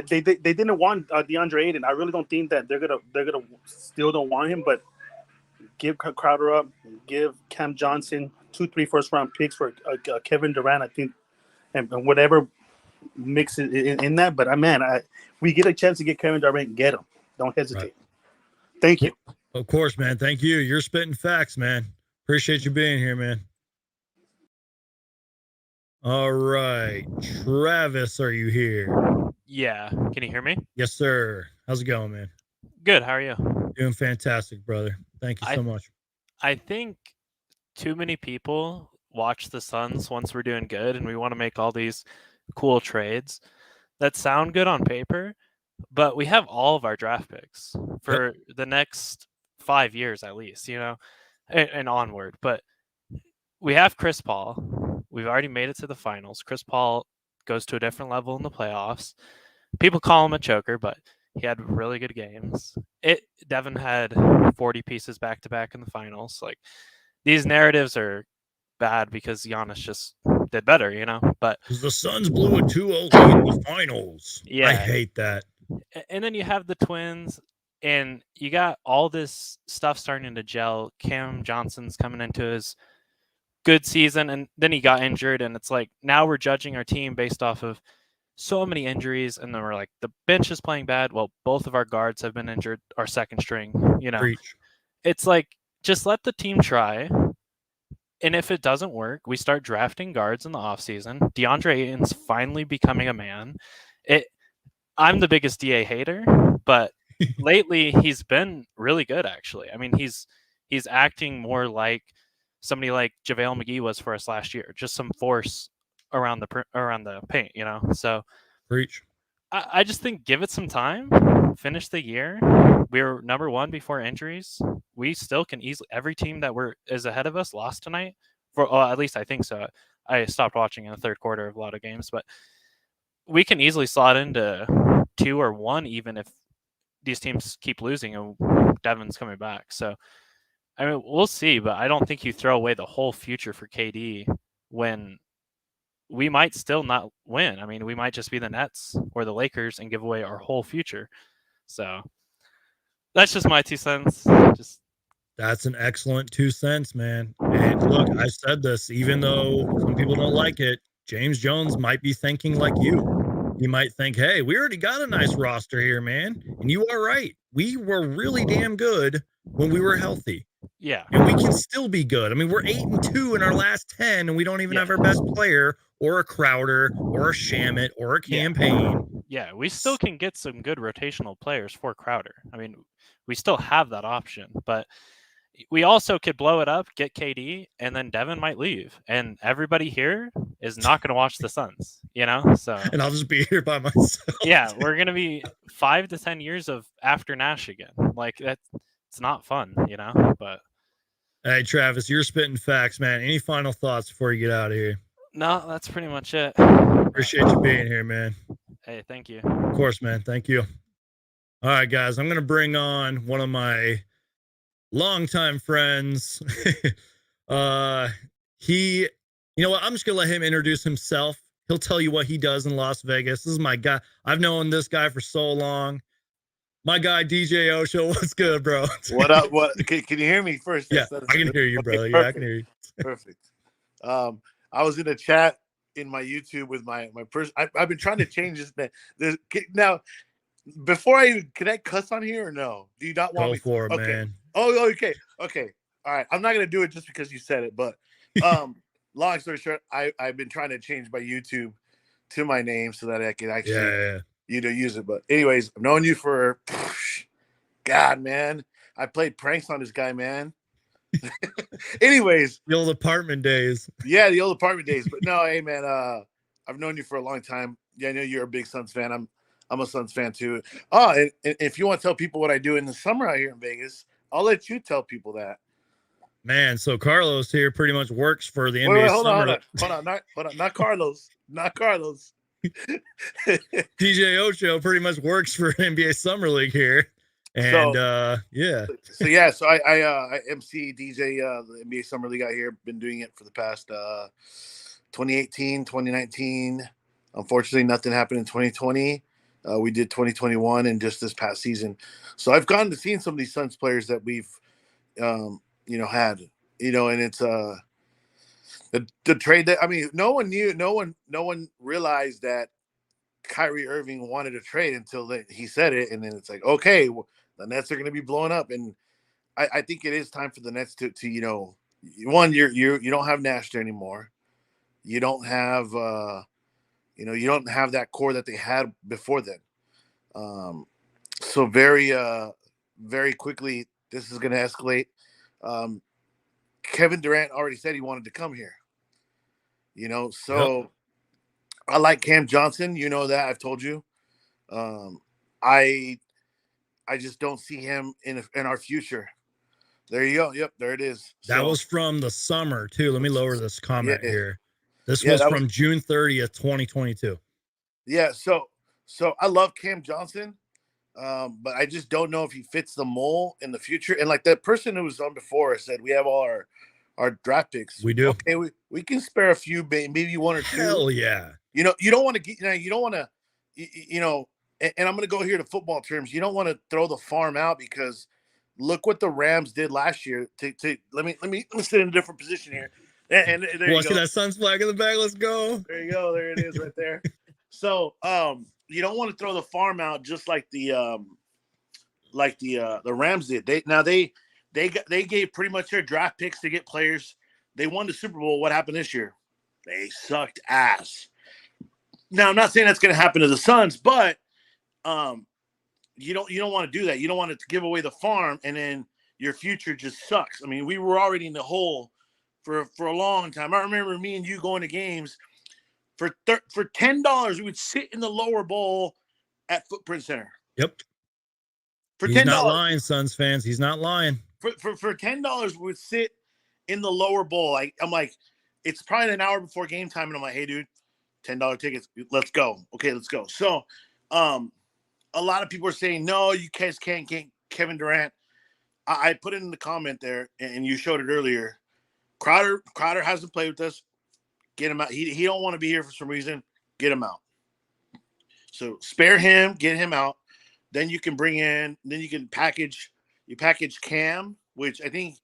They didn't want DeAndre Ayton. I really don't think that they're gonna still don't want him, but give Crowder up, give Cam Johnson 2-3 first-round picks for Kevin Durant, I think, and whatever mix it in that. But we get a chance to get Kevin Durant and get him. Don't hesitate. Right. Thank you. Of course, man. Thank you. You're spitting facts, man. Appreciate you being here, man. All right. Travis, are you here? Yeah. Can you hear me? Yes, sir. How's it going, man? Good. How are you? Doing fantastic, brother. Thank you so much. I think too many people watch the Suns once we're doing good and we want to make all these cool trades that sound good on paper, but we have all of our draft picks for the next 5 years at least, and onward. But we have Chris Paul. We've already made it to the finals. Chris Paul goes to a different level in the playoffs. People call him a choker, but he had really good games. Devin had 40 pieces back-to-back in the finals. Like, these narratives are bad because Giannis just did better, But the Suns blew a 2-0 lead in the finals. Yeah. I hate that. And then you have the Twins, and you got all this stuff starting to gel. Cam Johnson's coming into his good season, and then he got injured, and it's like now we're judging our team based off of so many injuries, and then we're like, the bench is playing bad. Well, both of our guards have been injured, our second string, Preach. It's like, just let the team try. And if it doesn't work, we start drafting guards in the offseason. DeAndre Ayton's finally becoming a man. I'm the biggest DA hater, but lately he's been really good, actually. I mean, he's acting more like somebody like JaVale McGee was for us last year, just some force around the paint, So Preach. I just think give it some time, finish the year. We were number 1 before injuries. We still can easily. Every team that is ahead of us lost tonight. At least I think so. I stopped watching in the third quarter of a lot of games, but we can easily slot into 2 or 1 even if these teams keep losing and Devin's coming back. So I mean, we'll see, but I don't think you throw away the whole future for KD when we might still not win. I mean, we might just be the Nets or the Lakers and give away our whole future. So that's just my 2 cents. That's an excellent 2 cents, man. And look, I said this, even though some people don't like it, James Jones might be thinking like you. You might think, hey, we already got a nice roster here, man. And you are right. We were really damn good when we were healthy. Yeah. And we can still be good. I mean, we're 8-2 in our last 10, and we don't even have our best player or a Crowder or a Shamet or a Campaign. Yeah, we still can get some good rotational players for Crowder. I mean, we still have that option, but we also could blow it up, get KD, and then Devin might leave, and everybody here is not going to watch the Suns. So and I'll just be here by myself. yeah, we're going to be 5 to 10 years of after Nash again. Like it's not fun, But hey, Travis, you're spitting facts, man. Any final thoughts before you get out of here? no, that's pretty much it. Appreciate you being here, man. Hey, thank you. Of course, man. Thank you. All right, guys, I'm going to bring on one of my longtime friends. You know what? I'm just going to let him introduce himself. He'll tell you what he does in Las Vegas. This is my guy. I've known this guy for so long. My guy, DJ Osho. What's good, bro? What up? What can you hear me first? Yeah, I can hear you, brother. Okay, Yeah, I can hear you. Perfect. I was in a chat in my YouTube with my person. I've been trying to change this. Now, before I even can I cuss on here or no? Do you not want me? Go for it, okay. man. Oh, okay. All right. I'm not gonna do it just because you said it, but long story short, I've been trying to change my YouTube to my name so that I can actually use it. But anyways, I've known you for God, man. I played pranks on this guy, man. Anyways, the old apartment days. Yeah, the old apartment days. But no, hey man, I've known you for a long time. Yeah, I know you're a big Suns fan. I'm a Suns fan too. Oh, and if you want to tell people what I do in the summer out here in Vegas, I'll let you tell people that. Man, so Carlos here pretty much works for the NBA Wait, summer. Hold on, not Carlos, not Carlos. DJ Ocho pretty much works for NBA Summer League here. And so I MC DJ the NBA Summer League out here. Been doing it for the past 2018, 2019. Unfortunately, nothing happened in 2020. We did 2021 and just this past season. So I've gotten to see some of these Suns players that we've had, and it's the trade that no one realized that Kyrie Irving wanted a trade until he said it, and then it's like, okay, well, the Nets are going to be blowing up, and I think it is time for the Nets to one, you don't have Nash there anymore, you don't have you don't have that core that they had before then, so very quickly this is going to escalate. Kevin Durant already said he wanted to come here, so. Yep. I like Cam Johnson. You know that. I've told you. I just don't see him in our future. There you go. Yep, there it is. That was from the summer, too. Let me lower this comment here. This was from June 30th, 2022. Yeah, so I love Cam Johnson, but I just don't know if he fits the mold in the future. And like that person who was on before said, we have all our draft picks. We do. Okay, we can spare a few, maybe one or two. Hell yeah. You don't want to get, you don't want to, and I'm going to go here to football terms. You don't want to throw the farm out because look what the Rams did last year. Let me sit in a different position here. And there you go. See that Suns flag in the back? Let's go. There you go. There it is right there. So, you don't want to throw the farm out just like the Rams did. They gave pretty much their draft picks to get players. They won the Super Bowl. What happened this year? They sucked ass. Now, I'm not saying that's going to happen to the Suns, but you don't want to do that. You don't want to give away the farm and then your future just sucks. I mean, we were already in the hole for a long time. I remember me and you going to games for $10. We would sit in the lower bowl at Footprint Center. Yep. For $10. He's not lying, Suns fans. He's not lying. For $10, we would sit in the lower bowl. I'm like, it's probably an hour before game time, and I'm like, hey, dude, $10 tickets. Let's go. Okay, let's go. So, a lot of people are saying, no, you guys can't get Kevin Durant. I put it in the comment there, and you showed it earlier. Crowder hasn't played with us. Get him out. He don't want to be here for some reason. Get him out. So spare him, get him out. Then you can bring in. Then you can package Cam, which I think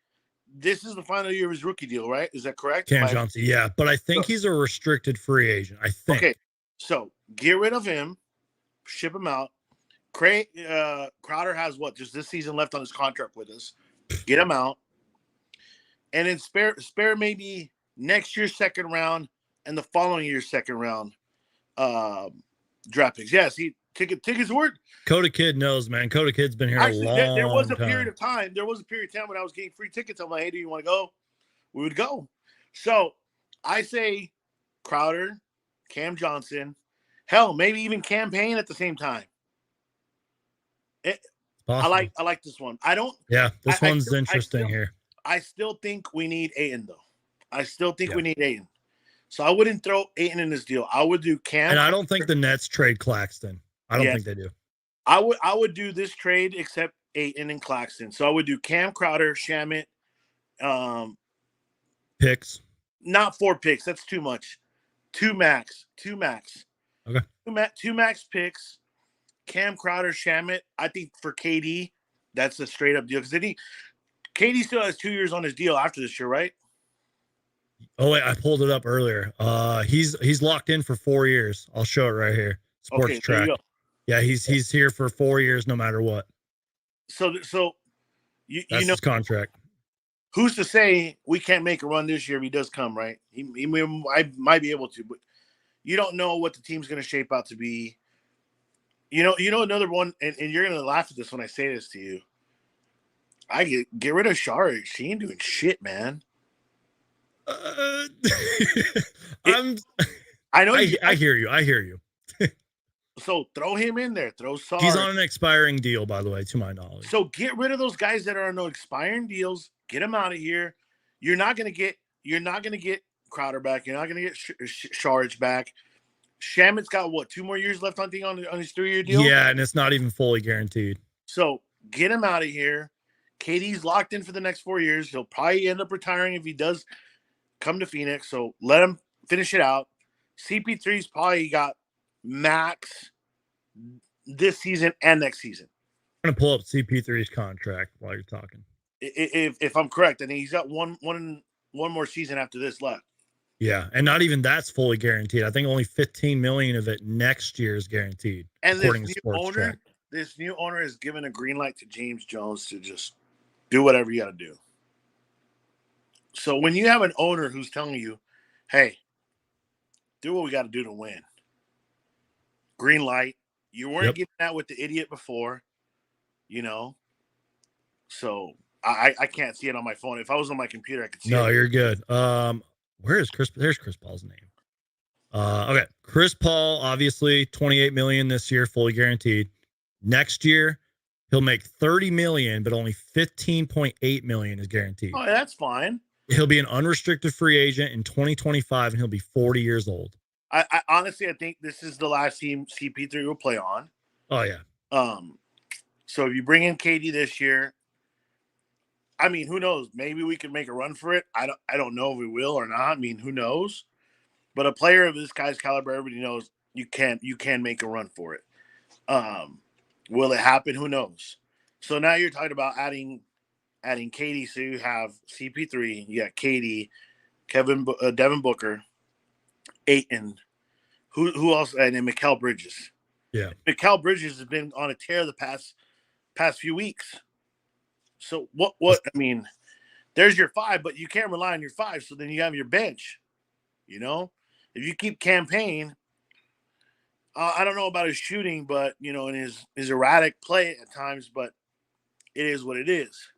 this is the final year of his rookie deal, right? Is that correct? Cam Johnson, yeah. But I think he's a restricted free agent. I think. Okay, so get rid of him, ship him out. Crowder has just this season left on his contract with us. Get him out, and then spare maybe next year's second round and the following year's second round draft picks. Yes, Tickets weren't. Coda Kid knows, man. Coda Kid's been here Actually, a long there was a time. period of time. There was a period of time when I was getting free tickets. I'm like, hey, do you want to go? We would go. So I say Crowder, Cam Johnson, hell, maybe even campaign at the same time. I like this one. I don't. Yeah, this one's interesting here. I still think we need Ayton, though. I still think we need Ayton. So I wouldn't throw Ayton in this deal. I would do Cam. And I don't think the Nets trade Claxton. I don't think they do. I would do this trade except Ayton and Claxton. So I would do Cam, Crowder, Shamet. Picks. Not 4 picks. That's too much. 2 max. Okay. 2 max picks. Cam, Crowder, Shamet. I think for KD, that's a straight up deal because KD still has 2 years on his deal after this year, right? Oh wait, I pulled it up earlier. He's locked in for 4 years. I'll show it right here. Sports Track. Yeah, he's here for 4 years, no matter what. So you know his contract. Who's to say we can't make a run this year if he does come, right? He might be able to, but you don't know what the team's going to shape out to be. You know another one, and you're going to laugh at this when I say this to you. I get rid of Shari. She ain't doing shit, man. I hear you. So throw him in there. Throw Sarge. He's on an expiring deal, by the way, to my knowledge. So get rid of those guys that are on no expiring deals. Get them out of here. You're not gonna get Crowder back. You're not gonna get Sarge back. Shamit's got 2 more years left on his 3-year deal. Yeah, and it's not even fully guaranteed. So get him out of here. KD's locked in for the next 4 years. He'll probably end up retiring if he does come to Phoenix. So let him finish it out. CP3's probably got max this season and next season. I'm gonna pull up CP3's contract while you're talking. If I'm correct, I think he's got one more season after this left. Yeah, and not even that's fully guaranteed. I think only 15 million of it next year is guaranteed. And according to Sports Track. This new owner has given a green light to James Jones to just do whatever you got to do. So when you have an owner who's telling you, "Hey, do what we got to do to win," green light. You weren't getting that with the idiot before, So I can't see it on my phone. If I was on my computer, I could see it. No, you're good. Where is Chris? There's Chris Paul's name. Okay. Chris Paul, obviously 28 million this year, fully guaranteed. Next year, he'll make 30 million, but only 15.8 million is guaranteed. Oh, that's fine. He'll be an unrestricted free agent in 2025, and he'll be 40 years old. I honestly, I think this is the last team CP3 will play on. Oh yeah. So if you bring in KD this year, I mean, who knows? Maybe we can make a run for it. I don't know if we will or not. I mean, who knows? But a player of this guy's caliber, everybody knows you can make a run for it. Will it happen? Who knows? So now you're talking about adding KD. So you have CP3, you got KD, Devin Booker, Ayton, who else? And then Mikal Bridges. Yeah, Mikal Bridges has been on a tear the past few weeks. So what? I mean, there's your 5, but you can't rely on your 5. So then you have your bench. If you keep campaign, I don't know about his shooting, but in his erratic play at times, but it is what it is.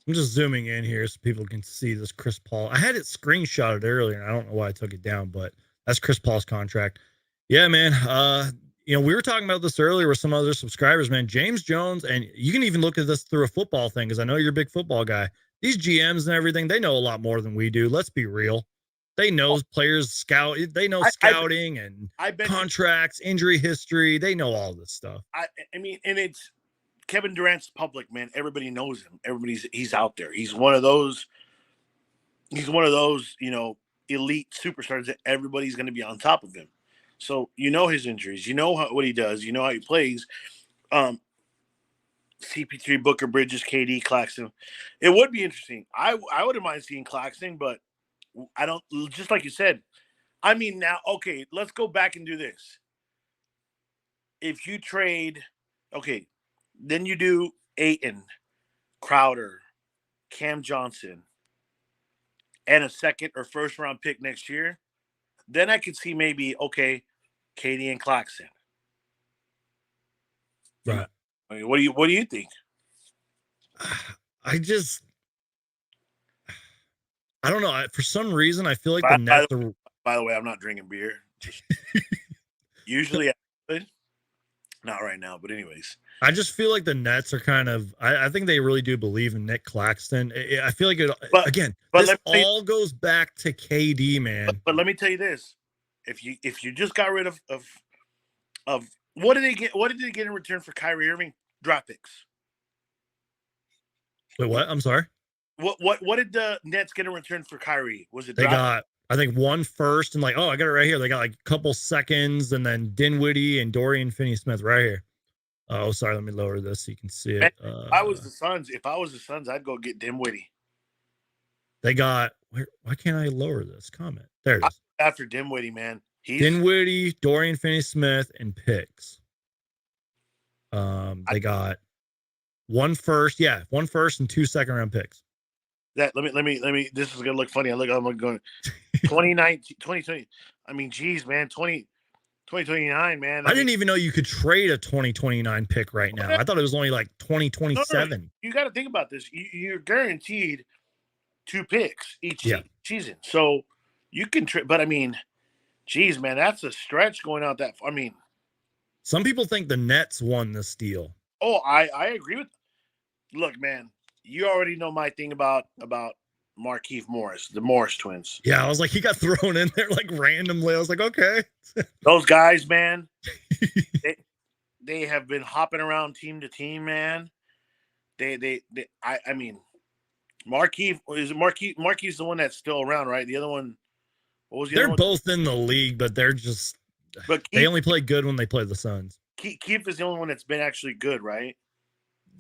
I'm just zooming in here so people can see this Chris Paul. I had it screenshotted earlier, and I don't know why I took it down, but that's Chris Paul's contract. Yeah, man. We were talking about this earlier with some other subscribers, man. James Jones, and you can even look at this through a football thing, because I know you're a big football guy. These GMs and everything, they know a lot more than we do. Let's be real. They know players scout. They know scouting and contracts, injury history. They know all this stuff. I mean, and it's Kevin Durant's public, man. Everybody knows him. He's out there. He's one of those. Elite superstars that everybody's going to be on top of him. So his injuries. What he does. How he plays. CP3, Booker, Bridges, KD, Claxton. It would be interesting. I wouldn't mind seeing Claxton, but I don't. Just like you said. I mean, now, okay, let's go back and do this. If you trade, okay, then you do Ayton, Crowder, Cam Johnson, and a second or first round pick next year. Then I could see maybe, okay, KD and Claxton. Right. I mean, what do you think? I don't know. For some reason, I feel like By, the Nets by, are. by the way, I'm not drinking beer. Just usually I would. Not right now, but anyways. I just feel like the Nets are kind of. I think they really do believe in Nick Claxton. I feel like again. This all goes back to KD, man. But let me tell you this: if you just got rid of what did they get? What did they get in return for Kyrie Irving? Draft picks. Wait, what? I'm sorry. What did the Nets get in return for Kyrie? Was it they got? I think 1 first and like, oh, I got it right here. They got like a couple seconds and then Dinwiddie and Dorian Finney-Smith right here. Oh, sorry. Let me lower this so you can see it. If I was the Suns, I'd go get Dinwiddie. They got. Why can't I lower this comment? There it is. After Dinwiddie, man. Dinwiddie, Dorian Finney-Smith, and picks. They got 1 first, 1 first and 2 second-round picks. Let me. This is gonna look funny. I'm going 2019, 2020. I mean, geez, man, 2029, man. I didn't even know you could trade a 2029 pick right now. I thought it was only like 2027. No. You got to think about this. You're guaranteed 2 picks each season, so you can trade. But I mean, geez, man, that's a stretch going out that. I mean, some people think the Nets won this deal. Oh, I agree with. Look, man, you already know my thing about Markieff Morris, the Morris twins. Yeah, I was like, he got thrown in there like randomly. I was like, okay. Those guys, man, they have been hopping around team to team, man. I mean, Markeith's the one that's still around, right? The other one, what was the other one? They're both in the league, but they're just. But Keith, they only play good when they play the Suns. Keith is the only one that's been actually good, right?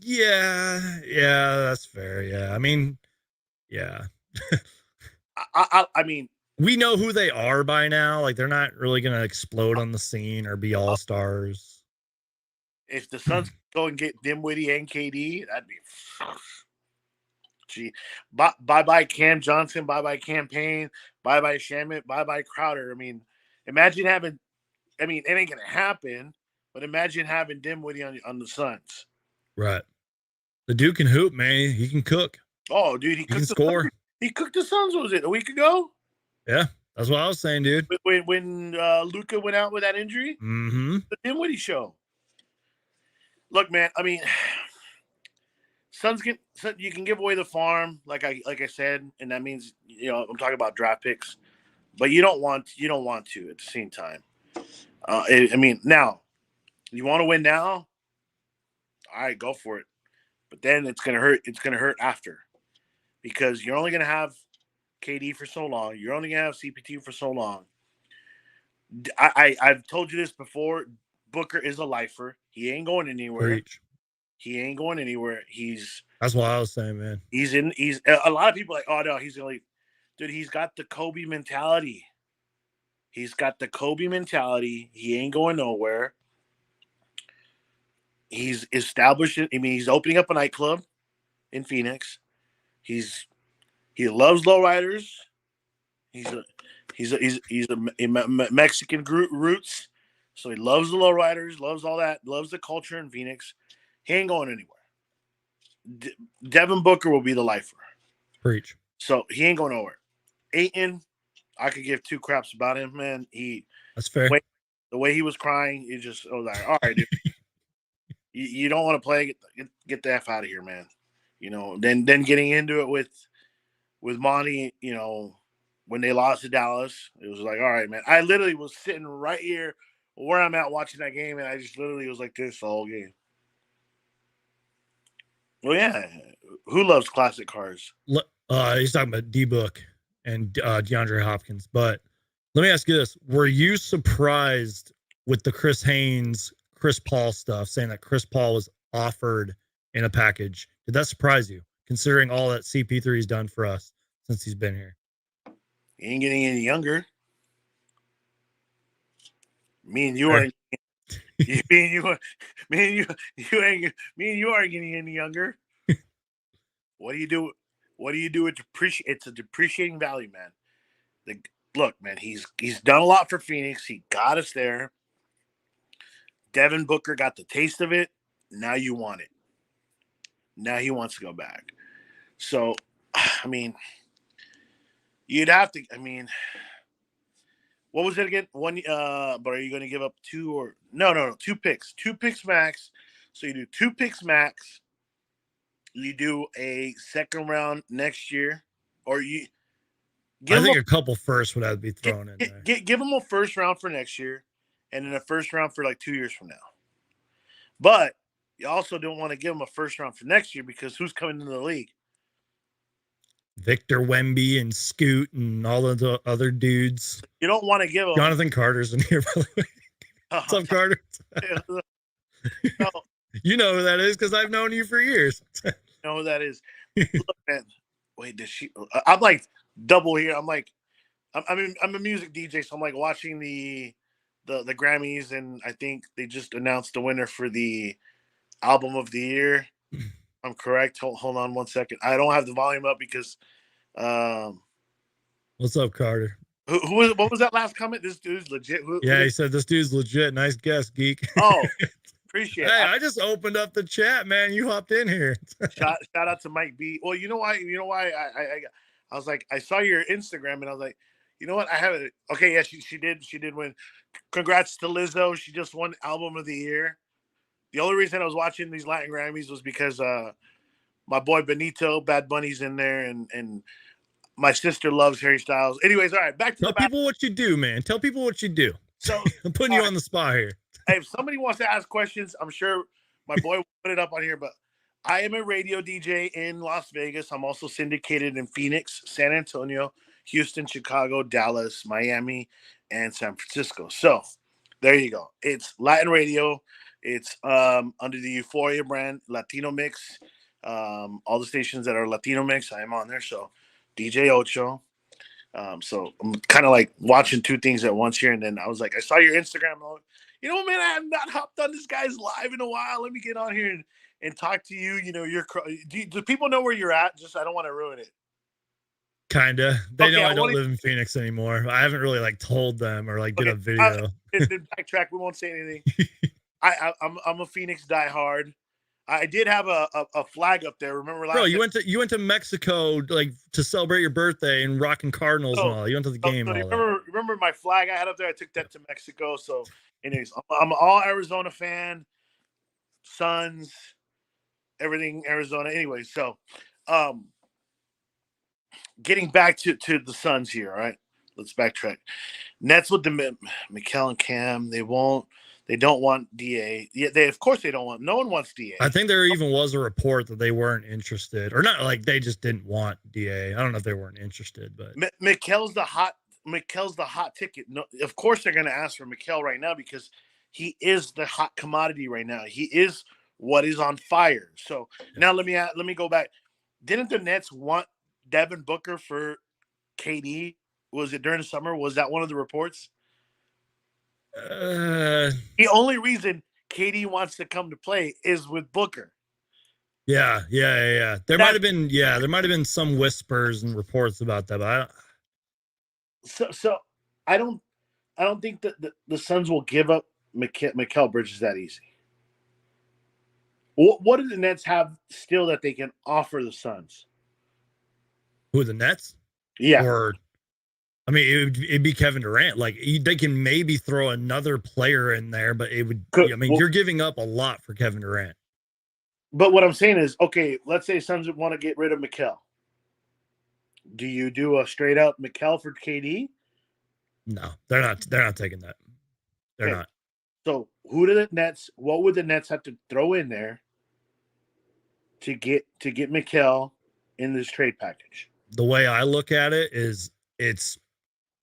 Yeah, that's fair. Yeah, I mean, yeah. I mean, we know who they are by now. Like, they're not really gonna explode on the scene or be all stars. If the Suns go and get Dinwiddie and KD, that'd be. Gee, bye Cam Johnson, bye Cam Payne, bye Shamit, bye Crowder. I mean, imagine having. I mean, it ain't gonna happen, but imagine having Dinwiddie on the Suns. Right. The dude can hoop, man. He can cook. Oh, dude, he can score. He cooked the Suns. What was it, a week ago? Yeah, that's what I was saying, dude. When Luka went out with that injury, the Dinwiddie show. Look, man. I mean, you can give away the farm, like I said, and that means I'm talking about draft picks, but you don't want to at the same time. I mean, now you want to win now. All right, go for it. But then it's gonna hurt. It's gonna hurt after, because you're only gonna have KD for so long. You're only gonna have CP2 for so long. I've told you this before. Booker is a lifer. He ain't going anywhere. Preach. He ain't going anywhere. That's what I was saying, man. He's a lot of people are like, oh no, he's gonna leave. Dude, he's got the Kobe mentality. He's got the Kobe mentality. He ain't going nowhere. He's established it. I mean, he's opening up a nightclub in Phoenix. He loves lowriders. He's a Mexican roots, so he loves the lowriders, loves all that, loves the culture in Phoenix. He ain't going anywhere. Devin Booker will be the lifer. Preach. So he ain't going nowhere. Ayton, I could give 2 craps about him, man. That's fair. The way he was crying, I was like, all right, dude. You don't want to play. Get the F out of here, man. Then getting into it with Monty, when they lost to Dallas, it was like, all right, man. I literally was sitting right here where I'm at watching that game, and I just literally was like this the whole game. Well, yeah. Who loves classic cars? He's talking about D-Book and DeAndre Hopkins. But let me ask you this. Were you surprised with the Chris Haynes, Chris Paul stuff, saying that Chris Paul was offered in a package? Did that surprise you, considering all that CP3's done for us since he's been here? He ain't getting any younger. Me and you aren't. Me and you aren't getting any younger. What do you do? What do you do? It's a depreciating value, man. Look, man, he's done a lot for Phoenix. He got us there. Devin Booker got the taste of it. Now you want it. Now he wants to go back. So, I mean, you'd have to. I mean, what was it again? One. But are you going to give up two or no? 2 picks. 2 picks max. So you do 2 picks max. You do a second round next year, or you. I think a couple firsts would have to be thrown in there. Give them a first round for next year, and then a first round for like 2 years from now. But you also don't want to give them a first round for next year because who's coming into the league? Victor Wemby and Scoot and all of the other dudes. You don't want to give them. Jonathan Carter's in here, by the way. What's up, Carter? No. You know who that is because I've known you for years. You know who that is. Look, man, wait, does she? I'm like double here. I'm like, I'm a music DJ, so I'm like watching the Grammys, and I think they just announced the winner for the album of the year. I'm correct. Hold on 1 second. I don't have the volume up because. What's up, Carter? What was that last comment? This dude's legit. He said this dude's legit. Nice guess, geek. Oh, appreciate it. Hey, I just opened up the chat, man. You hopped in here. shout out to Mike B. Well, you know why? I was like, I saw your Instagram, and I was like, you know what? I have it. Okay, yeah, she did win. Congrats to Lizzo. She just won Album of the Year. The only reason I was watching these Latin Grammys was because my boy Benito, Bad Bunny's in there, and my sister loves Harry Styles. Anyways, all right, back to Tell people what you do, man. Tell people what you do. So I'm putting you on the spot here. Hey, if somebody wants to ask questions, I'm sure my boy will put it up on here. But I am a radio DJ in Las Vegas. I'm also syndicated in Phoenix, San Antonio, Houston, Chicago, Dallas, Miami, and San Francisco. So there you go. It's Latin radio. It's under the Euphoria brand, Latino Mix. All the stations that are Latino Mix, I am on there. So DJ Ocho. So I'm kind of like watching 2 things at once here. And then I was like, I saw your Instagram. I'm like, you know, man, I have not hopped on this guy's live in a while. Let me get on here and talk to you. You know, do people know where you're at? Just, I don't want to ruin it. Kinda. They know I don't live in Phoenix anymore. I haven't really like told them or like did a video. Backtrack. We won't say anything. I'm a Phoenix diehard. I did have a flag up there. Remember last? Bro, you went to Mexico like to celebrate your birthday and rocking Cardinals and all. You went to the game. Remember my flag I had up there? I took that to Mexico. So, anyways, I'm all Arizona fan. Suns, everything Arizona. Anyway, so getting back to the Suns here. All right, let's backtrack. Nets with the Mikal and Cam. They don't want DA. Yeah, of course they don't want. No one wants DA. I think there even was a report that they weren't interested, or not. Like they just didn't want DA. I don't know if they weren't interested, but Mikal's the hot ticket. No, of course they're going to ask for Mikal right now because he is the hot commodity right now. He is what is on fire. So now let me go back. Didn't the Nets want Devin Booker for KD? Was it during the summer? Was that one of the reports? The only reason KD wants to come to play is with Booker. Yeah. There might have been some whispers and reports about that, but so I don't think that the Suns will give up Mikal Bridges that easy. What do the Nets have still that they can offer the Suns? Who, the Nets? Yeah. It'd be Kevin Durant. Like they can maybe throw another player in there, but it would. You're giving up a lot for Kevin Durant. But what I'm saying is, okay, let's say Suns want to get rid of Mikal. Do you do a straight up Mikal for KD? No, they're not. They're not taking that. They're not. So who do the Nets? What would the Nets have to throw in there to get Mikal in this trade package? The way I look at it is, it's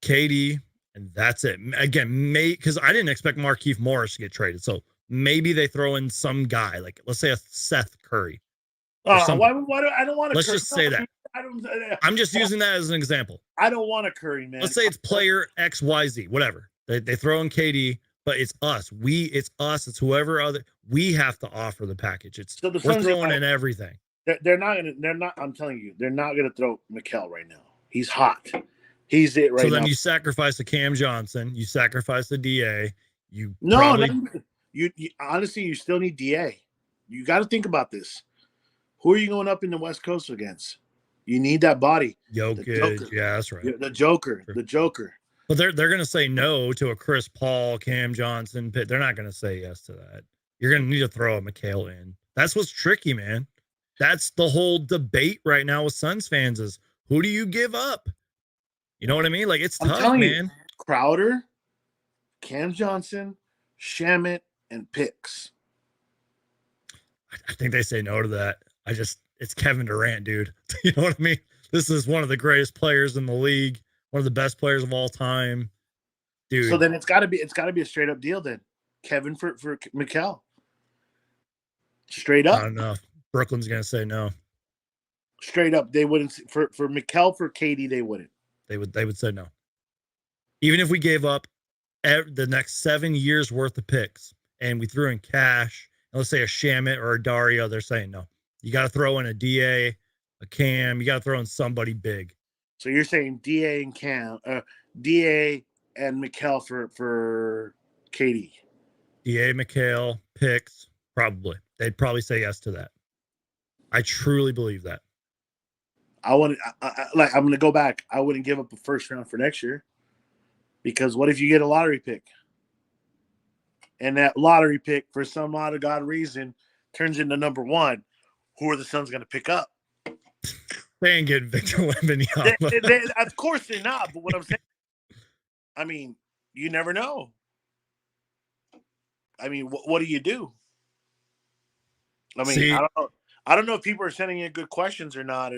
KD, and that's it. Again, because I didn't expect Markieff Morris to get traded, so maybe they throw in some guy, like let's say a Seth Curry. Why I don't want to. Let's just say that. I'm just using that as an example. I don't want a Curry, man. Let's say it's player XYZ, whatever. They throw in KD, but it's us. It's us. It's whoever other. We have to offer the package. We're throwing in everything. They're not. I'm telling you, they're not gonna throw Mikal right now. He's hot. He's it right now. So then you sacrifice the Cam Johnson. You sacrifice the DA. You honestly, you still need DA. You got to think about this. Who are you going up in the West Coast against? You need that body. Jokic, yeah, that's right. The Joker. But they're gonna say no to a Chris Paul, Cam Johnson, Pitt. They're not gonna say yes to that. You're gonna need to throw a McHale in. That's what's tricky, man. That's the whole debate right now with Suns fans is who do you give up? You know what I mean? Like it's tough, man. Crowder, Cam Johnson, Shamet, and Picks. I think they say no to that. It's Kevin Durant, dude. You know what I mean? This is one of the greatest players in the league, one of the best players of all time, dude. So then it's got to be a straight up deal then. Kevin for McHale. Straight up. Not enough. Brooklyn's gonna say no. Straight up, they wouldn't for McHale for KD. They wouldn't. They would say no. Even if we gave up the next 7 years worth of picks and we threw in cash, and let's say a Shamet or a Dario, they're saying no. You got to throw in a DA, a Cam. You got to throw in somebody big. So you're saying DA and Cam, DA and McHale for KD. DA, McHale, picks, probably. They'd probably say yes to that. I truly believe that. I'm going to go back. I wouldn't give up a first round for next year because what if you get a lottery pick? And that lottery pick, for some odd God reason, turns into number one. Who are the Suns going to pick up? They ain't getting Victor Wembanyama. Of course they're not. But what I'm saying, I mean, you never know. I mean, what do you do? I mean, I don't know. I don't know if people are sending in good questions or not.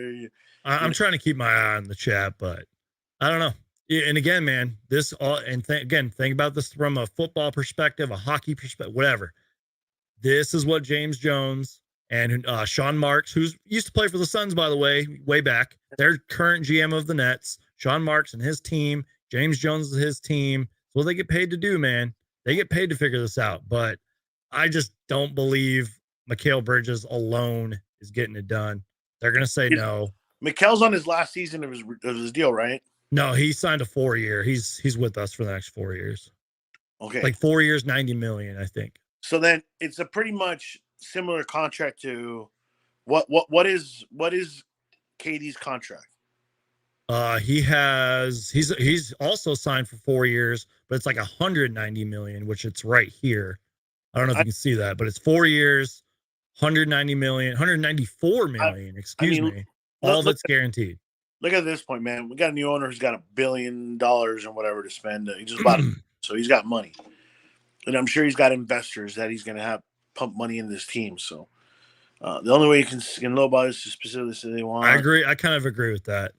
I'm trying to keep my eye on the chat, but I don't know. And again, man, this all again, think about this from a football perspective, a hockey perspective, whatever. This is what James Jones and Sean Marks, who used to play for the Suns, by the way back, their current GM of the Nets, Sean Marks and his team, James Jones is his team. It's what they get paid to do, man. They get paid to figure this out. But I just don't believe Mikal Bridges alone is getting it done. They're going to say no. Mikhal's on his last season of his deal, right? No, he signed a 4-year. He's with us for the next 4 years. Okay. Like 4 years, $90 million, I think. So then it's a pretty much similar contract to what is KD's contract? He's also signed for 4 years, but it's like $190 million, which it's right here. I don't know if you can see that, but it's 4 years, $190 million, $194 million, excuse me. All that's guaranteed. Look at this point, man. We got a new owner who's got $1 billion or whatever to spend. He just bought it, so he's got money. And I'm sure he's got investors that he's going to have pump money in this team. So the only way you can lowball is to specifically say they want. I agree. I kind of agree with that.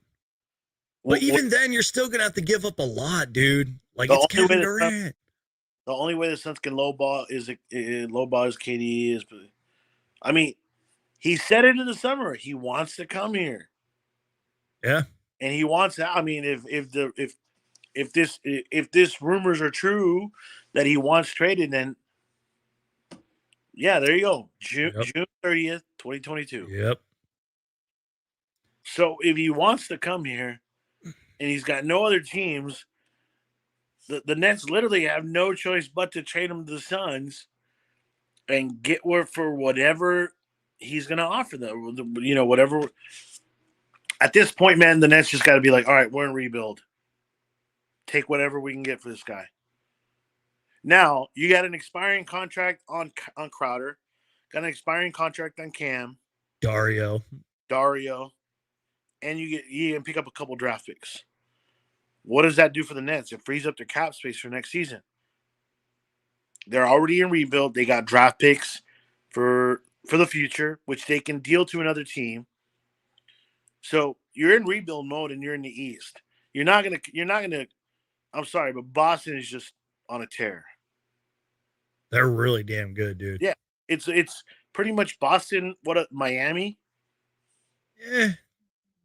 But even then, you're still going to have to give up a lot, dude. Like, it's Kevin Durant. The only way the Suns can lowball is KD is. I mean, he said it in the summer. He wants to come here. Yeah. And he wants out. I mean, if this rumors are true that he wants traded, then yeah, there you go. June 30th, 2022. Yep. So if he wants to come here and he's got no other teams, the Nets literally have no choice but to trade him to the Suns and get work for whatever he's going to offer them. You know, whatever. At this point, man, the Nets just got to be like, all right, we're in rebuild. Take whatever we can get for this guy. Now, you got an expiring contract on Crowder, got an expiring contract on Cam, Dario, and you can pick up a couple draft picks. What does that do for the Nets? It frees up their cap space for next season. They're already in rebuild. They got draft picks for the future, which they can deal to another team. So you're in rebuild mode and you're in the East. You're not gonna. I'm sorry, but Boston is just on a tear. They're really damn good, dude. Yeah, it's pretty much Boston. Miami? Yeah,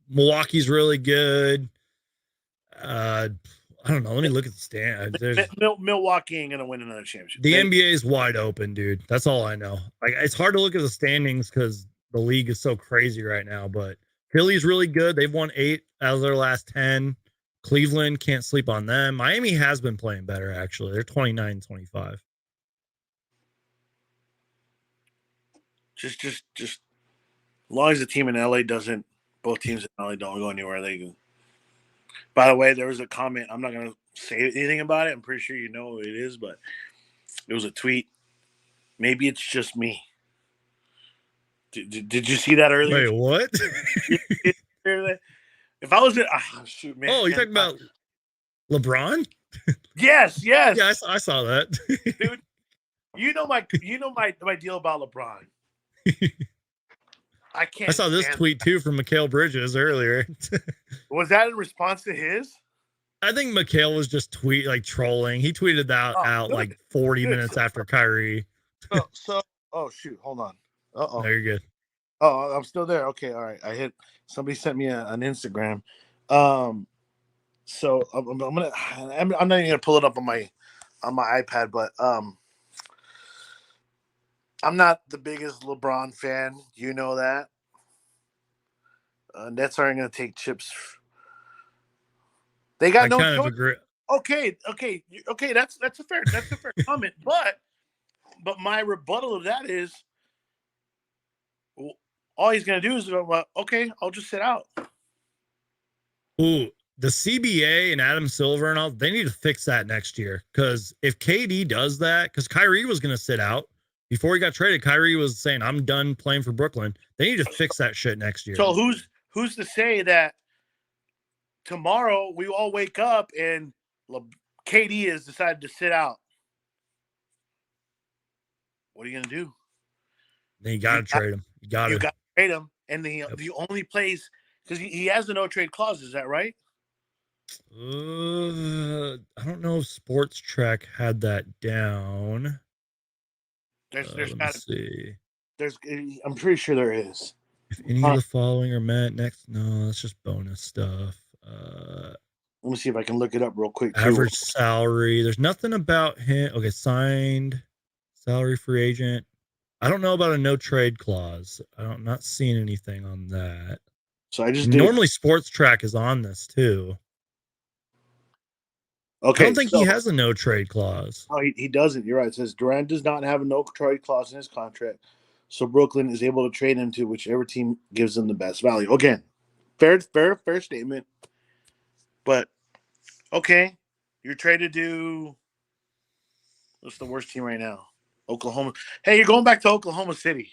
Milwaukee's really good. I don't know. Let me look at the stand. Milwaukee ain't gonna win another championship. The NBA is wide open, dude. That's all I know. Like, it's hard to look at the standings because the league is so crazy right now. But Philly's really good. They've won 8 out of their last 10. Cleveland, can't sleep on them. Miami has been playing better, actually. They're 29-25. Just as long as the team in LA doesn't, both teams in LA don't go anywhere, they go. By the way, there was a comment. I'm not gonna say anything about it. I'm pretty sure you know what it is, but it was a tweet. Maybe it's just me. Did you see that earlier? Wait, what? If I was in, shoot, man. Oh, you talking about LeBron? Yes. Yeah, I saw that. Dude, you know my deal about LeBron. I can't. I saw this tweet too from Mikal Bridges earlier. Was that in response to his? I think Mikal was just trolling. He tweeted that out good. like 40 minutes after Kyrie. Oh shoot, hold on. No, you're good. Oh, I'm still there. Okay, all right. Somebody sent me an Instagram. So I'm not even gonna pull it up on my iPad, but I'm not the biggest LeBron fan. You know that. Nets aren't gonna take chips. They got no choice. Agree. Okay. That's a fair comment, but my rebuttal of that is, all he's gonna do is go, well, okay, I'll just sit out. Ooh, the CBA and Adam Silver and all, they need to fix that next year. Because if KD does that, because Kyrie was going to sit out before he got traded, Kyrie was saying, I'm done playing for Brooklyn. They need to fix that shit next year. So who's to say that tomorrow we all wake up and KD has decided to sit out? What are you going to do? Then you got to trade him. You got to trade him. And the only place, because he has the no trade clause, is that right? I don't know if Sports Track had that down. There's got to see. I'm pretty sure there is. If any of the following are met next, no, that's just bonus stuff. Let me see if I can look it up real quick. Average salary. There's nothing about him. Okay, signed salary free agent. I don't know about a no trade clause. I'm not seeing anything on that. So I just normally Sports Track is on this too. Okay, I don't think he has a no trade clause. Oh, he doesn't. You're right. It says Durant does not have a no trade clause in his contract, so Brooklyn is able to trade him to whichever team gives them the best value. Again, fair statement. But okay, you're traded to what's the worst team right now? Oklahoma. Hey, you're going back to Oklahoma City.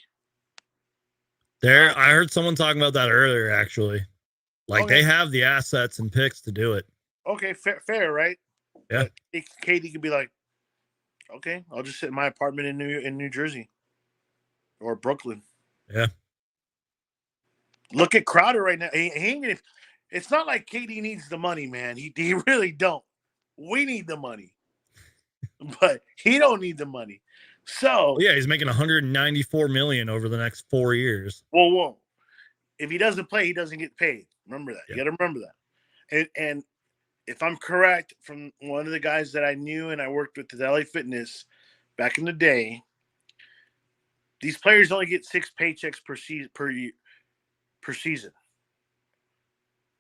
I heard someone talking about that earlier. Actually, they have the assets and picks to do it. Okay, fair, right? Yeah. But KD could be like, okay, I'll just sit in my apartment in New Jersey or Brooklyn. Yeah. Look at Crowder right now. It's not like KD needs the money, man. He really don't. We need the money, but he don't need the money. So yeah, he's making $194 million over the next 4 years. Whoa! If he doesn't play, he doesn't get paid. Remember that. Yeah. You got to remember that. And if I'm correct, from one of the guys that I knew and I worked with at LA Fitness back in the day, these players only get 6 paychecks per season.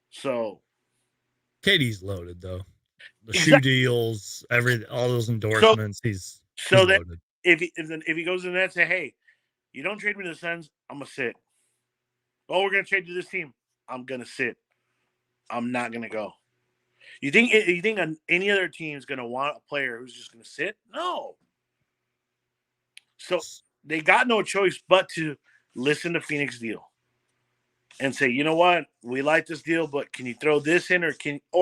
So KD's loaded though. The shoe deals, all those endorsements. He's loaded. If he goes in there and say, hey, you don't trade me to the Suns, I'm gonna sit. Oh, we're gonna trade to this team. I'm gonna sit. I'm not gonna go. You think any other team is gonna want a player who's just gonna sit? No. So they got no choice but to listen to Phoenix deal and say, you know what, we like this deal, but can you throw this in, or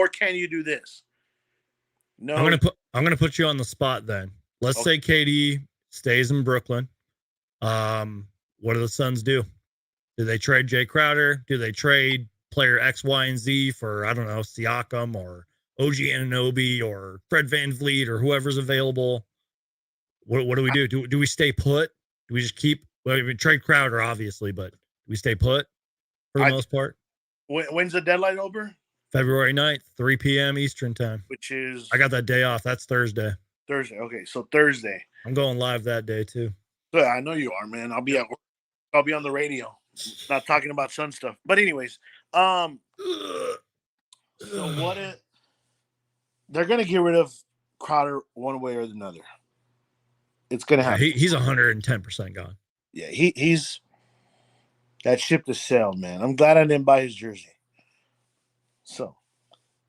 can you do this? No. I'm gonna put you on the spot then. Let's say KD stays in Brooklyn. What do the Suns do? Do they trade Jay Crowder? Do they trade player X, Y, and Z for, I don't know, Siakam or OG Anunoby or Fred VanVleet or whoever's available? What do we do? Do we stay put? Do we just keep? Well, we trade Crowder, obviously, but do we stay put for the most part? When's the deadline over? February 9th, 3 p.m. Eastern time. Which is... I got that day off. That's Thursday. Okay, so Thursday. I'm going live that day too. Yeah, I know you are, man. I'll be at work. I'll be on the radio, not talking about Sun stuff. But anyways, so they're gonna get rid of Crowder one way or another. It's gonna happen. He's 110% gone. Yeah, he's that ship has sailed, man. I'm glad I didn't buy his jersey. So,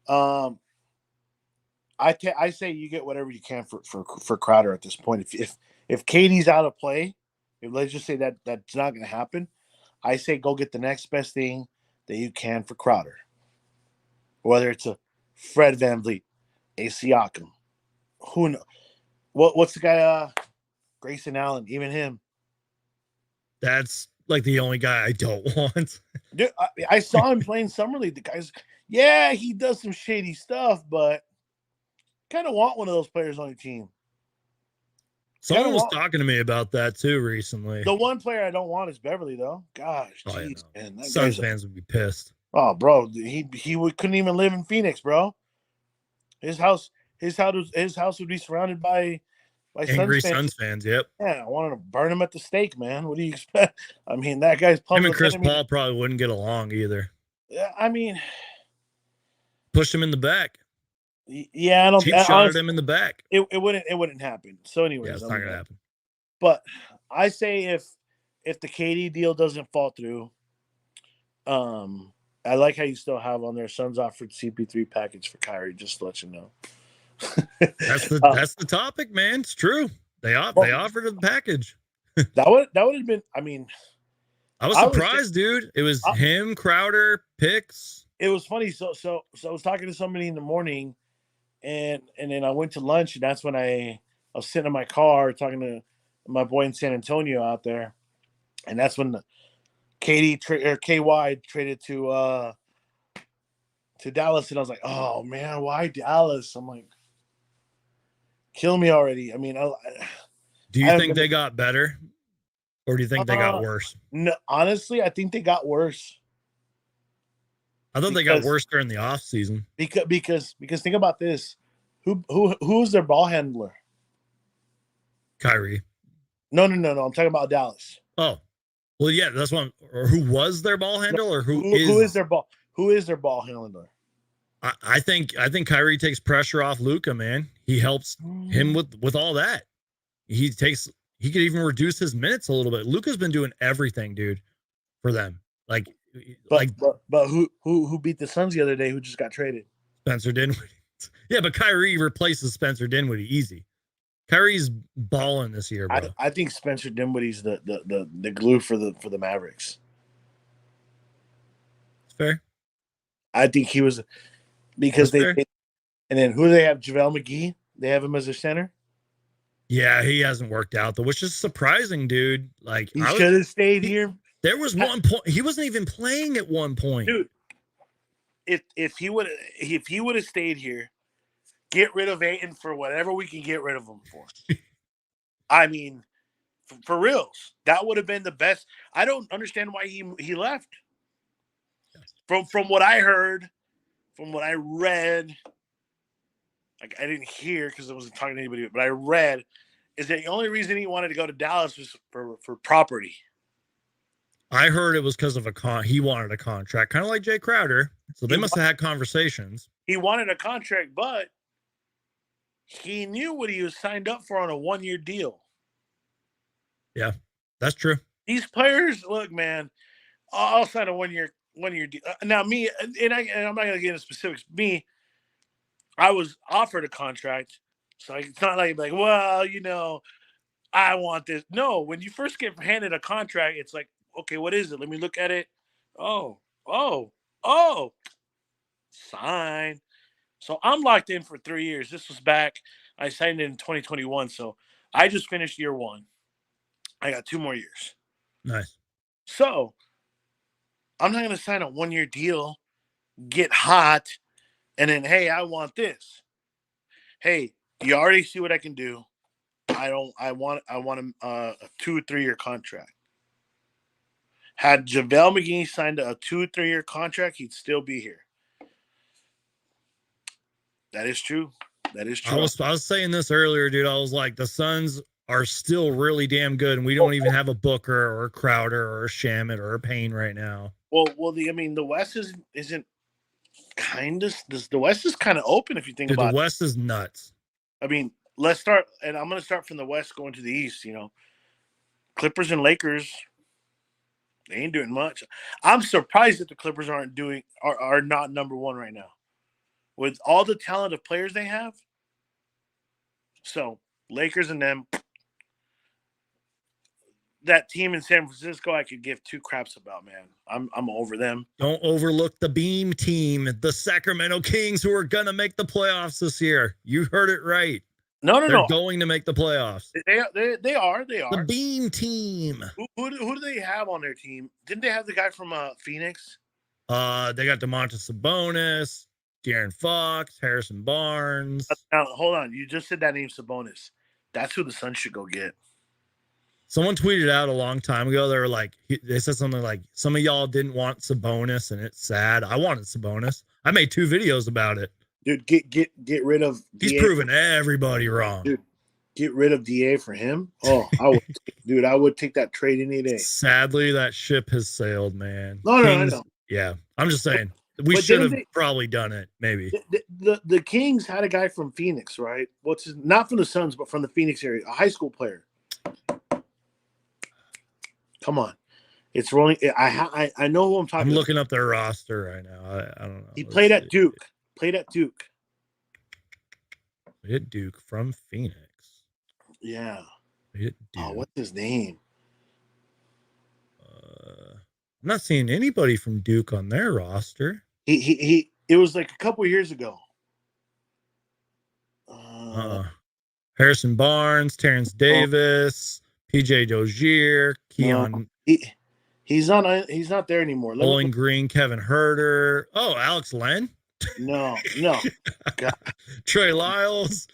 I say you get whatever you can for Crowder at this point. If Katie's out of play, if let's just say that's not going to happen, I say go get the next best thing that you can for Crowder. Whether it's a Fred VanVleet, a Siakam, who knows? What's the guy? Grayson Allen, even him. That's like the only guy I don't want. Dude, I saw him playing summer league. The guy's, yeah, he does some shady stuff, but kind of want one of those players on your team. Someone was talking to me about that too recently. The one player I don't want is Beverly, though. Gosh, jeez, man, that Suns fans would be pissed. Oh, bro, he couldn't even live in Phoenix, bro. His house would be surrounded by angry Suns fans. Yep. Yeah, I wanted to burn him at the stake, man. What do you expect? I mean, that guy's public. Him and Chris Paul probably wouldn't get along either. Yeah, I mean, pushed him in the back. Yeah, I don't. Cheap shot at him in the back. It wouldn't happen. So, anyways, yeah, it's not gonna happen. But I say if the KD deal doesn't fall through, I like how you still have on there Suns offered CP3 package for Kyrie. Just to let you know. That's the topic, man. It's true. They offered a package. that would have been. I mean, I was surprised, dude. It was him, Crowder, picks. It was funny. So I was talking to somebody in the morning, and then I went to lunch, and that's when I was sitting in my car talking to my boy in San Antonio out there, and that's when KY traded to Dallas, and I was like, oh man, why Dallas? I'm like, kill me already. I mean, do you think they got better, or do you think they got worse? No, honestly, I think they got worse. I thought they got worse during the off season. Because think about this, who's their ball handler? Kyrie. No. I'm talking about Dallas. Oh, well, yeah, that's one. Or who was their ball handler, or who is their ball handler? I think Kyrie takes pressure off Luka, man. He helps him with all that. He could even reduce his minutes a little bit. Luka's been doing everything, dude, for them. But who beat the Suns the other day? Who just got traded? Spencer Dinwiddie. Yeah, but Kyrie replaces Spencer Dinwiddie easy. Kyrie's balling this year, bro. I think Spencer Dinwiddie's the glue for the Mavericks. It's fair. I think he was because and then who do they have? JaVale McGee. They have him as a center. Yeah, he hasn't worked out though, which is surprising, dude. Like he should have stayed here. There was one point he wasn't even playing at one point, dude. If he would have stayed here, get rid of Ayton for whatever we can get rid of him for. I mean, for reals, that would have been the best. I don't understand why he left. From what I heard, from what I read, like I didn't hear because I wasn't talking to anybody, but I read is that the only reason he wanted to go to Dallas was for property. I heard it was because of he wanted a contract, kind of like Jay Crowder. So they must have had conversations. He wanted a contract, but he knew what he was signed up for on a 1-year deal. Yeah, that's true. These players, look, man, I'll sign a 1-year deal. Now, me, and I'm not going to get into specifics. Me, I was offered a contract. So it's not like, well, I want this. No, when you first get handed a contract, it's like, okay, what is it? Let me look at it. Oh, sign. So I'm locked in for 3 years. This was back. I signed it in 2021. So I just finished year 1. I got 2 more years. Nice. So I'm not going to sign a 1-year deal, get hot, and then, hey, I want this. Hey, you already see what I can do. I want a 2 or 3 year contract. Had JaVale McGee signed a 2 or 3 year contract, he'd still be here. That is true. I was saying this earlier, dude. I was like, the Suns are still really damn good, and we don't even have a Booker or a Crowder or a Shamet or a Payne right now. Well, the West isn't kind of the West is kind of open if you think about it. The West is nuts. I mean, let's start, and I'm going to start from the West going to the East. Clippers and Lakers, they ain't doing much. I'm surprised that the Clippers are not number one right now. With all the talent of players they have. So, Lakers and them, that team in San Francisco, I could give two craps about, man. I'm over them. Don't overlook the Beam team, the Sacramento Kings, who are going to make the playoffs this year. You heard it right. No. They're going to make the playoffs. They are. The Beam team. Who do they have on their team? Didn't they have the guy from Phoenix? They got DeMontis Sabonis, De'Aaron Fox, Harrison Barnes. Now, hold on. You just said that name, Sabonis. That's who the Suns should go get. Someone tweeted out a long time ago. They were like, they said something like, some of y'all didn't want Sabonis, and it's sad. I wanted Sabonis. I made 2 videos about it. Dude, get rid of. He's DA. proven everybody wrong. Dude, get rid of DA for him. Oh, I would take that trade any day. Sadly, that ship has sailed, man. No, Kings, I know. Yeah, I'm just saying we But should have didn't probably done it. Maybe The Kings had a guy from Phoenix, right? Not from the Suns, but from the Phoenix area, a high school player. Come on, it's rolling. I know who I'm talking. I'm about. looking up their roster right now. I don't know. He played at Duke. Played at Duke. Hit Duke from Phoenix. Yeah. Hit Duke. Oh, what's his name? I'm not seeing anybody from Duke on their roster. He it was like a couple years ago. Harrison Barnes, Terrence Davis, PJ Dozier, Keon. He's not there anymore. Bowling Green, Kevin Herter. Oh, Alex Len. No. God. Trey Lyles.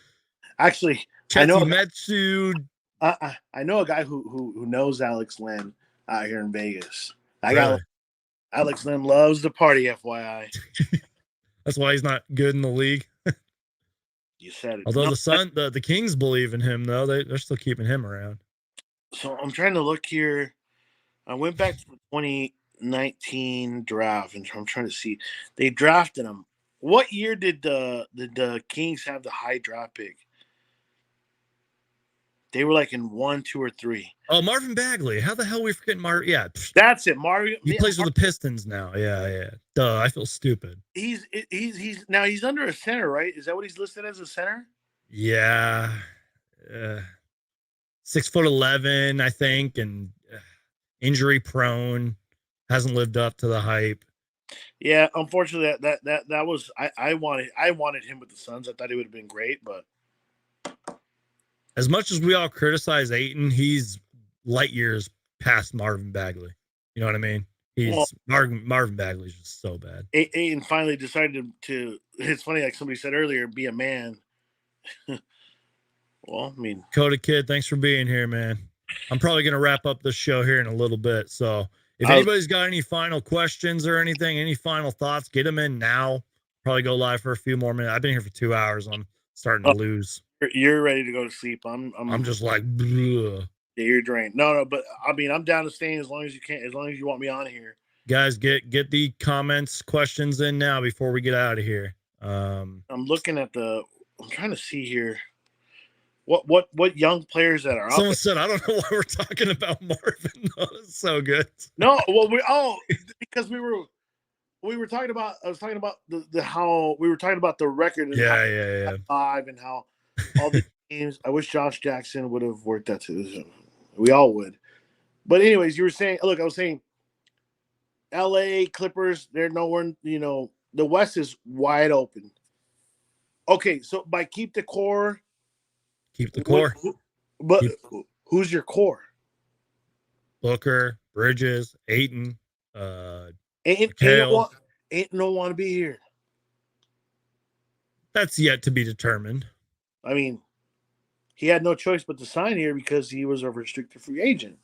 Actually, I know Metsud. I know a guy who knows Alex Len out here in Vegas. Alex Len loves the party, FYI. That's why he's not good in the league. You said it. Although the Kings believe in him, though, they're still keeping him around. So I'm trying to look here. I went back to the 2019 draft, and I'm trying to see. They drafted him. What year did the Kings have the high draft pick? They were like in 1, 2, or 3. Oh, Marvin Bagley. How the hell we forget Marvin? Yeah, that's it. Marvin. He plays with the Pistons now. Yeah. Duh, I feel stupid. He's now he's under a center, right? Is that what he's listed as, a center? Yeah, 6'11", I think, and injury prone. Hasn't lived up to the hype. Yeah, unfortunately, that was I wanted him with the Suns. I thought he would have been great, but as much as we all criticize Ayton, he's light years past Marvin Bagley. You know what I mean? Marvin Bagley's just so bad. Ayton finally decided to. It's funny, like somebody said earlier, be a man. Well, I mean, Coda Kid, thanks for being here, man. I'm probably going to wrap up this show here in a little bit. So if anybody's got any final questions or anything, any final thoughts, get them in now. Probably go live for a few more minutes. I've been here for 2 hours. I'm starting to lose. You're ready to go to sleep. I'm just like, bleh. Yeah, you're drained. No, but I mean, I'm down to staying as long as you can, as long as you want me on here. Guys, get the comments, questions in now before we get out of here. I'm looking at I'm trying to see here. What young players that are out Someone there. said, I don't know why we're talking about Marvin. No, it's so good. No, well, because we were talking about, I was talking about how we were talking about the record. Yeah. 5 and how all the teams. I wish Josh Jackson would have worked that too. We all would. But anyways, you were saying, look, I was saying, LA Clippers, they're nowhere, the West is wide open. Okay, so by keep the core. Who's your core? Booker, Bridges, Ayton, Ayton don't want to be here. That's yet to be determined. I mean, he had no choice but to sign here because he was a restricted free agent.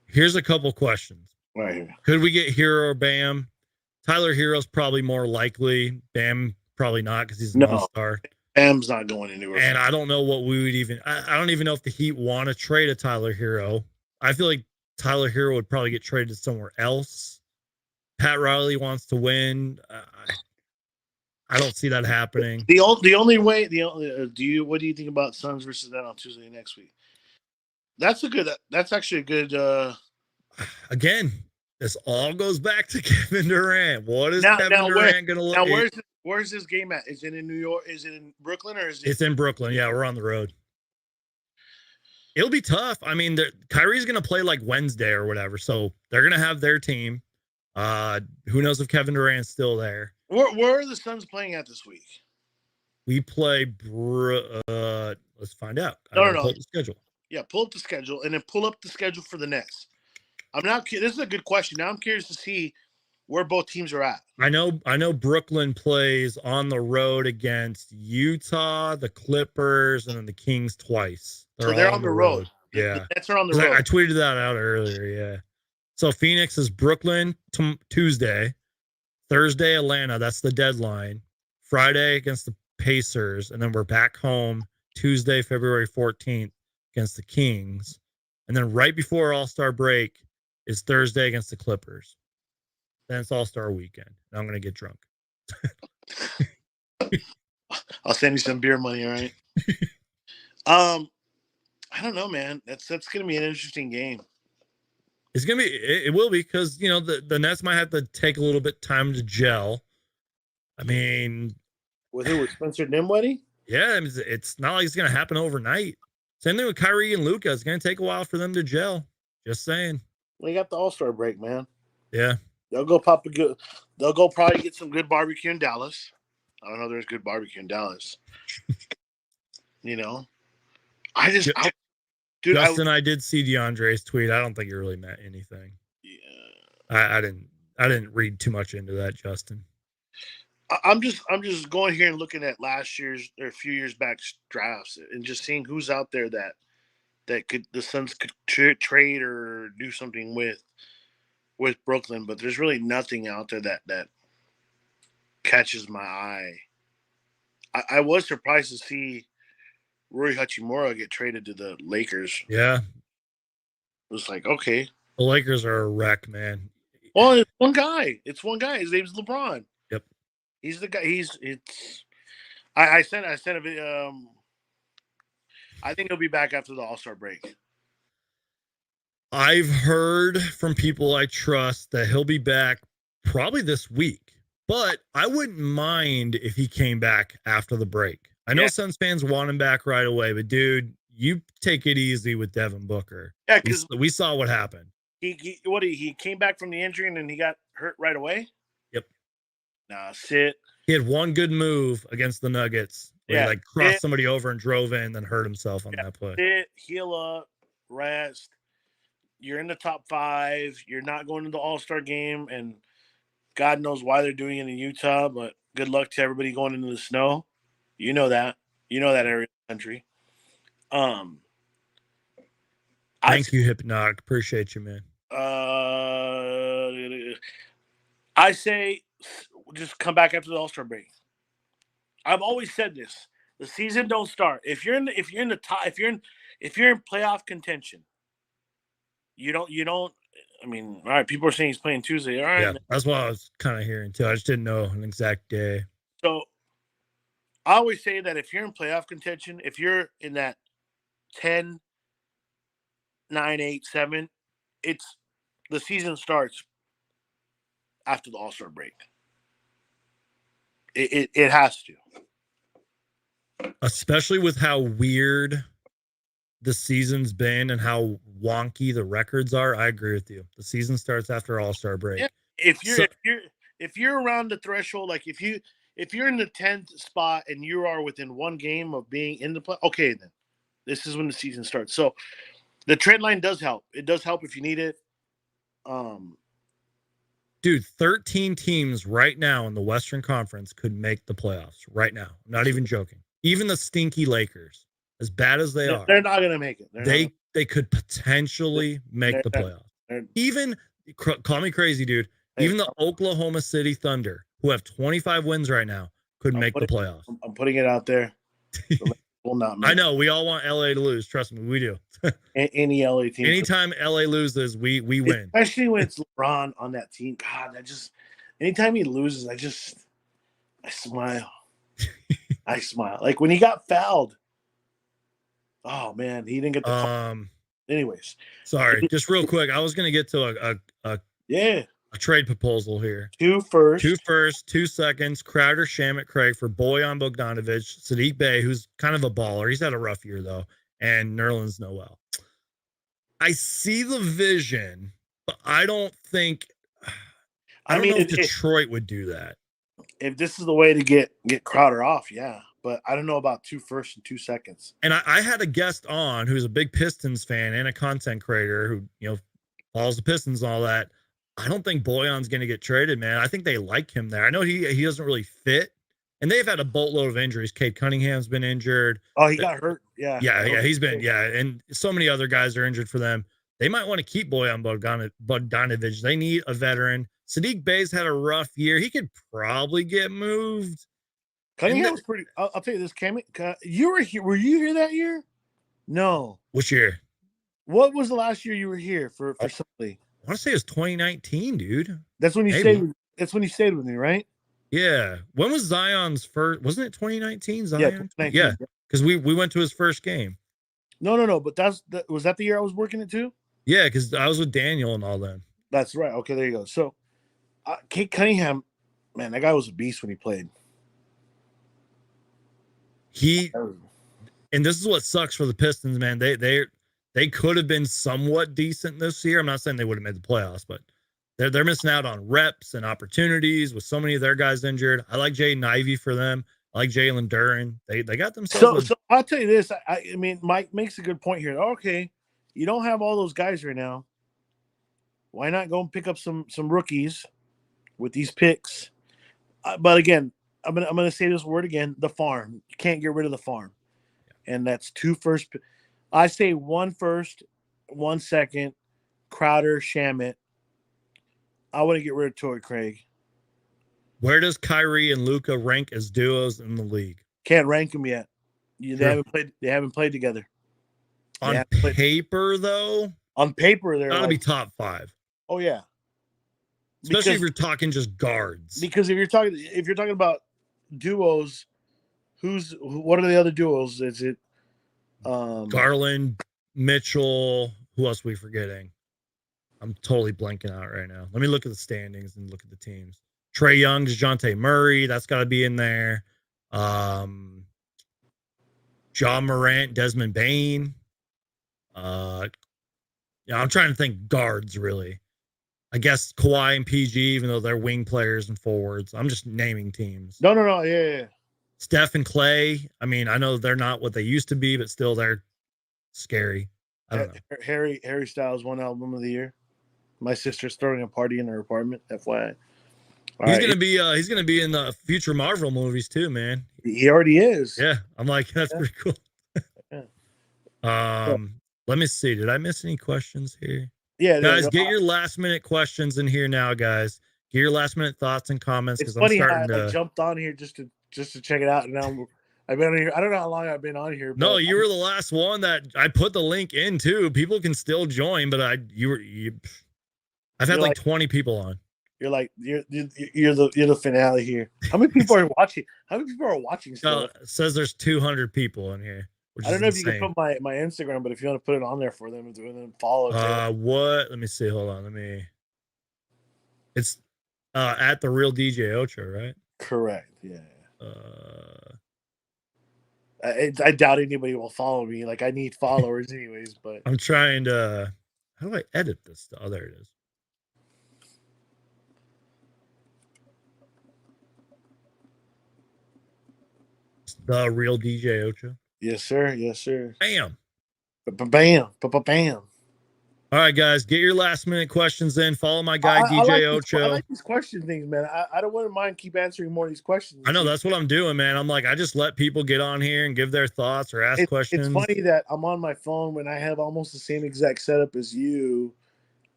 Here's a couple questions. Right here. Could we get Hero or Bam? Tyler Hero's probably more likely. Bam probably not because he's an all-star. Bam's not going anywhere. And I don't know what we would even. I don't even know if the Heat want to trade a Tyler Hero. I feel like Tyler Hero would probably get traded somewhere else. Pat Riley wants to win. I don't see that happening. What do you think about Suns versus that on Tuesday next week? That's actually a good. Again, this all goes back to Kevin Durant. What is Kevin Durant going to look? Now, where's this game at? Is it in New York? Is it in Brooklyn, or is it? It's in Brooklyn. Yeah, we're on the road. It'll be tough. I mean, Kyrie's going to play like Wednesday or whatever, so they're going to have their team. Who knows if Kevin Durant's still there? Where are the Suns playing at this week? We play. Let's find out. No. Pull up the schedule. Yeah, pull up the schedule and then pull up the schedule for the Nets. This is a good question. Now I'm curious to see where both teams are at. I know Brooklyn plays on the road against Utah, the Clippers, and then the Kings twice. They're on the road. Yeah. The Nets are on the road. I tweeted that out earlier, yeah. So Phoenix is Brooklyn Tuesday, Thursday Atlanta, that's the deadline. Friday against the Pacers, and then we're back home Tuesday, February 14th against the Kings. And then right before All-Star break is Thursday against the Clippers. Then it's All-Star weekend. And I'm going to get drunk. I'll send you some beer money, all right? I don't know, man. That's going to be an interesting game. It's going to be, it will be, because, the Nets might have to take a little bit time to gel. I mean, with Spencer Dinwiddie? Yeah, it's not like it's going to happen overnight. Same thing with Kyrie and Luka. It's going to take a while for them to gel. Just saying. We got the All-Star break, man. Yeah. They'll go probably get some good barbecue in Dallas. I don't know if there's good barbecue in Dallas. Justin, I did see DeAndre's tweet. I don't think it really meant anything. Yeah. I didn't read too much into that, Justin. I'm just going here and looking at last year's or a few years back drafts and just seeing who's out there that the Suns could trade or do something with Brooklyn, but there's really nothing out there that catches my eye. I was surprised to see Rui Hachimura get traded to the Lakers. Yeah. It was like, okay. The Lakers are a wreck, man. Well, it's one guy. His name's LeBron. Yep. He's the guy. I sent a video. I think he'll be back after the All-Star break. I've heard from people I trust that he'll be back probably this week, but I wouldn't mind if he came back after the break. I know Suns fans want him back right away, but dude, you take it easy with Devin Booker. Yeah, because we saw what happened. He came back from the injury and then he got hurt right away. Yep. Nah, sit. He had one good move against the Nuggets. Where he crossed somebody over and drove in, then hurt himself on that play. Sit, heal up, rest. You're in the top 5. You're not going to the All-Star game, and God knows why they're doing it in Utah, but good luck to everybody going into the snow. You know that. You know that area of the country. Thank you, Hypnotic. Appreciate you, man. I say just come back after the All-Star break. I've always said this. The season don't start. If you're in playoff contention, you don't I mean, all right, people are saying he's playing Tuesday. All right. Yeah, that's what I was kind of hearing too. I just didn't know an exact day. So I always say that if you're in playoff contention, if you're in that 10, 9, 8, 7, the season starts after the All-Star break. It has to. Especially with how weird the season's been and how wonky the records are. I agree with you. The season starts after All-Star break. Yeah. If you're around the threshold, like if you're in the 10th spot and you are within one game of being in the play, okay, then this is when the season starts. So the trend line does help. It does help if you need it. Dude, 13 teams right now in the Western Conference could make the playoffs right now. I'm not even joking. Even the stinky Lakers, as bad as they are, they're not going to make it. They could potentially make the playoffs. Even, call me crazy, dude. Even the Oklahoma City Thunder, who have 25 wins right now, could make the playoffs. I'm putting it out there. Will not make I know. We all want LA to lose. Trust me, we do. Any LA team. Anytime LA loses, we win. Especially when it's LeBron on that team. God, anytime he loses, I smile. I smile. Like when he got fouled. Oh man, he didn't get the call. Anyways, Sorry, just real quick. I was gonna get to yeah, a trade proposal here. 2 first. 2 first, 2 seconds. Crowder, Shamit, Craig for Bojan Bogdanovic, Sadiq Bey, who's kind of a baller. He's had a rough year though, and Nerlens Noel. I see the vision, but I don't think. I don't know if Detroit would do that. If this is the way to get Crowder off, yeah. But I don't know about 2 first and 2 seconds. And I had a guest on who's a big Pistons fan and a content creator who follows the Pistons and all that. I don't think Bojan's going to get traded, man. I think they like him there. I know he doesn't really fit, and they've had a boatload of injuries. Cade Cunningham's been injured. Oh, he got hurt. Yeah. Yeah, he's been, and so many other guys are injured for them. They might want to keep Bojan Bogdanovic. They need a veteran. Sadiq Bey's had a rough year. He could probably get moved. Cunningham was pretty. I'll tell you this, Cam. You were here. Were you here that year? No. Which year? What was the last year you were here for somebody? I want to say it was 2019, dude. That's when you stayed. That's when you stayed with me, right? Yeah. When was Zion's first? Wasn't it 2019? Zion? Yeah, 2019. Yeah. Because we went to his first game. No. But was that the year I was working it too? Yeah, because I was with Daniel and all them. That's right. Okay, there you go. So, Cade Cunningham, man, that guy was a beast when he played. And this is what sucks for the Pistons, man. They could have been somewhat decent this year. I'm not saying they would have made the playoffs, but they're missing out on reps and opportunities with so many of their guys injured. I like Jaden Ivey for them. I like Jalen Duren. They got themselves. So I'll tell you this. I mean, Mike makes a good point here. Okay, you don't have all those guys right now. Why not go and pick up some rookies with these picks? But again, I'm gonna say this word again: the farm. You can't get rid of the farm, and that's 2 first. I say 1 first, 1 second. Crowder, Shamit. I want to get rid of Torrey Craig. Where does Kyrie and Luka rank as duos in the league? Can't rank them yet. They haven't played together. On paper, though. On paper, they're gotta be top 5. Oh yeah. Especially if you're talking just guards. Because if you're talking about duos, what are the other duos? Is it Garland, Mitchell? Who else are we forgetting? I'm totally blanking out right now. Let me look at the standings and look at the teams. Trae Young, DeJounte Murray, that's got to be in there. John Morant, Desmond Bane. I'm trying to think guards, really. I guess Kawhi and PG, even though they're wing players and forwards. I'm just naming teams. No. Yeah. Steph and Clay. I mean, I know they're not what they used to be, but still they're scary. I don't know. Harry Styles won album of the year. My sister's throwing a party in her apartment. FYI. He's gonna be in the future Marvel movies too, man. He already is. Yeah, I'm like, that's pretty cool. Let me see. Did I miss any questions here? Yeah, guys, get your last minute questions in here now, guys. Get your last minute thoughts and comments. It's funny how I jumped on here just to check it out, and now I've been on here. I don't know how long I've been on here. No, you were the last one that I put the link in too. People can still join, but I've had like 20 people on. You're the finale here. How many people are watching? How many people are watching still? It says there's 200 people in here. I don't know if you can put my Instagram, but if you want to put it on there for them and then follow. What? Let me see. Hold on. It's at the real DJ Ocho, right? Correct. Yeah. I doubt anybody will follow me. Like I need followers, anyways. But I'm trying to. How do I edit this? Oh, there it is. The real DJ Ocho. Yes, sir. Yes, sir. Bam. Bam. Bam. All right, guys, get your last minute questions in. Follow my guy, DJ Ocho. I like these question things, man. I don't want to keep answering more of these questions. I know that's what I'm doing, man. I'm like, I just let people get on here and give their thoughts or ask questions. It's funny that I'm on my phone when I have almost the same exact setup as you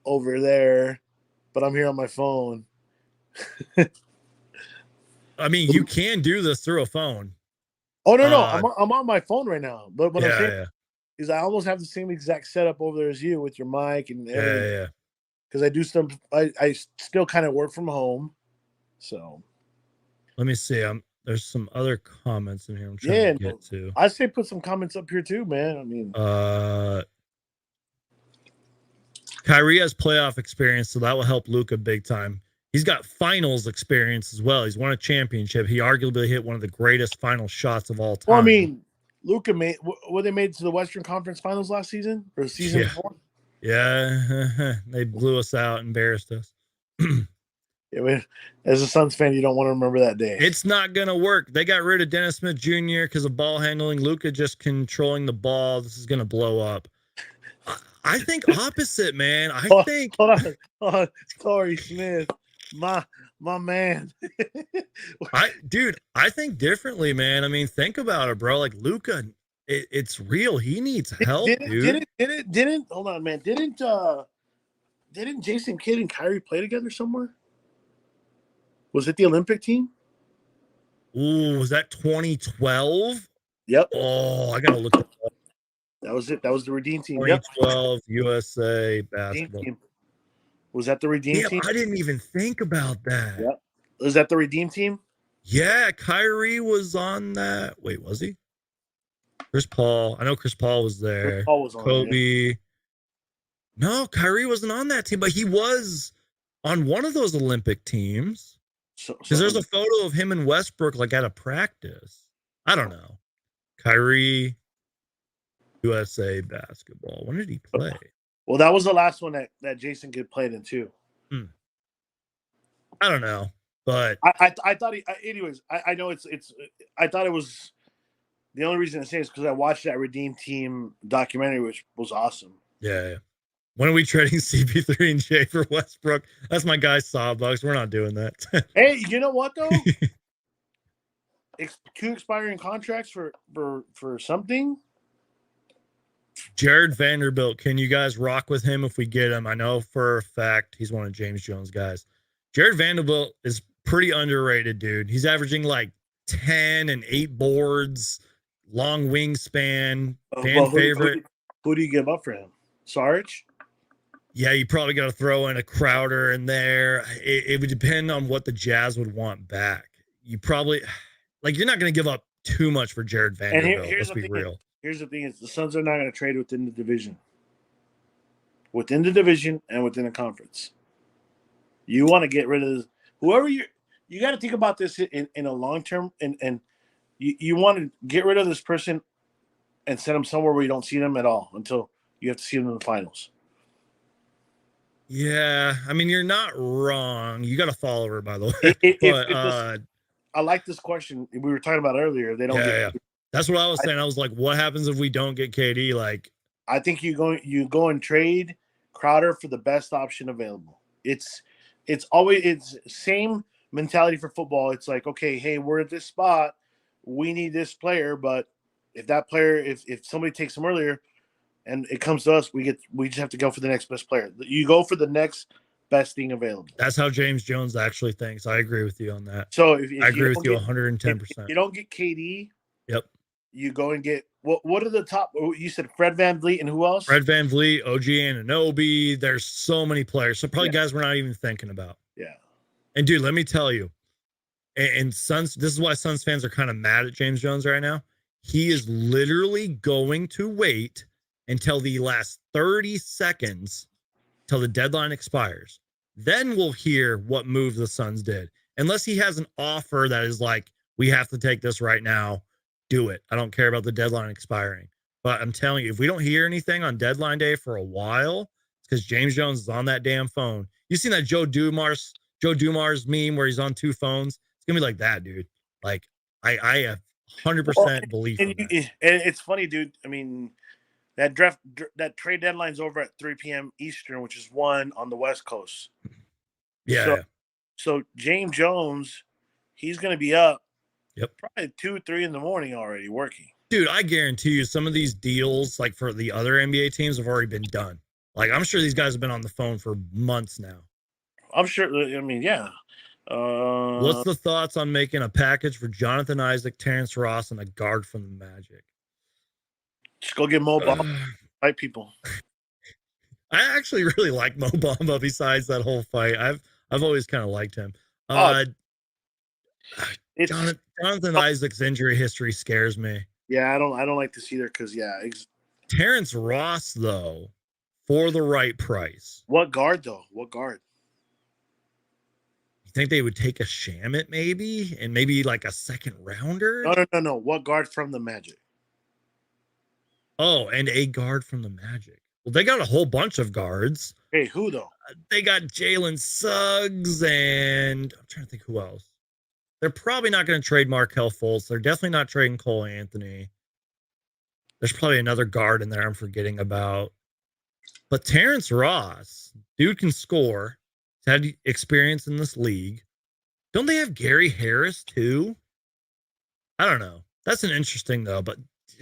over there, but I'm here on my phone. I mean, you can do this through a phone. Oh no, I'm on my phone right now. But what I'm saying is, I almost have the same exact setup over there as you with your mic and everything. Yeah. Because I do some, I still kind of work from home. So let me see. There's some other comments in here. I'm trying to get to. I say put some comments up here too, man. I mean, Kyrie has playoff experience, so that will help Luka big time. He's got finals experience as well. He's won a championship. He arguably hit one of the greatest final shots of all time. Well, I mean, Luka made what they made to the Western Conference Finals last season or season before. Yeah, they blew us out, embarrassed us. I mean, as a Suns fan, you don't want to remember that day. It's not gonna work. They got rid of Dennis Smith Jr. because of ball handling. Luka just controlling the ball. This is gonna blow up. I think opposite, man. I think. Hold on, Torrey Smith, my man. I think differently, man. I mean, think about it, bro. Like Luka, it's real. He needs help, dude. Didn't hold on, man. Didn't Jason Kidd and Kyrie play together somewhere? Was it the Olympic team? Ooh, was that 2012? Yep. Oh, I gotta look. That was it. That was the Redeem team. 2012 USA basketball. Team. Was that the Redeem team? I didn't even think about that. Yep. Was that the Redeem team? Yeah, Kyrie was on that. Wait, was he? Chris Paul. I know Chris Paul was there. Chris Paul was on Kobe. Yeah. No, Kyrie wasn't on that team, but he was on one of those Olympic teams. Because there's a photo of him in Westbrook, like at a practice. I don't know. Kyrie, USA basketball. When did he play? Well, that was the last one that Jason Kidd played in too. I don't know, but I thought he. Anyways, I know it's. I thought it was. The only reason I say is because I watched that Redeem Team documentary, which was awesome. Yeah. When are we trading CP3 and Jay for Westbrook? That's my guy, Sawbucks. We're not doing that. Hey, you know what though? 2 expiring contracts for something. Jared Vanderbilt, can you guys rock with him if we get him? I know for a fact he's one of James Jones' guys. Jared Vanderbilt is pretty underrated, dude. He's averaging like 10 and 8 boards, long wingspan, fan favorite. Who do you give up for him? Sarge? Yeah, you probably got to throw in a Crowder in there. It would depend on what the Jazz would want back. You probably, like, you're not going to give up too much for Jared Vanderbilt. Let's be real. Here's the thing: is the Suns are not going to trade within the division, and within the conference. You want to get rid of whoever you got to think about this in a long term, and you want to get rid of this person and send them somewhere where you don't see them at all until you have to see them in the finals. Yeah, I mean, you're not wrong. You got a follower, by the way. I like this question we were talking about earlier. They don't get. That's what I was saying. I was like, what happens if we don't get KD? Like, I think you go and trade Crowder for the best option available. It's same mentality for football. It's like, okay, hey, we're at this spot. We need this player, but if that player, if somebody takes him earlier and it comes to us, we just have to go for the next best player. You go for the next best thing available. That's how James Jones actually thinks. I agree with you on that. So if I agree with you 110%. If you don't get KD, yep. You go and get what are the top? You said Fred VanVleet and who else? Fred VanVleet, OG Anunoby. There's so many players. So probably guys we're not even thinking about. Yeah. And dude, let me tell you, and Suns. This is why Suns fans are kind of mad at James Jones right now. He is literally going to wait until the last 30 seconds till the deadline expires. Then we'll hear what move the Suns did. Unless he has an offer that is like, we have to take this right now. Do it. I don't care about the deadline expiring. But I'm telling you, if we don't hear anything on deadline day for a while, it's because James Jones is on that damn phone. You seen that Joe Dumars meme where he's on 2 phones? It's gonna be like that, dude. Like I have 100% belief in that. And it's funny, dude. I mean, that trade deadline's over at 3 p.m. Eastern, which is 1 on the West Coast. Yeah. So James Jones, he's gonna be up. Yep. Probably 2, 3 in the morning already working. Dude, I guarantee you some of these deals, like for the other NBA teams, have already been done. Like, I'm sure these guys have been on the phone for months now. I'm sure. I mean, yeah. What's the thoughts on making a package for Jonathan Isaac, Terrence Ross, and a guard from the Magic? Just go get Mo Bamba. Fight people. I actually really like Mo Bamba besides that whole fight. I've always kind of liked him. Jonathan Isaac's injury history scares me. Yeah, I don't like this either because Terrence Ross though, for the right price. What guard though? What guard? You think they would take a Shamit maybe, and maybe like a second rounder? No. What guard from the Magic? Oh, and a guard from the Magic. Well, they got a whole bunch of guards. Hey, who though? They got Jalen Suggs, and I'm trying to think who else. They're probably not going to trade Markelle Fultz. They're definitely not trading Cole Anthony. There's probably another guard in there I'm forgetting about. But Terrence Ross, dude can score. He's had experience in this league. Don't they have Gary Harris too? I don't know. That's an interesting though. But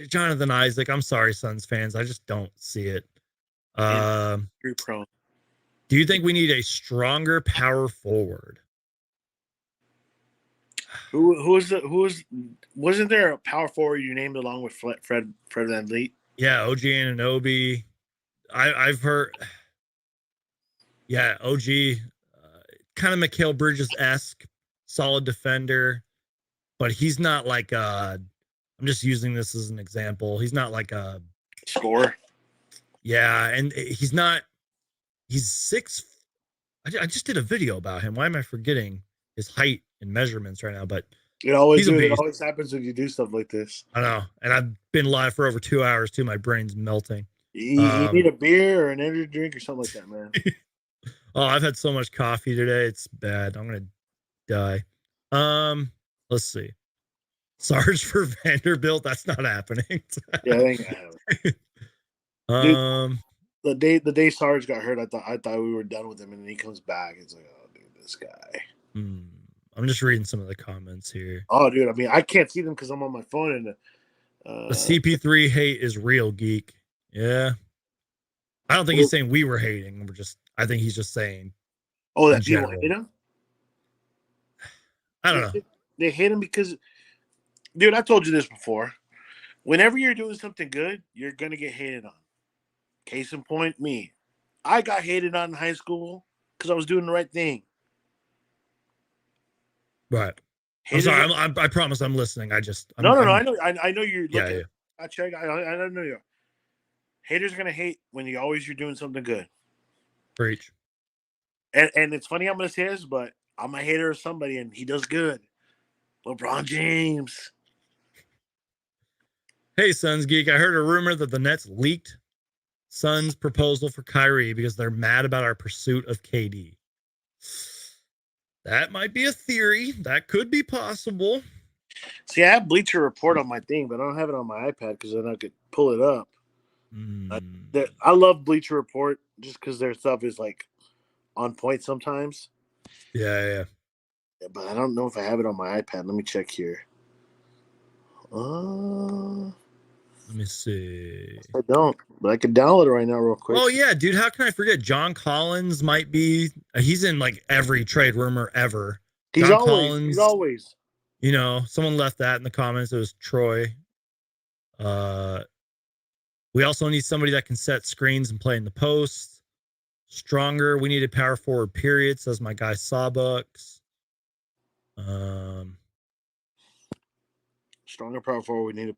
Jonathan Isaac, I'm sorry, Suns fans. I just don't see it. Very prone. Do you think we need a stronger power forward? Wasn't there a power forward you named along with Fred VanVleet? Yeah, OG Anunoby. I've heard. Yeah, OG, kind of Mikal Bridges-esque, solid defender, but he's not like I'm just using this as an example. He's not like a scorer. Yeah, and he's not. He's 6. I just did a video about him. Why am I forgetting his height and measurements right now? But It always he's happens when you do stuff like this. I know, and I've been live for over 2 hours too. My brain's melting. You need a beer or an energy drink or something like that, man. Oh, I've had so much coffee today. It's bad. I'm gonna die. Let's see. Sarge for Vanderbilt. That's not happening. Yeah, that ain't gonna happen. Dude, the day Sarge got hurt, I thought we were done with him, and then he comes back. It's like, oh, dude, this guy. I'm just reading some of the comments here. Oh, dude, I mean, I can't see them because I'm on my phone, and the CP3 hate is real, geek. Yeah, I don't think he's saying we were hating. I think he's just saying. Oh, that people hate him. I don't know. They hate him because, dude, I told you this before. Whenever you're doing something good, you're gonna get hated on. Case in point, me. I got hated on in high school because I was doing the right thing. Right. I'm sorry. I promise I'm listening. No. I know you're looking. Yeah. I check. I don't know you. Haters are gonna hate when you're doing something good. Preach. And it's funny I'm gonna say this, but I'm a hater of somebody, and he does good. LeBron James. Hey, Suns geek. I heard a rumor that the Nets leaked Suns' proposal for Kyrie because they're mad about our pursuit of KD. That might be a theory. That could be possible. See, I have Bleacher Report on my thing, but I don't have it on my iPad because then I could pull it up. I love Bleacher Report just because their stuff is like on point sometimes. Yeah. But I don't know if I have it on my iPad. Let me check here. Let me see. I don't, but I can download it right now real quick. Oh, yeah, dude. How can I forget? John Collins might be. He's in like every trade rumor ever. He's John always. Collins, He's always. You know, someone left that in the comments. It was Troy. We also need somebody that can set screens and play in the post. Stronger. We need a power forward, period, says my guy Sawbucks. Stronger power forward. We need a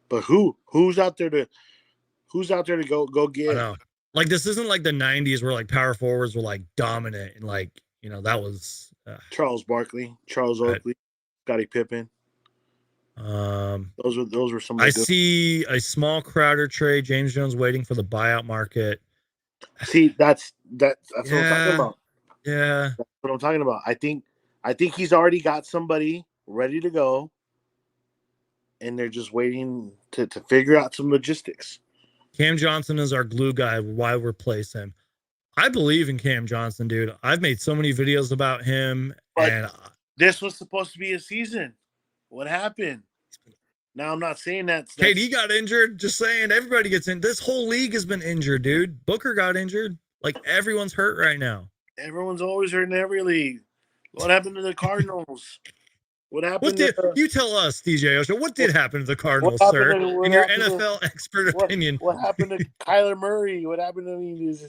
but who's out there to go get? I know. Like, this isn't like the 90s where like power forwards were like dominant and like, you know, that was Charles Barkley, Charles Oakley, Scottie Pippen. Those were some. I see a small Crowder trade. James Jones waiting for the buyout market. See, that's what I'm talking about. Yeah, that's what I'm talking about. I think he's already got somebody ready to go, and they're just waiting to figure out some logistics. Cam Johnson is our glue guy. Why replace him? I believe in Cam Johnson, dude. I've made so many videos about him. But and this was supposed to be a season. What happened? Now, I'm not saying that's KD got injured. Just saying, everybody gets in. This whole league has been injured, dude. Booker got injured. Like, everyone's hurt right now. Everyone's always hurt in every league. What happened to the Cardinals? What happened? You tell us, DJ Osho. What did happen to the Cardinals, sir? In your NFL expert opinion. What happened to Kyler Murray? What happened to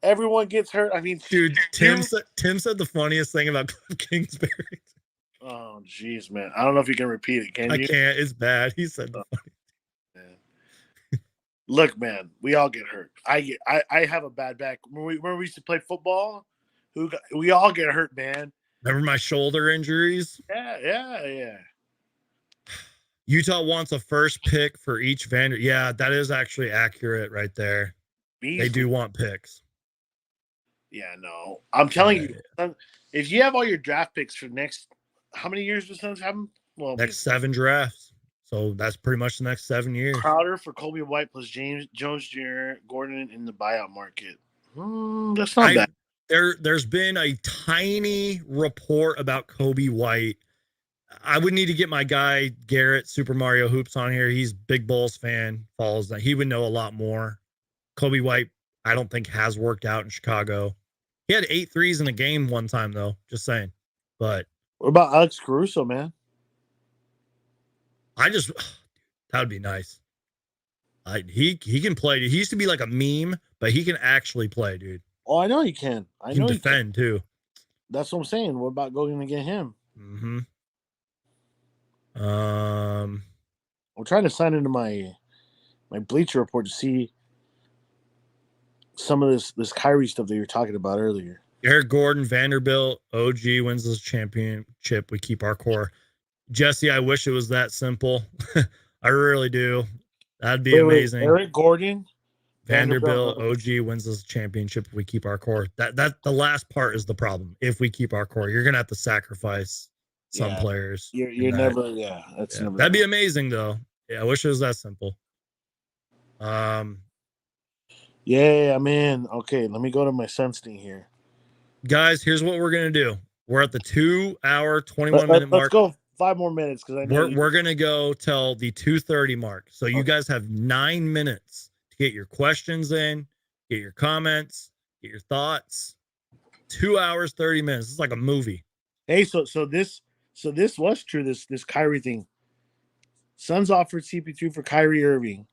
everyone gets hurt? I mean, dude, Tim said the funniest thing about Cliff Kingsbury. Oh, jeez, man. I don't know if you can repeat it. Can you? I can't. It's bad. He said the funny. Look, man, we all get hurt. I have a bad back. When we used to play football, we all get hurt, man. Remember my shoulder injuries? Yeah. Utah wants a first pick for each vendor. Yeah, that is actually accurate right there. They do want picks. Yeah, no. I'm telling you, if you have all your draft picks for next, how many years the Suns have them? Well, next 7 drafts. So that's pretty much the next 7 years. Crowder for Kobe White plus James Jones Jr., Gordon in the buyout market. That's not bad. There's been a tiny report about Kobe White. I would need to get my guy Garrett Super Mario Hoops on here. He's big Bulls fan, follows that. He would know a lot more. Kobe White, I don't think has worked out in Chicago. He had 8 threes in a game one time though. Just saying. But what about Alex Caruso, man? that would be nice. He can play. He used to be like a meme, but he can actually play, dude. Oh, I know he can. He can defend too. That's what I'm saying. What about going to get him? Mm-hmm. I'm trying to sign into my Bleacher Report to see some of this Kyrie stuff that you were talking about earlier. Eric Gordon, Vanderbilt, OG wins this championship. We keep our core. Jesse, I wish it was that simple. I really do. That'd be amazing. Eric Gordon, Vanderbilt, OG wins this championship. We keep our core. That the last part is the problem. If we keep our core, you're gonna have to sacrifice some players. You're never. Yeah, that's never. That'd be amazing, though. Yeah, I wish it was that simple. Yeah, I'm in. Okay, let me go to my Suns thing here. Guys, here's what we're gonna do. We're at the 2-hour, 21-minute mark. Let's go 5 more minutes because I know we're gonna go till the 2:30 mark. So you guys have 9 minutes to get your questions in, get your comments, get your thoughts. 2 hours, 30 minutes. It's like a movie. Hey, so this was true. This Kyrie thing. Suns offered CP3 for Kyrie Irving.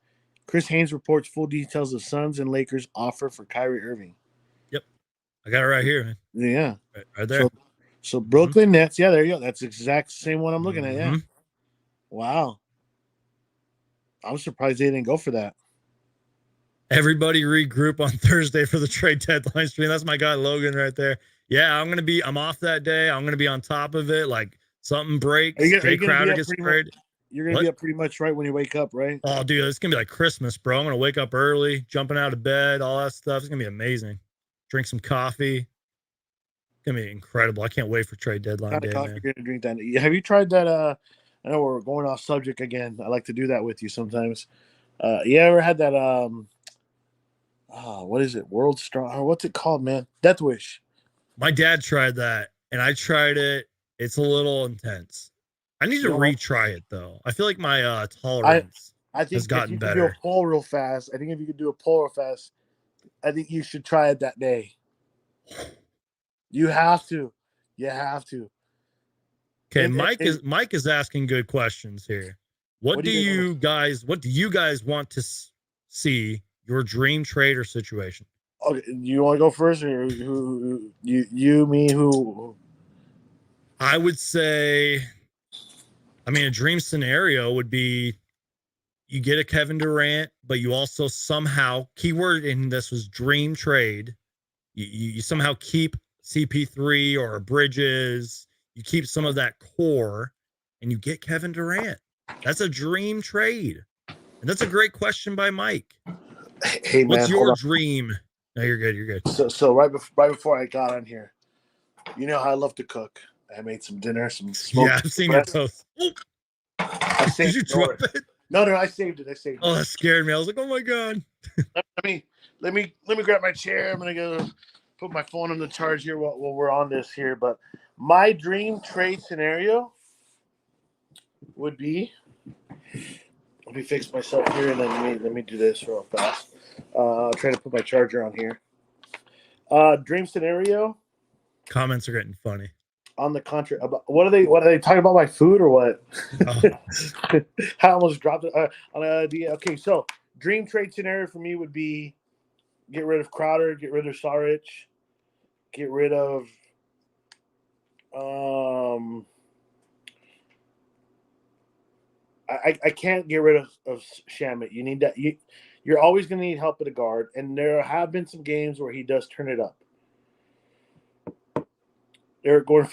Chris Haynes reports full details of Suns and Lakers offer for Kyrie Irving. Yep, I got it right here, man. Yeah, right there. So Brooklyn Nets. Yeah, there you go. That's the exact same one I'm looking at. Yeah. Wow. I'm surprised they didn't go for that. Everybody regroup on Thursday for the trade deadline stream. That's my guy Logan right there. Yeah, I'm off that day. I'm gonna be on top of it. Like something breaks. Jay Crowder gets traded. You're gonna be up pretty much right when you wake up, right? Oh, dude, it's gonna be like Christmas, bro. I'm gonna wake up early, jumping out of bed, all that stuff. It's gonna be amazing. Drink some coffee. It's gonna be incredible. I can't wait for trade deadline day, man. You're gonna drink that. Have you tried that? I know we're going off subject again. I like to do that with you sometimes. You ever had that? What is it? World Strong? What's it called, man? Death Wish. My dad tried that, and I tried it. It's a little intense. I need to retry it though. I feel like my tolerance has gotten better. Do a poll real fast. I think if you could do a poll real fast, I think you should try it that day. You have to. You have to. Okay, Mike is asking good questions here. What do you guys want to see your dream trader situation? Okay, you want to go first, or who? You, me, who? I would say, a dream scenario would be you get a Kevin Durant, but you also somehow, keyword in this was dream trade, you somehow keep CP3 or Bridges, you keep some of that core, and you get Kevin Durant. That's a dream trade. And that's a great question by Mike. Hey, man, what's your dream? No, you're good. You're good. So right before I got on here, you know how I love to cook. I made some dinner, some smoked. Yeah, I've seen your post. Did you drop it? No, I saved it. Oh, that scared me. I was like, oh my god. let me grab my chair. I'm gonna go put my phone on the charge here while we're on this here. But my dream trade scenario would be. Let me fix myself here, and then let me do this real fast. Trying to put my charger on here. Dream scenario. Comments are getting funny. On the contrary, what are they talking about? My food or what? Oh. I almost dropped it on an idea. Okay, so dream trade scenario for me would be get rid of Crowder, get rid of Saric, get rid of I can't get rid of Shamet. You need that. You're always going to need help at a guard, and there have been some games where he does turn it up. Eric Gordon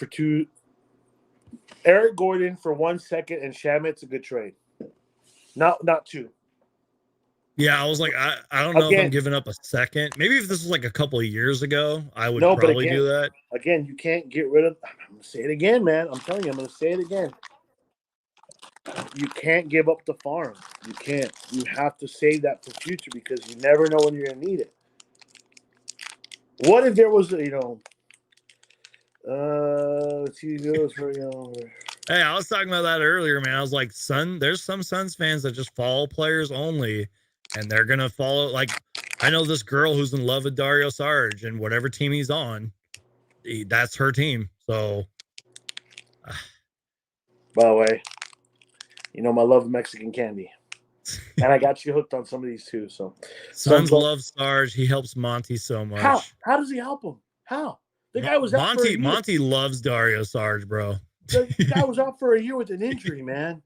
for 1 second, and Shamit's a good trade. Not two. Yeah, I was like, I don't know if I'm giving up a second. Maybe if this was like a couple of years ago, I would probably do that. Again, you can't get rid of. I'm going to say it again, man. I'm telling you, I'm going to say it again. You can't give up the farm. You can't. You have to save that for future because you never know when you're going to need it. What if there was, let's see, Hey, I was talking about that earlier, man. I was like, there's some Suns fans that just follow players only, and they're gonna follow. Like, I know this girl who's in love with Dario Saric, and whatever team he's on, that's her team. So, by the way, my love of Mexican candy, and I got you hooked on some of these too. So, Suns love Sarge. He helps Monty so much. How does he help him? How? The guy was out for a year. Monty loves Dario Sarge, bro. The guy was out for a year with an injury, man.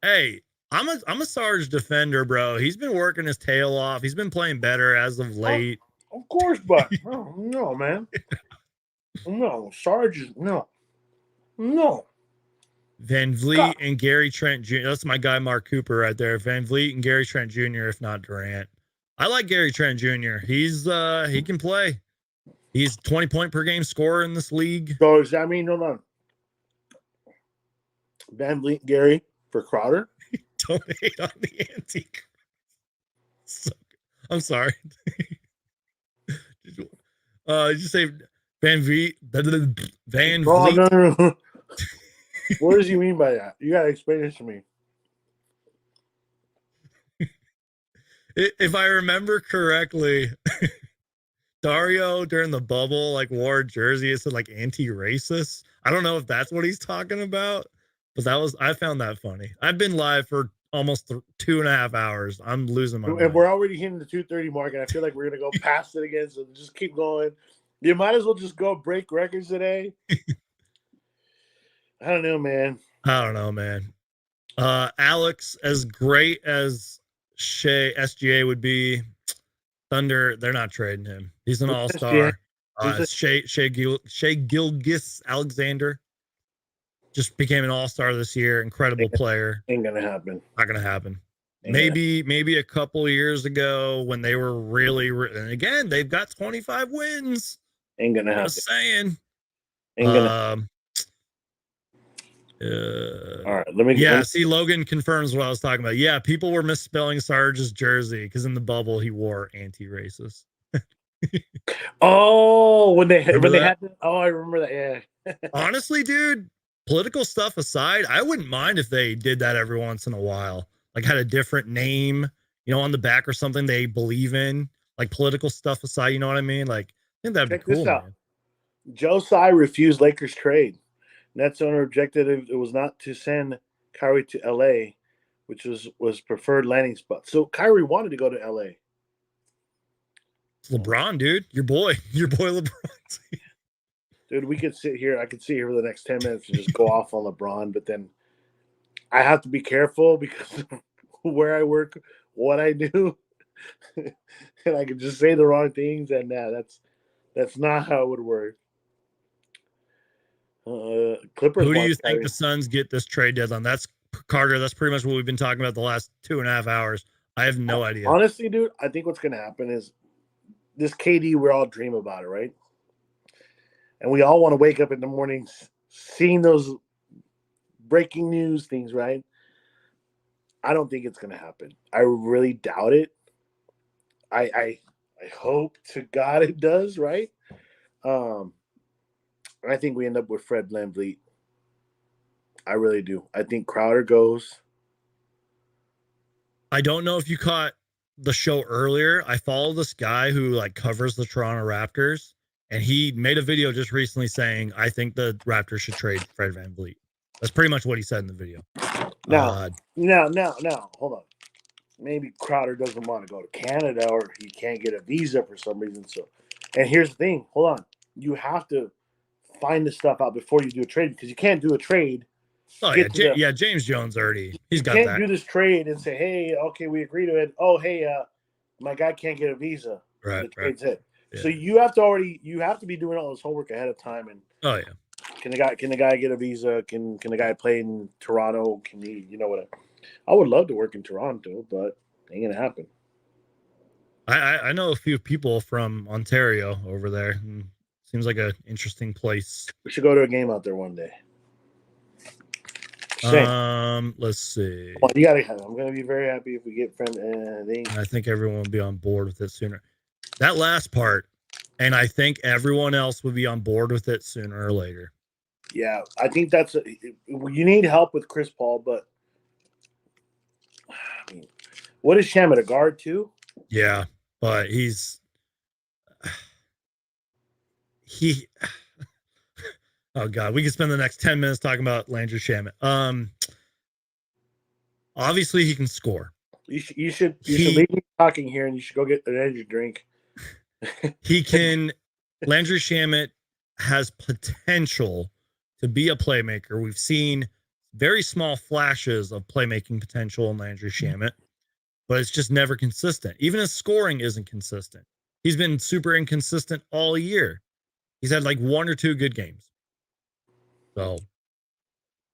Hey, I'm a Sarge defender, bro. He's been working his tail off. He's been playing better as of late. Of course, but no, man. No, Sarge is no. Van Vliet and Gary Trent Jr. That's my guy, Mark Cooper, right there. Van Vliet and Gary Trent Jr., if not Durant. I like Gary Trent Jr. He can play. He's 20-point per game scorer in this league. So does that mean, hold on, Van Vliet, Gary for Crowder? Don't hate on the antique. I'm sorry. Did you say Van Vliet? Van Vliet? No. What does he mean by that? You gotta explain this to me. If I remember correctly, Dario during the bubble wore a jersey. It said anti-racist. I don't know if that's what he's talking about, but I found that funny. I've been live for almost 2.5 hours. I'm losing my mind. And we're already hitting the 2:30 mark, and I feel like we're gonna go past it again. So just keep going. You might as well just go break records today. I don't know, man. Alex, as great as SGA would be, Thunder, they're not trading him. He's an all-star. Shea Gilgeous-Alexander just became an all-star this year. Incredible player. Ain't gonna happen. Not gonna happen. Maybe a couple years ago when they were really, and again, they've got 25 wins. Ain't gonna happen. Just saying. Ain't gonna. All right, let me. See, Logan confirms what I was talking about. Yeah, people were misspelling Sarge's jersey because in the bubble he wore anti-racist. When they had. I remember that. Yeah. Honestly, dude, political stuff aside, I wouldn't mind if they did that every once in a while. Had a different name, on the back or something they believe in. Political stuff aside, you know what I mean? I think that'd be cool. This out. Man. Joe Tsai refused Lakers trade. Nets owner objected it was not to send Kyrie to LA, which was preferred landing spot. So Kyrie wanted to go to LA. It's LeBron, dude. Your boy LeBron. Dude, we could sit here. I could sit here for the next 10 minutes and just go off on LeBron, but then I have to be careful because of where I work, what I do, and I could just say the wrong things, and that's not how it would work. Clippers. Who do you think the Suns get this trade deadline? That's Carter. That's pretty much what we've been talking about the last 2.5 hours. I have no idea. Honestly, dude, I think what's going to happen is this KD, we all dream about it, right? And we all want to wake up in the morning seeing those breaking news things, right? I don't think it's going to happen. I really doubt it. I hope to God it does, right? I think we end up with Fred VanVleet. I really do. I think Crowder goes. I don't know if you caught the show earlier. I follow this guy who covers the Toronto Raptors, and he made a video just recently saying, I think the Raptors should trade Fred VanVleet. That's pretty much what he said in the video. Now, hold on. Maybe Crowder doesn't want to go to Canada or he can't get a visa for some reason. So, and here's the thing. Hold on. You have to find the stuff out before you do a trade because you can't do a trade. Oh, yeah. James Jones already. He's got that. You can't do this trade and say, hey, okay, we agree to it. Oh, hey, my guy can't get a visa. Right, The trade's hit. Yeah. So you have to be doing all this homework ahead of time. And Oh yeah. can the guy get a visa? Can the guy play in Toronto? Can he? You know what? I would love to work in Toronto, but ain't gonna happen. I know a few people from Ontario over there. And seems like an interesting place. We should go to a game out there one day. Let's see. Well, you gotta. I'm gonna be very happy if we get friends. I think everyone will be on board with it sooner. That last part, and I think everyone else will be on board with it sooner or later. Yeah, I think you need help with Chris Paul, but I mean, what is Shamet, a guard too? Yeah, but he. Oh God, we could spend the next 10 minutes talking about Landry Shamet. Obviously he can score. You should leave me talking here, and you should go get an energy drink. He can. Landry Shamet has potential to be a playmaker. We've seen very small flashes of playmaking potential in Landry Shamet, but it's just never consistent. Even his scoring isn't consistent. He's been super inconsistent all year. He's had like 1 or 2 good games. So,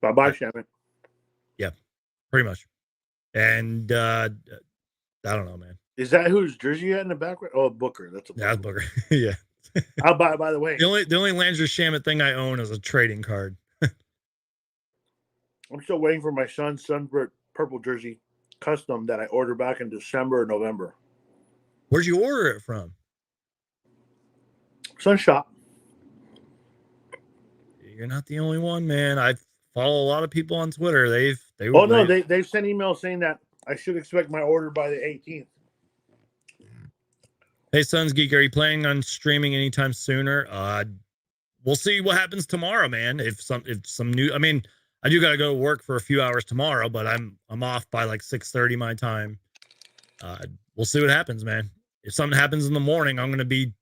bye, Shamet. Yeah, pretty much. And I don't know, man. Is that whose jersey at in the background? Oh, Booker. That's Booker. Yeah. By the way, the only Landry Shamet thing I own is a trading card. I'm still waiting for my son's Sunbird purple jersey custom that I ordered back in December or November. Where'd you order it from? Sun Shop. You're not the only one, man. I follow a lot of people on Twitter. They've sent emails saying that I should expect my order by the 18th. Hey, Sons Geek, are you planning on streaming anytime sooner? We'll see what happens tomorrow, man. If some new, I mean, I do gotta go to work for a few hours tomorrow, but I'm off by like 6:30 my time. We'll see what happens, man. If something happens in the morning, I'm gonna be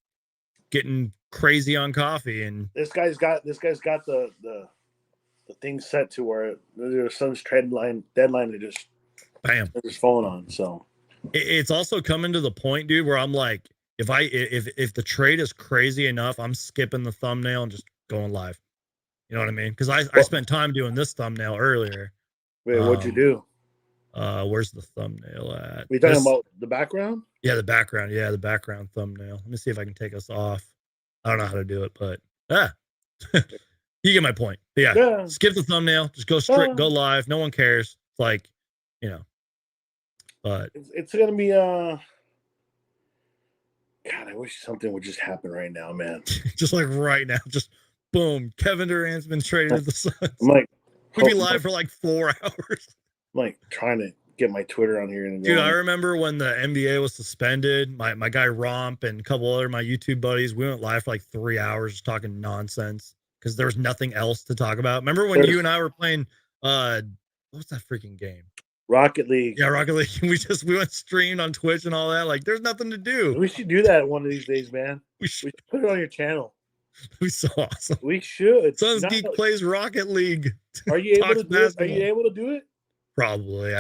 getting crazy on coffee. And this guy's got the thing set to where their son's deadline to just bam his phone on. So it's also coming to the point, dude, where I'm like, if the trade is crazy enough, I'm skipping the thumbnail and just going live. You know what I mean? Because I spent time doing this thumbnail earlier. Wait, what'd you do? Where's the thumbnail at? We talking about the background? Yeah, the background. Yeah, the background thumbnail. Let me see if I can take us off. I don't know how to do it, but you get my point. But yeah, skip the thumbnail. Just go straight, go live. No one cares. It's like, you know. But it's gonna be God, I wish something would just happen right now, man. Just like right now, just boom. Kevin Durant's been traded to the Suns. I'm like, we'd be live for like 4 hours. I'm like trying to get my Twitter on here. And dude, I remember when the NBA was suspended, my guy Romp and a couple other my YouTube buddies, we went live for like 3 hours talking nonsense because there was nothing else to talk about. Remember when you and I were playing what was that freaking game? Rocket League. Yeah, Rocket League. We went streamed on Twitch and all that. Like, there's nothing to do. We should do that one of these days, man. We should put it on your channel. We so awesome. We should. Sons Geek plays Rocket League. Are you able to do it? Are you able to do it? Probably.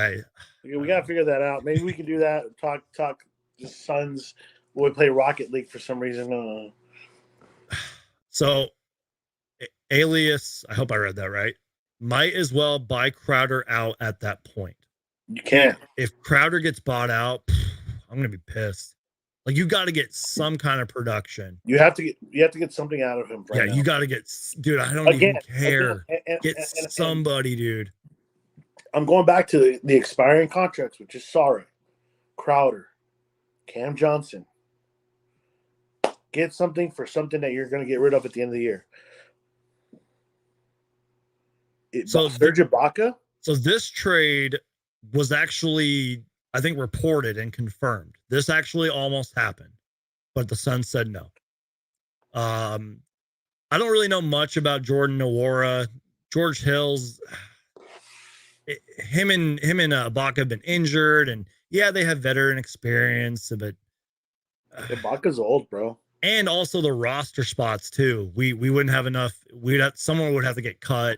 We gotta figure that out. Maybe we can do that. Talk the Suns would play Rocket League for some reason. So, Alias, I hope I read that right. Might as well buy Crowder out at that point. You can't. If Crowder gets bought out, I'm gonna be pissed. Like, you got to get some kind of production. You have to get something out of him. Right now. You got to get, dude. I don't even care. Get somebody, dude. I'm going back to the expiring contracts, which is Saric, Crowder, Cam Johnson. Get something for something that you're going to get rid of at the end of the year. Serge Ibaka. So this trade was actually, I think, reported and confirmed. This actually almost happened, but the Suns said no. I don't really know much about Jordan Nwora. George Hill's, him and Ibaka have been injured, and yeah, they have veteran experience, but Ibaka's old, bro. And also the roster spots too. We wouldn't have enough. Someone would have to get cut.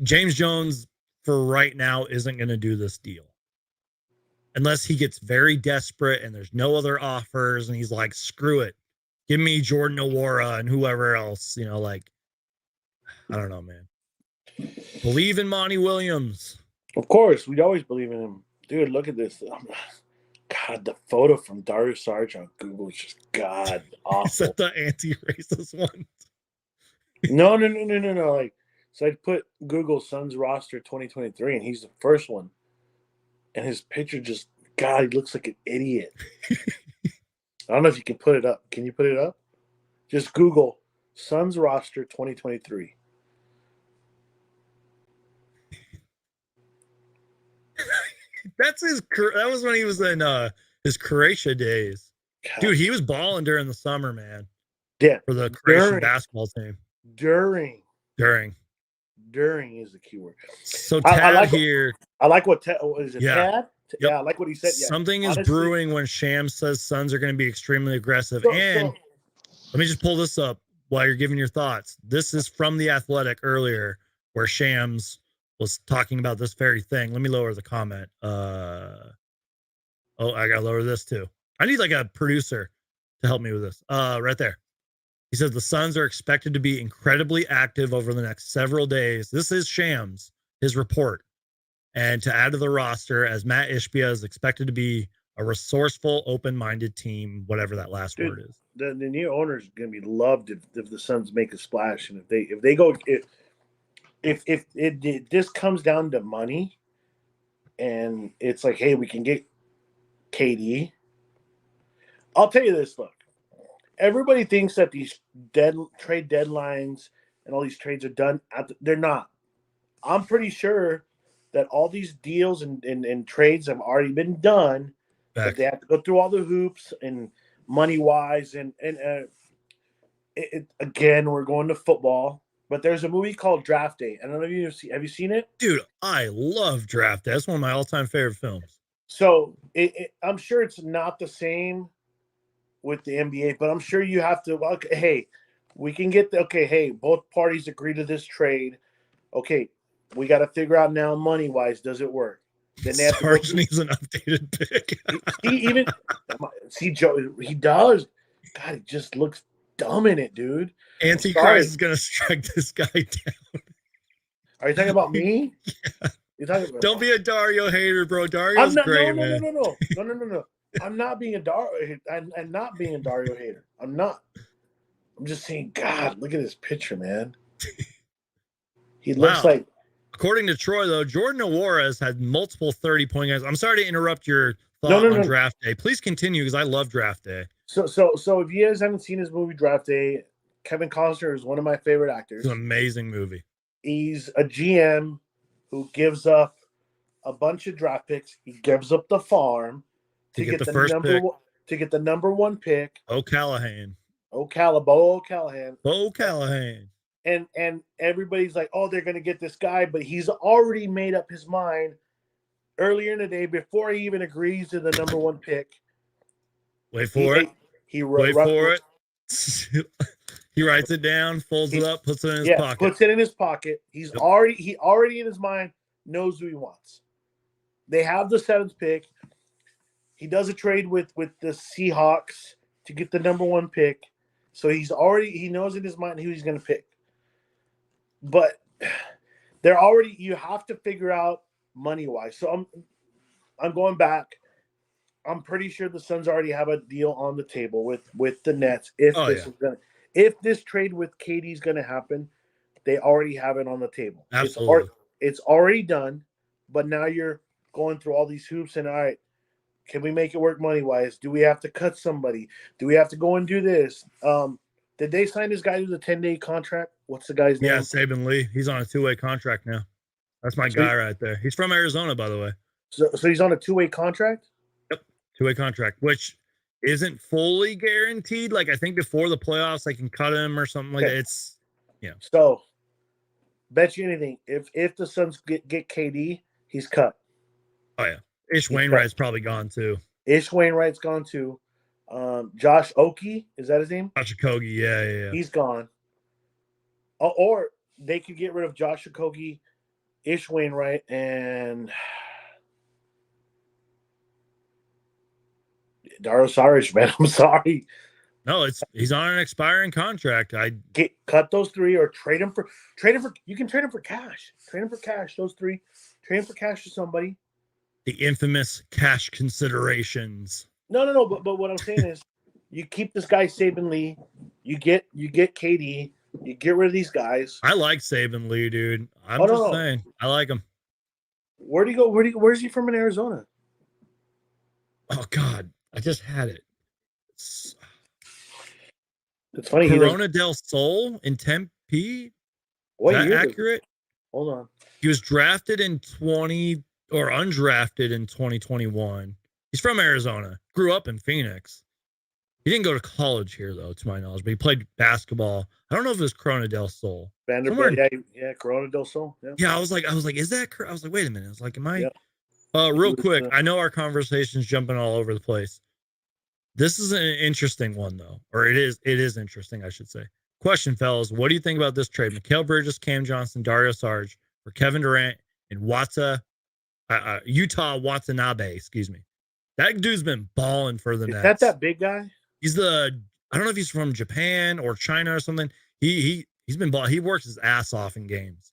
James Jones for right now isn't going to do this deal. unless he gets very desperate and there's no other offers and he's like, screw it. Give me Jordan Nwora and whoever else, like, I don't know, man. Believe in Monty Williams. Of course, we always believe in him. Dude, look at this. God, the photo from Dario Saric on Google is just god awful. Is that the anti-racist one? No. Like, so I put Google Suns roster 2023, and he's the first one. And his picture just, God, he looks like an idiot. I don't know if you can put it up. Can you put it up? Just Google Suns roster 2023. That was when he was in his Croatia days. God. Dude, he was balling during the summer, man. Yeah. For the Croatian basketball team. During is the keyword. So Tad I like here. I like what Tad is it. Yeah. Tad? Yep. Yeah, I like what he said. Yeah. Something is brewing when Shams says Suns are going to be extremely aggressive. Let me just pull this up while you're giving your thoughts. This is from The Athletic earlier, where Shams was talking about this very thing. Let me lower the comment. I gotta lower this too. I need like a producer to help me with this. Right there. He says the Suns are expected to be incredibly active over the next several days. This is Shams, his report. And to add to the roster, as Matt Ishbia is expected to be a resourceful, open-minded team, whatever that last word is. The new owner is going to be loved if the Suns make a splash, and if they go if this comes down to money, and it's like, hey, we can get KD. I'll tell you this: look, everybody thinks that these trade deadlines and all these trades are done. They're not. I'm pretty sure that all these deals and trades have already been done, but they have to go through all the hoops and money wise and again, we're going to football. But there's a movie called Draft Day. I don't know if have you seen it? Dude, I love Draft Day. That's one of my all-time favorite films. So I'm sure it's not the same with the NBA, but I'm sure you have to. Okay, hey, we can get hey, both parties agree to this trade. Okay, we got to figure out now, money wise, does it work? Then they have Sarge needs an updated pick. see Joe, he does. God, he just looks dumb in it, dude. Antichrist is gonna strike this guy down. Are you talking about me? Yeah. You're talking about, don't be a Dario hater, bro. Dario's great, man. No. I'm not being a Dario. I'm not being a Dario hater. I'm not. I'm just saying, God, look at this picture, man. He looks like. According to Troy, though, Jordan Nwora has had multiple 30-point games. I'm sorry to interrupt your thought on Draft Day. Please continue because I love Draft Day. So if you guys haven't seen his movie Draft Day, Kevin Costner is one of my favorite actors. It's an amazing movie. He's a GM who gives up a bunch of draft picks. He gives up the farm to get the first pick. To get the number one pick. O'Callahan. Bo Callahan. And everybody's like, oh, they're going to get this guy, but he's already made up his mind earlier in the day before he even agrees to the number one pick. Wait for it. He writes it down, folds it up, puts it in his pocket. Puts it in his pocket. He already in his mind knows who he wants. They have the 7th pick. He does a trade with the Seahawks to get the number one pick. So he knows in his mind who he's going to pick. But you have to figure out money wise. So I'm going back. I'm pretty sure the Suns already have a deal on the table with the Nets. If this trade with KD is going to happen, they already have it on the table. Absolutely. It's already done, but now you're going through all these hoops and all right, can we make it work money wise? Do we have to cut somebody? Do we have to go and do this? Did they sign this guy to the 10-day contract? What's the guy's name? Yeah, Saban Lee. He's on a 2-way contract now. That's my guy right there. He's from Arizona, by the way. So he's on a 2-way contract? Yep, 2-way contract, which isn't fully guaranteed. Like, I think before the playoffs, they can cut him or something like that. It's, So, bet you anything, if the Suns get KD, he's cut. Oh, yeah. Ish Wainwright's probably gone, too. Ish Wainwright's gone, too. Josh Okogie, is that his name? Josh Okogie, yeah. He's gone. Or they could get rid of Josh Okogie, Ish Wainwright, and Dario Saric, man. I'm sorry. No, he's on an expiring contract. Cut those three or trade him for. You can trade him for cash. Trade him for cash. Those three. Trade him for cash to somebody. The infamous cash considerations. No. But what I'm saying is, you keep this guy Saban Lee. You get KD. You get rid of these guys. I like Saban Lee, dude. I'm just saying, I like him. Where'd he go? Where's he from in Arizona? Oh God, I just had it. It's funny. Corona del Sol in Tempe. What Is that year? accurate? Hold on. He was drafted in undrafted in 2021. He's from Arizona. Grew up in Phoenix. He didn't go to college here, though, to my knowledge, but he played basketball. I don't know if it was Corona del Sol. Vanderbilt, yeah, Corona del Sol. Yeah, I was like, is that? I was like, wait a minute. I was like, am I? Yeah. Real quick, I know our conversation's jumping all over the place. This is an interesting one, though, or it is interesting, I should say. Question, fellas, what do you think about this trade? Mikal Bridges, Cam Johnson, Dario Saric for Kevin Durant and Utah Watanabe, excuse me. That dude's been balling for the Nets. Is that big guy? He's I don't know if he's from Japan or China or something. He's been balling. He works his ass off in games.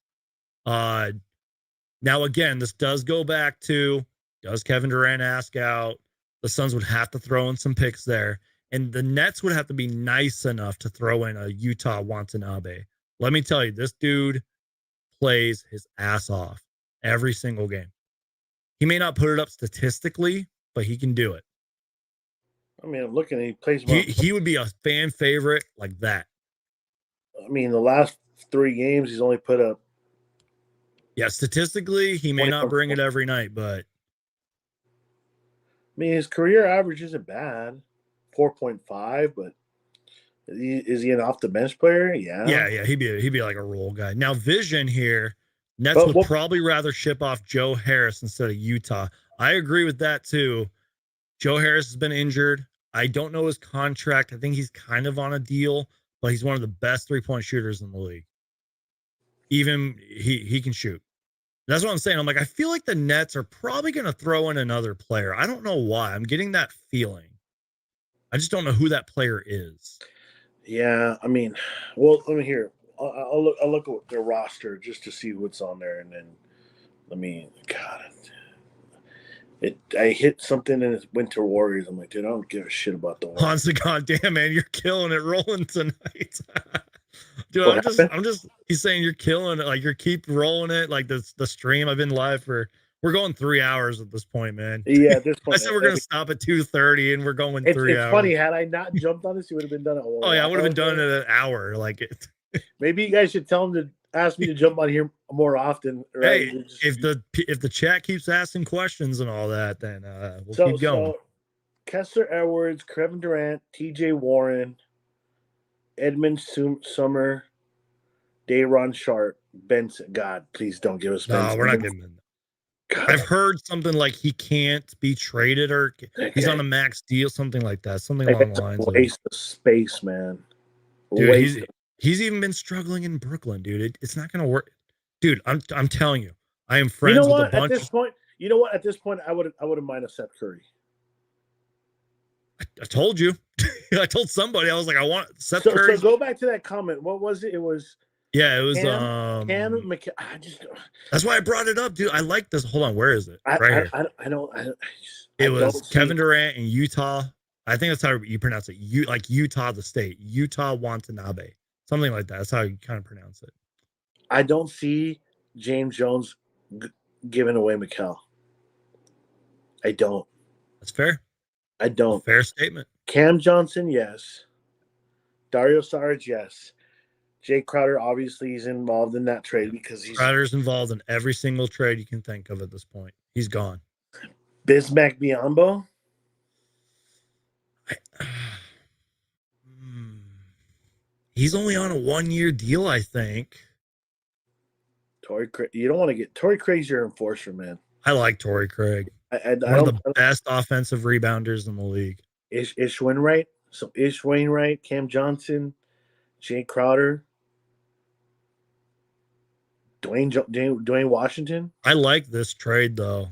Now again, this does go back to, does Kevin Durant ask out? The Suns would have to throw in some picks there. And the Nets would have to be nice enough to throw in a Utah Watanabe. Let me tell you, this dude plays his ass off every single game. He may not put it up statistically, but he can do it. I mean, I'm looking, he plays. He would be a fan favorite like that. I mean, the last 3 games, he's only put up. Yeah, statistically, he may not bring it every night, but. I mean, his career average isn't bad, 4.5. But is he an off the bench player? Yeah. Yeah. He'd be like a role guy. Now, vision here. Nets would probably rather ship off Joe Harris instead of Utah. I agree with that too. Joe Harris has been injured. I don't know his contract. I think he's kind of on a deal, but he's one of the best 3-point shooters in the league. Even he can shoot. That's what I'm saying. I'm like, I feel like the Nets are probably going to throw in another player. I don't know why. I'm getting that feeling. I just don't know who that player is. Yeah, I mean, well, let me hear. I'll look at their roster just to see what's on there, and then I hit something and it's Winter Warriors. I'm like, dude, I don't give a shit about the Warriors. Honestly, goddamn, man, you're killing it rolling tonight. Dude, I'm just he's saying you're killing it, like you keep rolling it, like the stream. I've been live we're going 3 hours at this point, man. Yeah, at this point. I said we're gonna stop at 2:30 and we're going 3 hours. It's funny, had I not jumped on this, you would have been done at one. Oh yeah, I would have been done in an hour. Like it. Maybe you guys should tell him to ask me to jump on here more often. Right? Hey, if the chat keeps asking questions and all that, then we'll keep going. So Kessler Edwards, Kevin Durant, TJ Warren, Edmund Summer, Day'Ron Sharp, Benson. God, please don't give us Benson. No, we're not giving him. I've heard something like he can't be traded or he's on a max deal, something like that. Something along the lines. Waste of space, man. Dude, he's even been struggling in Brooklyn, dude. It's not going to work, dude. I'm telling you, I am friends with a bunch. At this point, you know what? At this point, I wouldn't mind a Seth Curry. I told you. I told somebody. I was like, I want Seth Curry. So go back to that comment. What was it? It was. Yeah, it was Cam that's why I brought it up, dude. I like this. Hold on, where is it? Right here. It was Kevin Durant in Utah. I think that's how you pronounce it. Like Utah, the state. Utah Watanabe. Something like that. That's how you kind of pronounce it. I don't see James Jones giving away Mikal. I don't. That's fair. I don't. Fair statement. Cam Johnson, yes. Dario Saric, yes. Jay Crowder, obviously, is involved in that trade because Crowder's involved in every single trade you can think of at this point. He's gone. Bismack Biyombo. He's only on a 1-year deal, I think. Torrey Craig. You don't want to get Torrey Craig's your enforcer, man. I like Torrey Craig. One of the best offensive rebounders in the league. Ish Wainwright. So Ish Wainwright, Cam Johnson, Jay Crowder, Dwayne Washington. I like this trade though.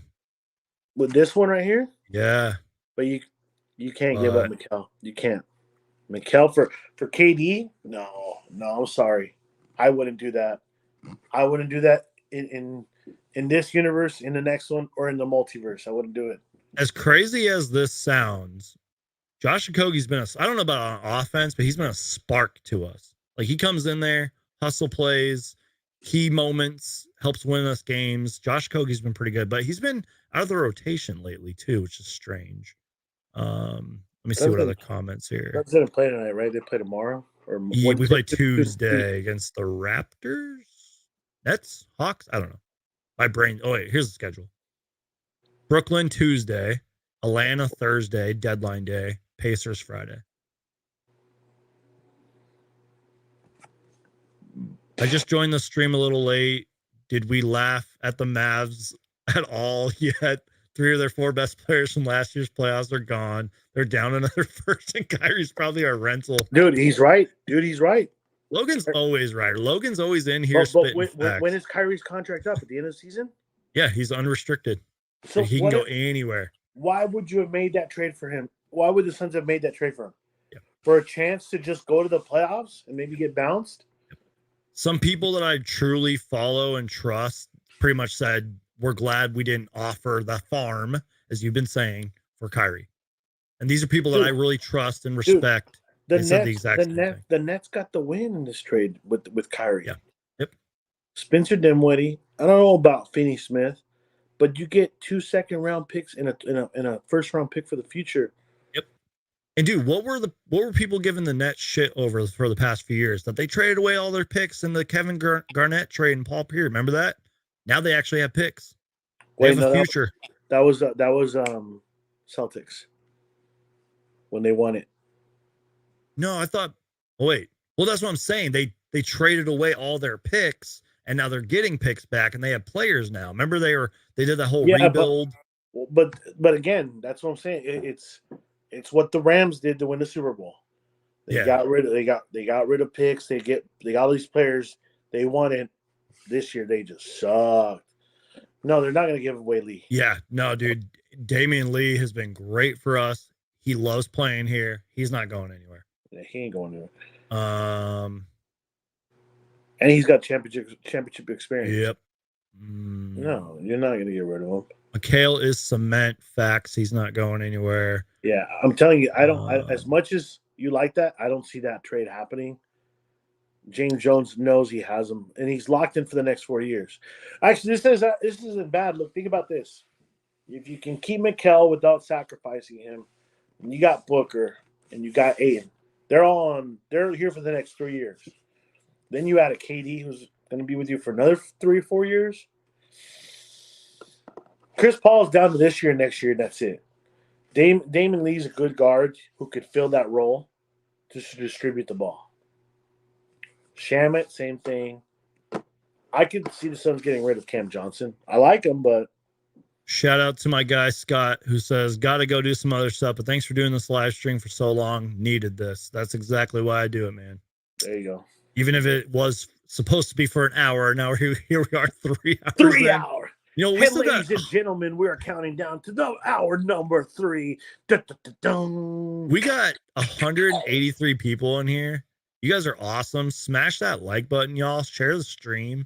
With this one right here? Yeah. But You can't give up Mikal. You can't. Mikal for KD? No, I'm sorry. I wouldn't do that. I wouldn't do that in this universe, in the next one, or in the multiverse. I wouldn't do it. As crazy as this sounds, Josh Okogie's been I don't know about on offense, but he's been a spark to us. Like he comes in there, hustle plays, key moments, helps win us games. Josh Okogie's been pretty good, but he's been out of the rotation lately too, which is strange. Let me see what other comments here. That's didn't play tonight, right? They play tomorrow, or we play Tuesday against the Raptors, Nets, Hawks. I don't know. My brain. Oh wait, here's the schedule. Brooklyn Tuesday, Atlanta Thursday, deadline day. Pacers Friday. I just joined the stream a little late. Did we laugh at the Mavs at all yet? 3 of their 4 best players from last year's playoffs are gone. They're down another first, and Kyrie's probably our rental. Dude, he's right. Logan's always right. Logan's always in here But spitting facts. when is Kyrie's contract up? At the end of the season? Yeah, he's unrestricted. So he can go anywhere. Why would you have made that trade for him? Why would the Suns have made that trade for him? Yeah. For a chance to just go to the playoffs and maybe get bounced? Some people that I truly follow and trust pretty much said, we're glad we didn't offer the farm, as you've been saying, for Kyrie. And these are people that I really trust and respect. The Nets got the win in this trade with Kyrie. Yeah. Yep. Spencer Dinwiddie. I don't know about Finney Smith, but you get 2 second-round picks in a first-round pick for the future. Yep. And dude, what were people giving the Nets shit over for the past few years? That they traded away all their picks in the Kevin Garnett trade and Paul Pierce. Remember that? Now they actually have picks. They have a future. That was Celtics when they won it. No, I thought. Oh wait. Well, that's what I'm saying. They traded away all their picks, and now they're getting picks back, and they have players now. Remember they did that whole rebuild. But again, that's what I'm saying. It's what the Rams did to win the Super Bowl. They got rid of picks. They got all these players they wanted. This year they just sucked. No, they're not going to give away Lee. Yeah, no, dude. Damian Lee has been great for us. He loves playing here. He's not going anywhere. Yeah, he ain't going anywhere. And he's got championship experience. Yep. No, you're not going to get rid of him. Mikal is cement. Facts. He's not going anywhere. Yeah, I'm telling you, I don't. As much as you like that, I don't see that trade happening. James Jones knows he has him, and he's locked in for the next 4 years. Actually, this isn't bad. Look, think about this. If you can keep Mikal without sacrificing him, and you got Booker and you got Aiden, they're here for the next 3 years. Then you add a KD who's going to be with you for another 3 or 4 years. Chris Paul's down to this year and next year, and that's it. Damon Lee's a good guard who could fill that role to distribute the ball. Shamet, same thing. I could see the Suns getting rid of Cam Johnson. I like him, but shout out to my guy Scott, who says, gotta go do some other stuff, but thanks for doing this live stream for so long. Needed this. That's exactly why I do it, man. There you go. Even if it was supposed to be for an hour, now here we are 3 hours. 3 hours. You know, ladies and gentlemen, we are counting down to the hour number 3. We got 183 people in here. You guys are awesome. Smash that like button, y'all. Share the stream.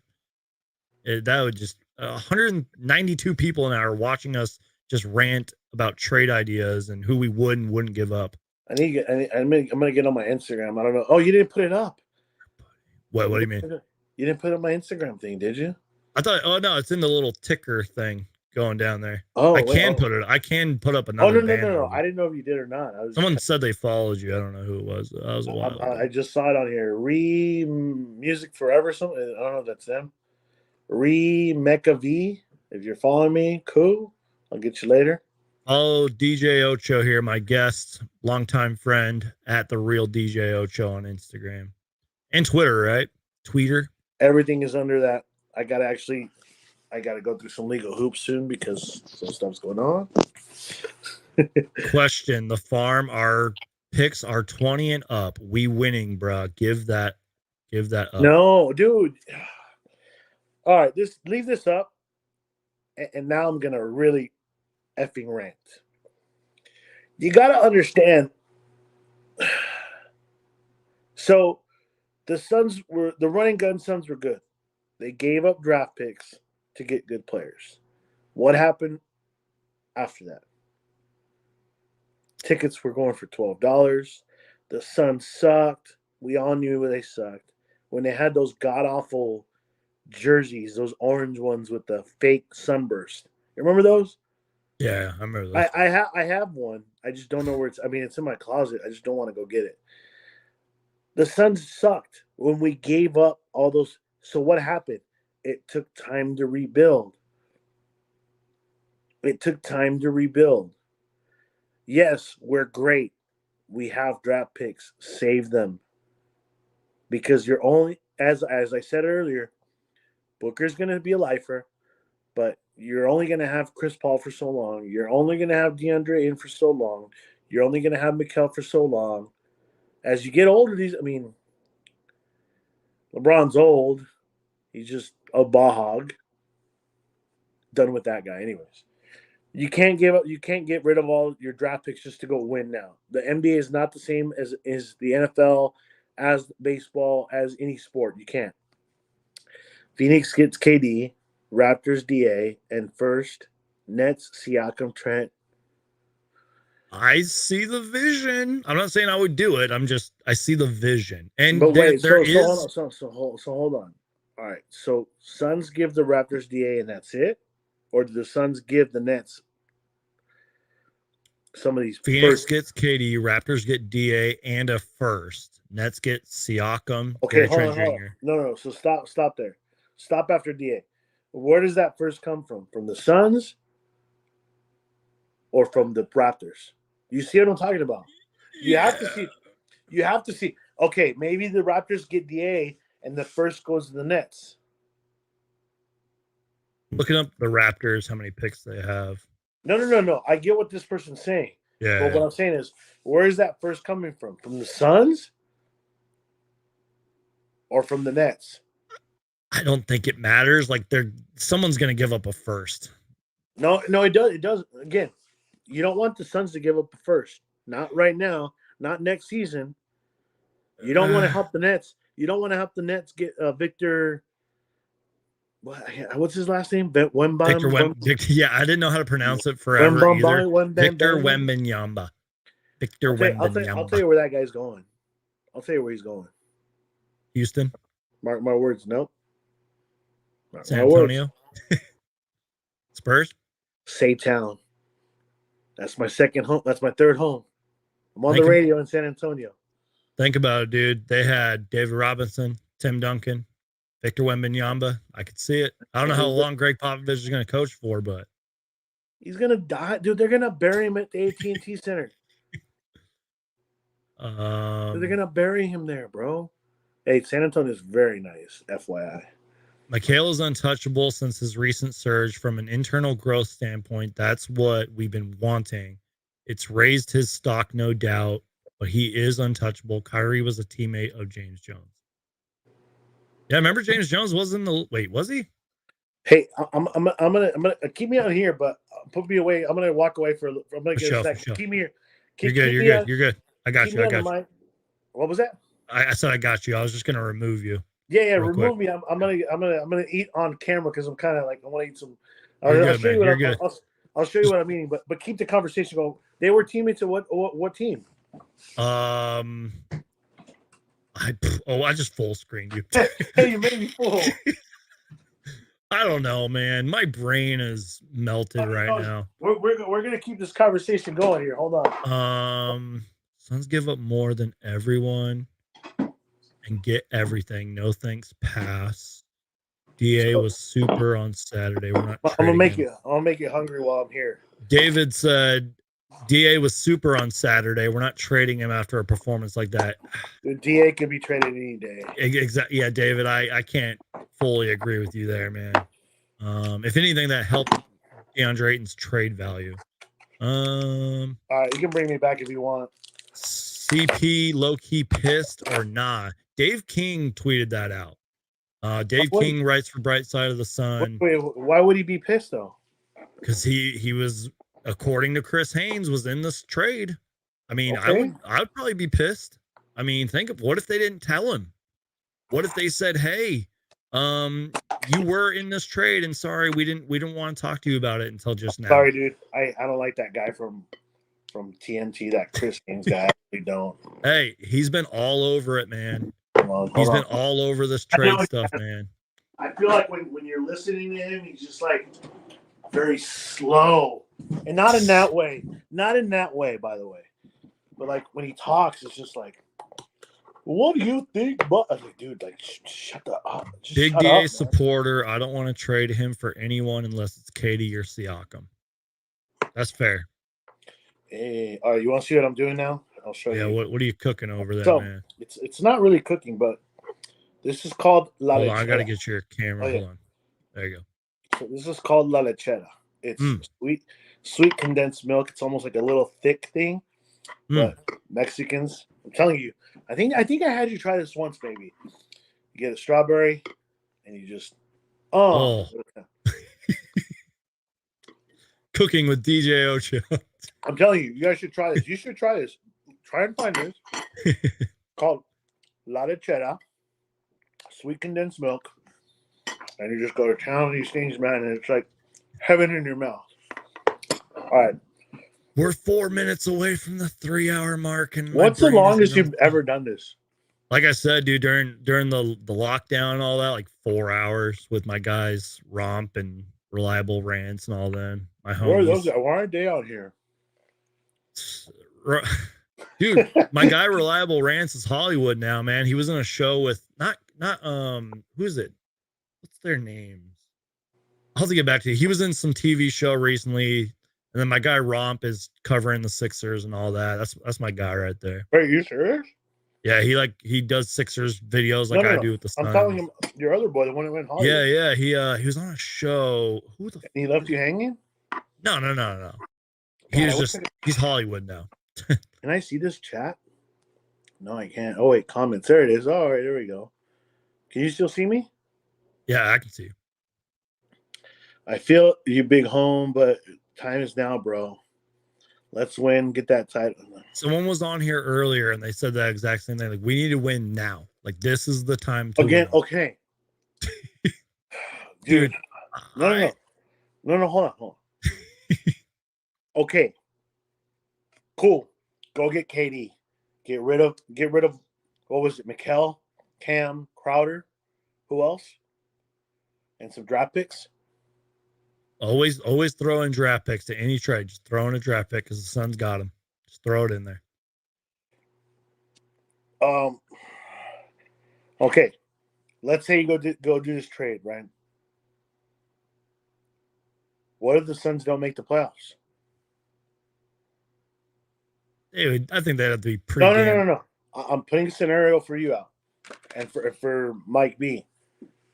That would just 192 people an hour watching us just rant about trade ideas and who we would and wouldn't give up. I'm gonna get on my Instagram. I don't know. Oh, you didn't put it up. What do you mean? You didn't put up my Instagram thing, did you? I thought. Oh no, it's in the little ticker thing going down there. Oh, I can put up another. No. I didn't know if you did or not. Someone said they followed you. I don't know who it was. That was a while ago. I just saw it on here. Music Forever. Something. I don't know if that's them. Mecha V. If you're following me, cool. I'll get you later. Oh, DJ Ocho here, my guest, longtime friend at the real DJ Ocho on Instagram and Twitter, right? Tweeter. Everything is under that. I gotta go through some legal hoops soon because some stuff's going on. Question: the farm, our picks are 20 and up. We winning, bro. Give that up. No, dude. All right, leave this up, and now I'm gonna really effing rant. You got to understand. So the running gun Suns were good. They gave up draft picks to get good players. What happened after that? Tickets were going for $12. The Suns sucked. We all knew they sucked. When they had those god-awful jerseys, those orange ones with the fake sunburst. You remember those? Yeah, I remember those. I have one. I just don't know where it's. I mean, it's in my closet. I just don't want to go get it. The Suns sucked when we gave up all those. So what happened? It took time to rebuild. Yes, we're great. We have draft picks. Save them. Because you're only, as I said earlier, Booker's going to be a lifer, but you're only going to have Chris Paul for so long. You're only going to have DeAndre in for so long. You're only going to have Mikal for so long. As you get older, LeBron's old. He's just a bahog. Done with that guy, anyways. You can't get rid of all your draft picks just to go win now. The NBA is not the same as the NFL, as baseball, as any sport. You can't. Phoenix gets KD, Raptors DA, and first, Nets, Siakam, Trent. I see the vision. I'm not saying I would do it. I see the vision. And But wait, there hold on. All right, so Suns give the Raptors DA and that's it? Or do the Suns give the Nets some of these? Phoenix gets KD, Raptors get DA and a first. Nets get Siakam. Okay, Gary hold Trent on. Jr. No. So stop there. Stop after DA. Where does that first come from? From the Suns or from the Raptors? You see what I'm talking about? You have to see. Okay, maybe the Raptors get DA and the first goes to the Nets. Looking up the Raptors, how many picks they have. No. I get what this person's saying. Yeah. But what I'm saying is, where is that first coming from? From the Suns or from the Nets? I don't think it matters. Like someone's going to give up a first. No, it does. It does. Again, you don't want the Suns to give up a first. Not right now. Not next season. You don't want to help the Nets. You don't want to help the Nets get Victor. What's his last name? Victor yeah, I didn't know how to pronounce it forever either. Victor Wembanyama. Victor Wembanyama. I'll tell you where that guy's going. I'll tell you where he's going. Houston. Mark my words. Nope. San Antonio. Spurs. Town. That's my second home. That's my third home. I'm on the radio in San Antonio. Think about it, dude. They had David Robinson, Tim Duncan, Victor Wembanyama. I could see it. I don't know how long Greg Popovich is going to coach for, but he's going to die, dude. They're going to bury him at the AT&T Center. They're going to bury him there, bro. Hey, San Antonio is very nice, FYI. Mikal is untouchable since his recent surge. From an internal growth standpoint, that's what we've been wanting. It's raised his stock, no doubt, but he is untouchable. Kyrie was a teammate of James Jones. Yeah, remember James Jones was in the was he? Hey, I'm gonna keep me out here, but put me away. I'm gonna walk away I'm gonna get a second. Keep me here. You're good. I got you. What was that? I said I got you. I was just gonna remove you. Yeah, remove me. I'm gonna eat on camera because I'm kind of like I want to eat some. I'll show you what I'm eating, but keep the conversation going. They were teammates of what team? I just full screened you. Hey, you made me full. I don't know, man. My brain is melted now. We're gonna keep this conversation going here. Hold on. Suns give up more than everyone and get everything. No thanks. Pass. DA was super on Saturday. We're not. I'm gonna make you hungry while I'm here. David said DA was super on Saturday. We're not trading him after a performance like that. The DA could be traded any day. Exactly. Yeah, David, I can't fully agree with you there, man. If anything, that helped DeAndre Ayton's trade value. All right, you can bring me back if you want. CP low-key pissed or nah? Dave King tweeted that out. Dave King writes for Bright Side of the Sun. Wait, why would he be pissed though? Because he was according to Chris Haynes, was in this trade. I mean, Okay. I would probably be pissed. I mean, think of what if they didn't tell him? What if they said, "Hey, you were in this trade, and sorry, we didn't want to talk to you about it until just now." Sorry, dude. I don't like that guy from TNT, that Chris Haynes guy. We don't. Hey, he's been all over it, man. Well, He's hold been on. all over this I know trade he stuff, has. man. I feel like when you're listening to him, he's just like very slow, and not in that way. Not in that way, by the way. But like when he talks, it's just like, "What do you think?" But I was like, dude, like, shut up. Just Big shut DA up, man. supporter. I don't want to trade him for anyone unless it's Katie or Siakam. That's fair. Hey, all right, you want to see what I'm doing now? I'll show Yeah, you. what are you cooking over there, So man? it's not really cooking, but this is called la Hold on, I gotta lechera. get your camera. Oh, yeah. Hold on. There you go. So this is called la lechera. It's sweet condensed milk. It's almost like a little thick thing, but Mexicans, I'm telling you, I think I had you try this once, maybe. You get a strawberry, and you just Cooking with DJ Ocho. I'm telling you, you guys should try this. You should try this. Try and find this. Called La Lechera, sweet condensed milk. And you just go to town on these things, man, and it's like heaven in your mouth. All right. We're 4 minutes away from the 3-hour mark. And what's the longest you've ever done this? Like I said, dude, during the lockdown and all that, like 4 hours with my guys, Romp and Reliable Rants and all them. My homies. Where are those? Why aren't they out here? Dude, my guy Reliable Rants is Hollywood now, man. He was in a show with not who's it? What's their names? I'll have to get back to you. He was in some TV show recently, and then my guy Romp is covering the Sixers and all that. That's my guy right there. Wait, are you serious? Yeah, he does Sixers videos like I do with the Suns. I'm telling him your other boy, the one that went Hollywood. Yeah, he was on a show. Who the? And he left you hanging? No. He's Hollywood now. Can I see this chat? No, I can't. Oh wait, comments. There it is. All right, there we go. Can you still see me? Yeah, I can see you. I feel you, big home, but time is now, bro. Let's win. Get that title. Someone was on here earlier, and they said that exact same thing. Like, we need to win now. Like, this is the time to again. win. Okay, dude. No. Hold on. Okay, cool. Go get KD. Get rid of what was it? Mikal, Cam, Crowder. Who else? And some draft picks. Always throw in draft picks to any trade. Just throw in a draft pick because the Suns got him. Just throw it in there. Okay. Let's say you go do this trade, right? What if the Suns don't make the playoffs? Dude, I think that'd have to be pretty. No. I'm putting a scenario for you out, and for Mike B.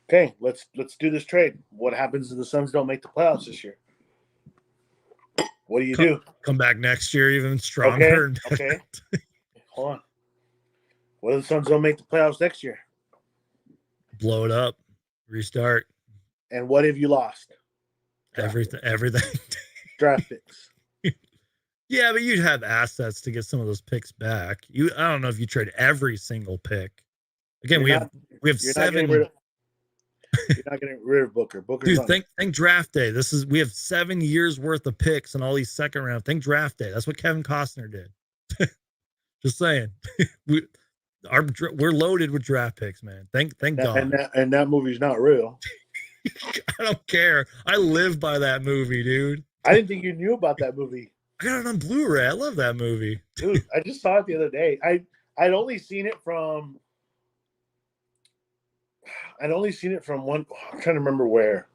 Okay, let's do this trade. What happens if the Suns don't make the playoffs this year? What do you do? Come back next year even stronger. Okay. Hold on. What if the Suns don't make the playoffs next year? Blow it up. Restart. And what if you lost? Everything. Draft picks. Yeah, but you'd have assets to get some of those picks back. I don't know if you trade every single pick. Again, we have 7. You're not getting rid of Booker. Dude, think draft day. We have 7 years worth of picks and all these second round. Think draft day. That's what Kevin Costner did. Just saying. We're loaded with draft picks, man. Thank God. And that movie's not real. I don't care. I live by that movie, dude. I didn't think you knew about that movie. I got it on Blu-ray. I love that movie. Dude, I just saw it the other day. I'd only seen it from one. I'm trying to remember where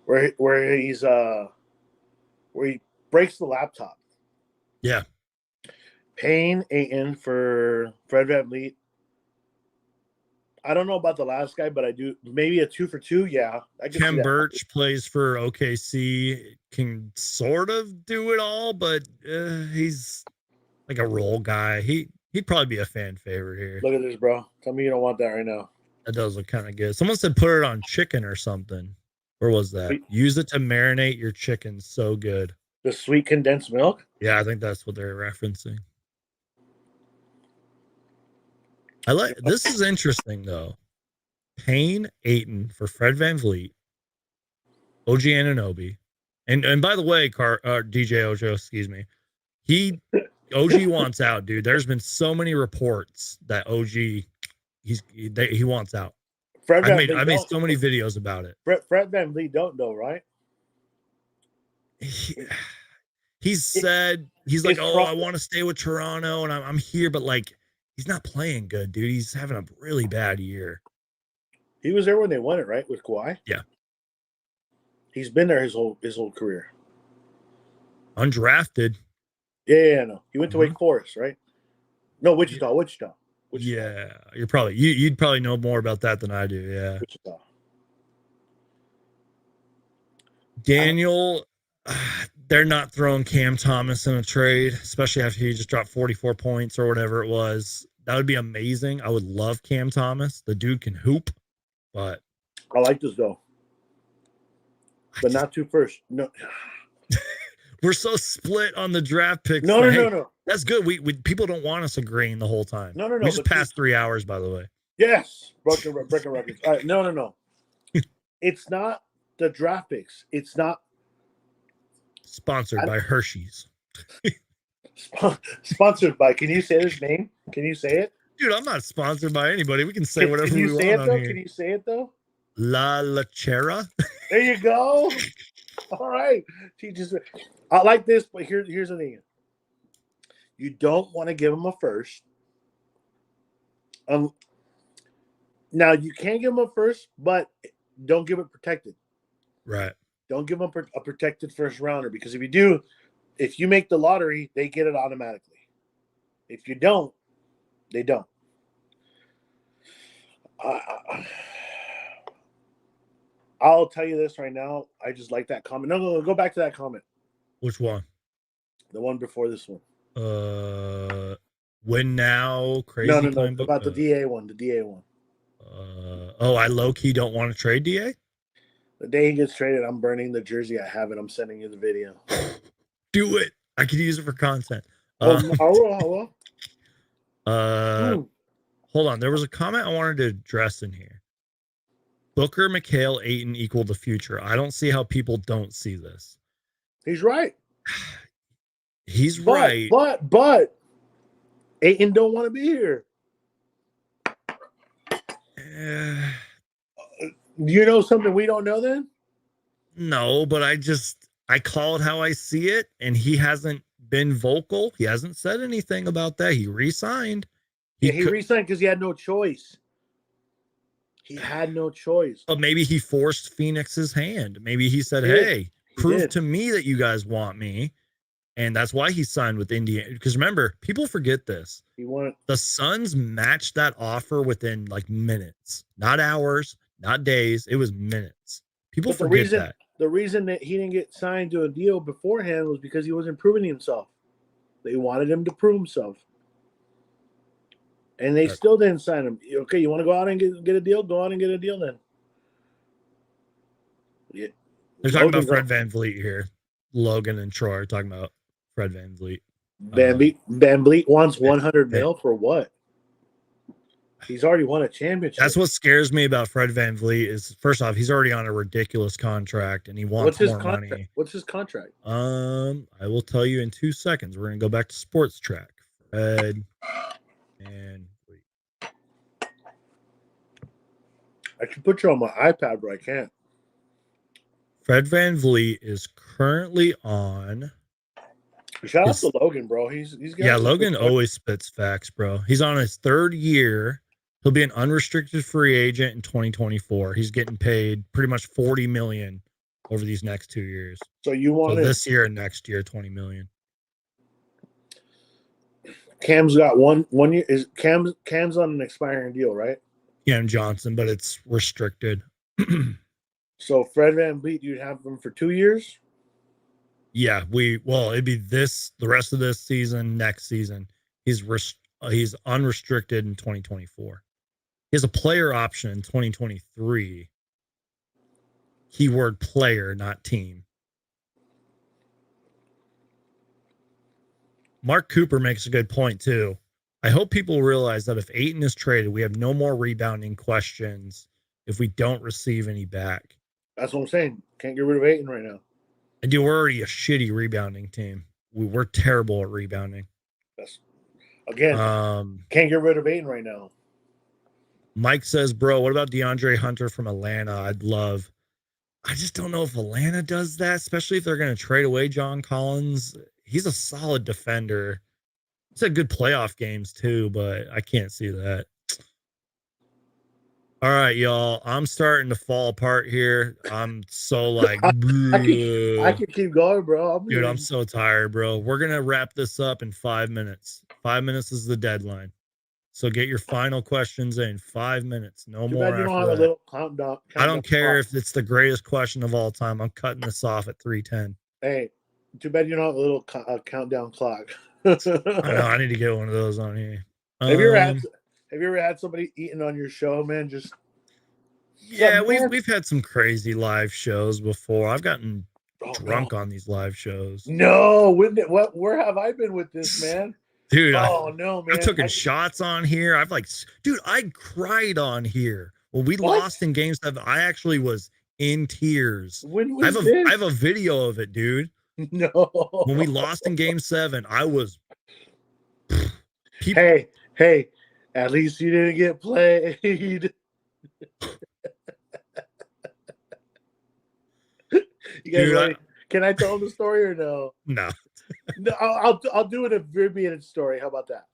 he's where he breaks the laptop. Yeah. Payne Ayton for Fred VanVleet. I don't know about the last guy, but I do. Maybe a 2 for 2. Yeah, Kem Birch plays for OKC. Can sort of do it all, but he's like a role guy. He'd probably be a fan favorite here. Look at this, bro. Tell me you don't want that right now. That does look kind of good. Someone said put it on chicken or something. Where was that? Use it to marinate your chicken. So good. The sweet condensed milk? Yeah, I think that's what they're referencing. This is interesting though. Payne Ayton for Fred VanVleet, OG Anunoby, and by the way, DJ Ojo, excuse me, OG wants out, dude. There's been so many reports that OG he wants out. I made so many videos about it. Fred VanVleet don't know, right? He's said he's like, I want to stay with Toronto and I'm here, but like he's not playing good, dude. He's having a really bad year. He was there when they won it, right, with Kawhi? Yeah. He's been there his whole career. Undrafted. Yeah, no. He went to Wake Forest, right? No, Wichita. Yeah, you'd probably know more about that than I do. Yeah. Wichita. Daniel, they're not throwing Cam Thomas in a trade, especially after he just dropped 44 points or whatever it was. That would be amazing. I would love Cam Thomas. The dude can hoop, but I like this though. But not too first. No. We're so split on the draft picks. No. That's good. We people don't want us agreeing the whole time. No. We just passed 3 hours, by the way. Yes. Breaking records. All right. No. It's not the draft picks. It's not sponsored by Hershey's. Sponsored by. Can you say his name? Can you say it? Dude, I'm not sponsored by anybody. We can say whatever we want on here. Can you say it though? La Lechera. There you go. All right. I like this, but here's the thing. You don't want to give him a first. Now you can give him a first, but don't give it protected. Right. Don't give him a protected first rounder, because if you do, if you make the lottery, they get it automatically. If you don't, they don't. I'll tell you this right now. I just like that comment. No, go back to that comment. Which one? The one before this one. When now? Crazy. No. About the DA one. The DA one. I low key don't want to trade DA. The day he gets traded, I'm burning the jersey I have, and I'm sending you the video. Do it. I could use it for content. I will. Hold on. There was a comment I wanted to address in here. Booker, McHale, Ayton equal the future. I don't see how people don't see this. He's right. He's right. But Ayton don't want to be here. You know something we don't know then? No, but I call it how I see it, and he hasn't been vocal. He hasn't said anything about that. He re-signed. He re-signed because he had no choice. He had no choice. But maybe he forced Phoenix's hand. Maybe he said, hey, prove to me that you guys want me. And that's why he signed with Indiana. Because remember, people forget this. The Suns matched that offer within like minutes, not hours, not days. It was minutes. People forget that. The reason that he didn't get signed to a deal beforehand was because he wasn't proving himself. They wanted him to prove himself. And they still didn't sign him. Okay, you want to go out and get a deal? Go out and get a deal then. Yeah. They're talking about Fred VanVleet here. Logan and Troy are talking about Fred VanVleet. VanVleet wants 100 mil for what? He's already won a championship. That's what scares me about Fred VanVleet is, first off, he's already on a ridiculous contract and he wants more money. What's his contract? I will tell you in 2 seconds. We're going to go back to Sports Track. Fred VanVleet. I can put you on my iPad, but I can't. Fred VanVleet is currently on. Shout out to Logan, bro. He's got Logan always spits facts, bro. He's on his 3rd year. He'll be an unrestricted free agent in 2024. He's getting paid pretty much $40 million over these next 2 years. So you want this year and next year, $20 million. Cam's got one year. Is Cam's on an expiring deal, right? Cam Johnson, but it's restricted. So Fred VanVleet, you'd have him for 2 years? Yeah, it'd be the rest of this season, next season. He's unrestricted in 2024. He has a player option in 2023. Keyword player, not team. Mark Cooper makes a good point too. I hope people realize that if Ayton is traded, we have no more rebounding questions if we don't receive any back. That's what I'm saying. Can't get rid of Ayton right now. And dude, we're already a shitty rebounding team. We're terrible at rebounding. That's can't get rid of Ayton right now. Mike says, bro, what about DeAndre Hunter from Atlanta? I just don't know if Atlanta does that, especially if they're going to trade away John Collins. He's a solid defender. He's had good playoff games too, but I can't see that. All right, y'all. I'm starting to fall apart here. I'm so like, I can keep going, bro. Dude, I'm so tired, bro. We're going to wrap this up in 5 minutes. 5 minutes is the deadline. So get your final questions in 5 minutes. No more. You don't have after a that. little countdown. I don't care if it's the greatest question of all time. I'm cutting this off at 3:10. Hey, too bad you don't have a little countdown clock. I know. I need to get one of those on here. Have you ever had somebody eating on your show, man? Just yeah, we've had some crazy live shows before. I've gotten drunk on these live shows. No, where have I been with this, man? Dude, no, man. I've taken shots on here. I cried on here. When we lost in Game 7, I actually was in tears. When was I have a video of it, dude. No. When we lost in Game 7, I was. Hey, at least you didn't get played. You guys Dude, can I tell the story or no? No. No, I'll do it a abbreviated story. How about that?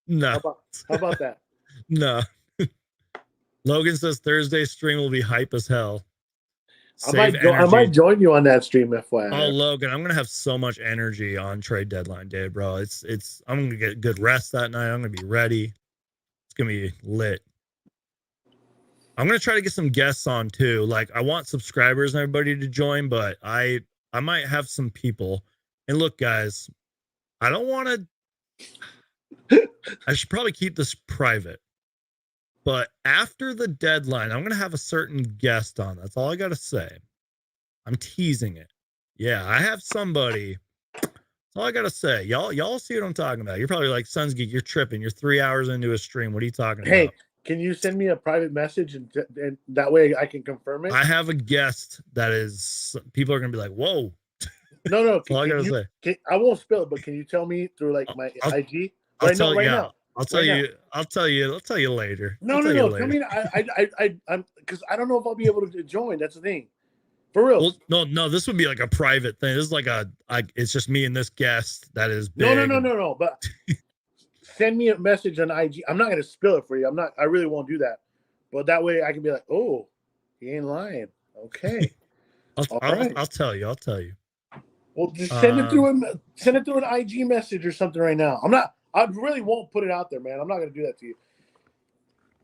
No. How about that? No. Logan says Thursday stream will be hype as hell. I might join you on that stream, FYI. Oh, Logan, I'm gonna have so much energy on trade deadline day, bro. I'm gonna get good rest that night. I'm gonna be ready. It's gonna be lit. I'm gonna try to get some guests on too. Like, I want subscribers and everybody to join, but I might have some people. And look, guys, I don't want to. I should probably keep this private. But after the deadline, I'm going to have a certain guest on. That's all I got to say. I'm teasing it. Yeah, I have somebody. That's all I got to say. Y'all see what I'm talking about. You're probably like, Sons Geek, you're tripping. You're 3 hours into a stream. What are you talking about? Hey, can you send me a private message and that way I can confirm it? I have a guest that is, people are going to be like, whoa. No. That's all I got to say. I won't spill it, but can you tell me through like my IG? I'll tell you later. No. I mean, I'm because I don't know if I'll be able to join. That's the thing. For real. Well, no. This would be like a private thing. This is like it's just me and this guest that is big. No. But send me a message on IG. I'm not gonna spill it for you. I really won't do that. But that way I can be like, oh, he ain't lying. Okay. I'll tell you. Well, just send it through an IG message or something right now. I really won't put it out there, man. I'm not gonna do that to you.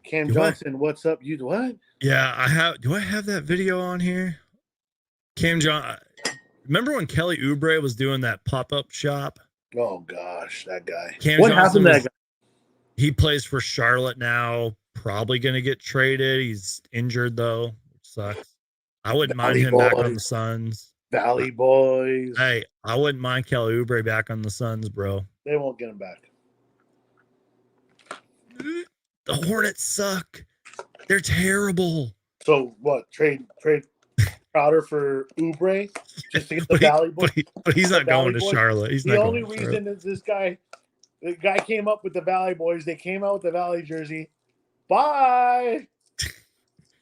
Cam Johnson, what's up? You what? Yeah, do I have that video on here? Cam John, remember when Kelly Oubre was doing that pop-up shop? Oh gosh, that guy. What happened to that guy? He plays for Charlotte now. Probably gonna get traded. He's injured though, which sucks. I wouldn't mind him back on the Suns. Valley Boys. Hey, I wouldn't mind Kelly Oubre back on the Suns, bro. They won't get him back. The Hornets suck. They're terrible. So what? Trade Crowder for Oubre just to get the Valley Boys. But he's not going to Charlotte. He's the not only going reason is the guy came up with the Valley Boys. They came out with the Valley jersey. Bye.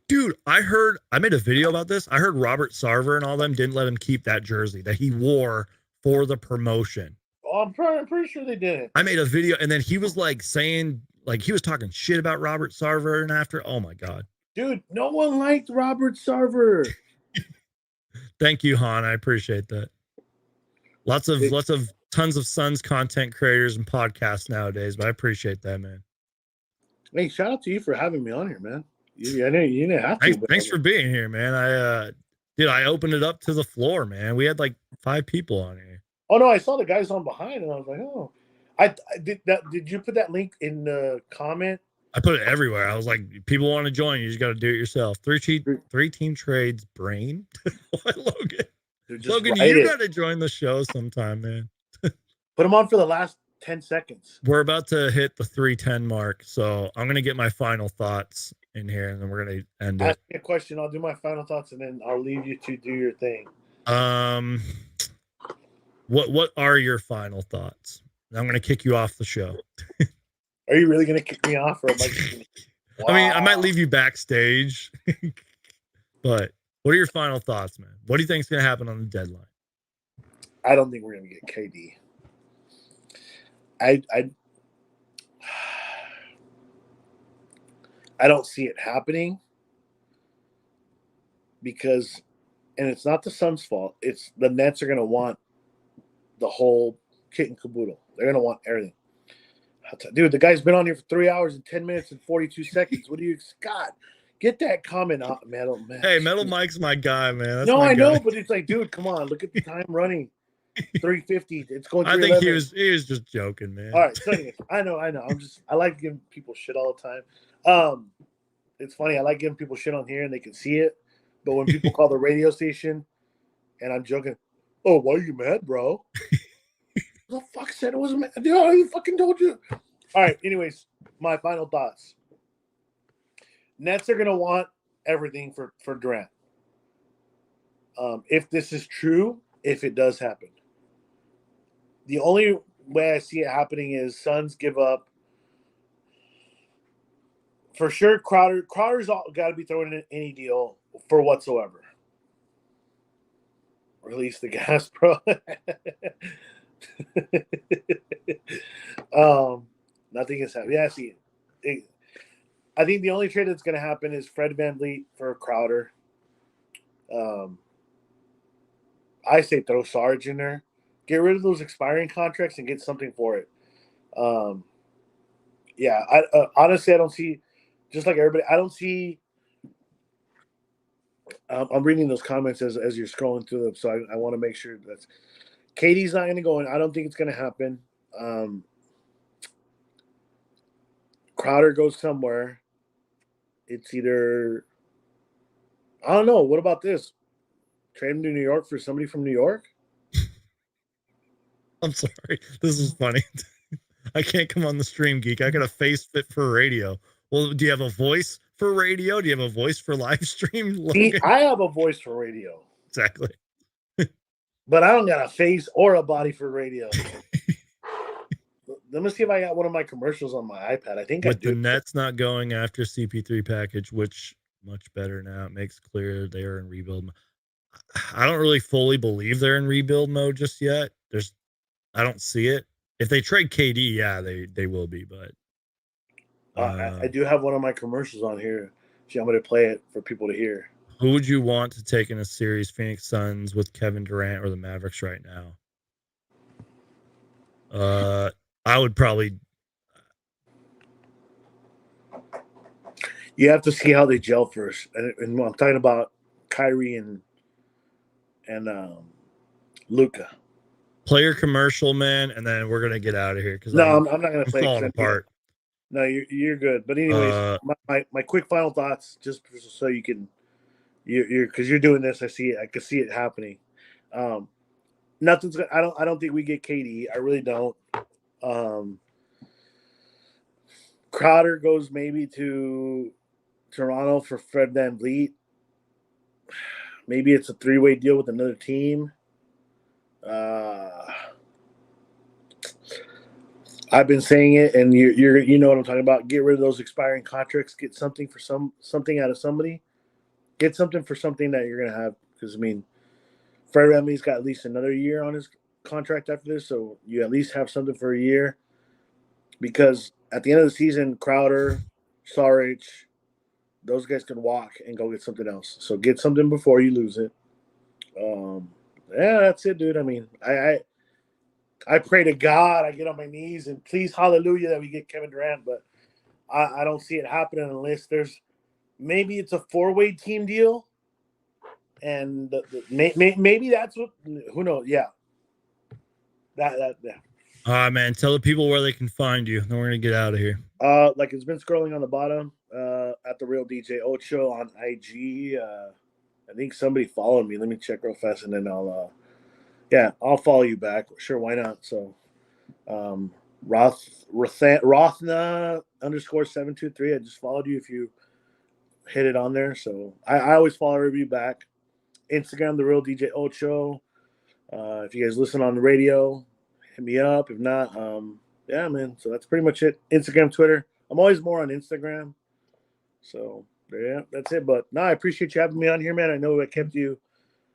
Dude, I made a video about this. I heard Robert Sarver and all them didn't let him keep that jersey that he wore for the promotion. Oh, I'm pretty sure they didn't. I made a video and then he was like saying, like he was talking shit about Robert Sarver and after. Oh my God. Dude, no one liked Robert Sarver. Thank you, Han. I appreciate that. Lots of tons of Suns content creators and podcasts nowadays, but I appreciate that, man. Hey, shout out to you for having me on here, man. You didn't have to. Thanks for being here, man. I opened it up to the floor, man. We had like 5 people on here. Oh no, I saw the guys on behind, and I was like, oh, I did that. Did you put that link in the comment? I put it everywhere. I was like, people want to join, you just got to do it yourself. Three team trades, brain. What, Logan? Logan, you got to join the show sometime, man. Put them on for the last 10 seconds. We're about to hit the 3:10 mark, so I'm gonna get my final thoughts in here, and then we're gonna end Ask it. me a question. I'll do my final thoughts, and then I'll leave you to do your thing. What are your final thoughts? I'm gonna kick you off the show. Are you really gonna kick me off, or am I? Wow. I mean, I might leave you backstage, but what are your final thoughts, man? What do you think is gonna happen on the deadline? I don't think we're gonna get KD. I don't see it happening because, and it's not the Suns' fault. It's the Nets are going to want the whole kit and caboodle. They're going to want everything. Dude, the guy's been on here for 3 hours and 10 minutes and 42 seconds. What do you, Scott? Get that comment off, Metal. Man. Hey, Metal Mike's my guy, man. That's no, my I know, guy. but it's like, dude, come on. Look at the time running. 350. It's going. I think he was just joking, man. All right, so anyways, I know. I like giving people shit all the time. It's funny. I like giving people shit on here and they can see it. But when people call the radio station, and I'm joking, oh, why are you mad, bro? The fuck said it wasn't mad? Dude, I fucking told you. All right. Anyways, my final thoughts. Nets are gonna want everything for Durant. If this is true, if it does happen. The only way I see it happening is Suns give up. For sure, Crowder's got to be thrown in any deal for whatsoever. Release the gas, bro. Nothing is happening. Yeah, see, I think the only trade that's going to happen is Fred VanVleet for Crowder. I say throw Sarge in there. Get rid of those expiring contracts and get something for it. Yeah, honestly, I don't see, just like everybody, I don't see. I'm reading those comments as you're scrolling through them, so I want to make sure that Katie's not going to go in. I don't think it's going to happen. Crowder goes somewhere. It's either, I don't know. What about this? Trade him to New York for somebody from New York? I'm sorry. This is funny. I can't come on the stream, Geek. I got a face fit for radio. Well, do you have a voice for radio? Do you have a voice for live stream? See, I have a voice for radio. Exactly. But I don't got a face or a body for radio. Let me see if I got one of my commercials on my iPad. I think with I do. The Nets not going after CP3 package, which much better now. It makes clear they are in rebuild. I don't really fully believe they're in rebuild mode just yet. I don't see it. If they trade KD, yeah, they will be. But I do have one of my commercials on here. See, I'm going to play it for people to hear. Who would you want to take in a series, Phoenix Suns with Kevin Durant or the Mavericks right now? I would probably. You have to see how they gel first, and I'm talking about Kyrie and Luka. Play your commercial, man, and then we're gonna get out of here because I'm not gonna play. Falling apart. No, you're good. But anyways, my quick final thoughts, just so you can, you're because you're doing this. I see it. I can see it happening. Nothing's. I don't think we get KD. I really don't. Crowder goes maybe to Toronto for Fred VanVleet. Maybe it's a 3-way deal with another team. I've been saying it, and you know what I'm talking about. Get rid of those expiring contracts. Get something for something out of somebody. Get something for something that you're gonna have. Because I mean, Fred VanVleet's got at least another year on his contract after this, so you at least have something for a year. Because at the end of the season, Crowder, Saric, those guys can walk and go get something else. So get something before you lose it. Yeah, that's it, dude. I mean, I pray to God, I get on my knees and please, hallelujah, that we get Kevin Durant. But I don't see it happening unless maybe it's a 4-way team deal, and maybe that's what. Who knows? Yeah. That. All right, man. Tell the people where they can find you. Then we're gonna get out of here. Like it's been scrolling on the bottom. At the real DJ Ocho on IG. I think somebody followed me. Let me check real fast, and then I'll follow you back. Sure, why not? So, Rothna _723. I just followed you if you hit it on there. So I always follow everybody back. Instagram, the real DJ Ocho. If you guys listen on the radio, hit me up. If not, yeah, man. So that's pretty much it. Instagram, Twitter. I'm always more on Instagram. So yeah, that's it. But no, I appreciate you having me on here, man. I know I kept you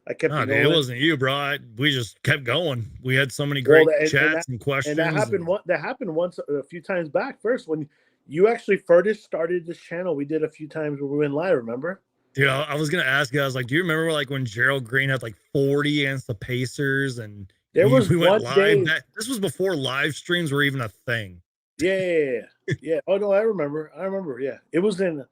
Dude, going. it wasn't you, bro. We just kept going. We had so many great chats and questions. And that happened once a few times back. First, when you actually first started this channel, we did a few times where we went live. Remember? Dude, I was gonna ask you. I was like, do you remember like when Gerald Green had like 40 against the Pacers, and we went live? Day, this was before live streams were even a thing. Yeah. Oh no, I remember. Yeah, it was in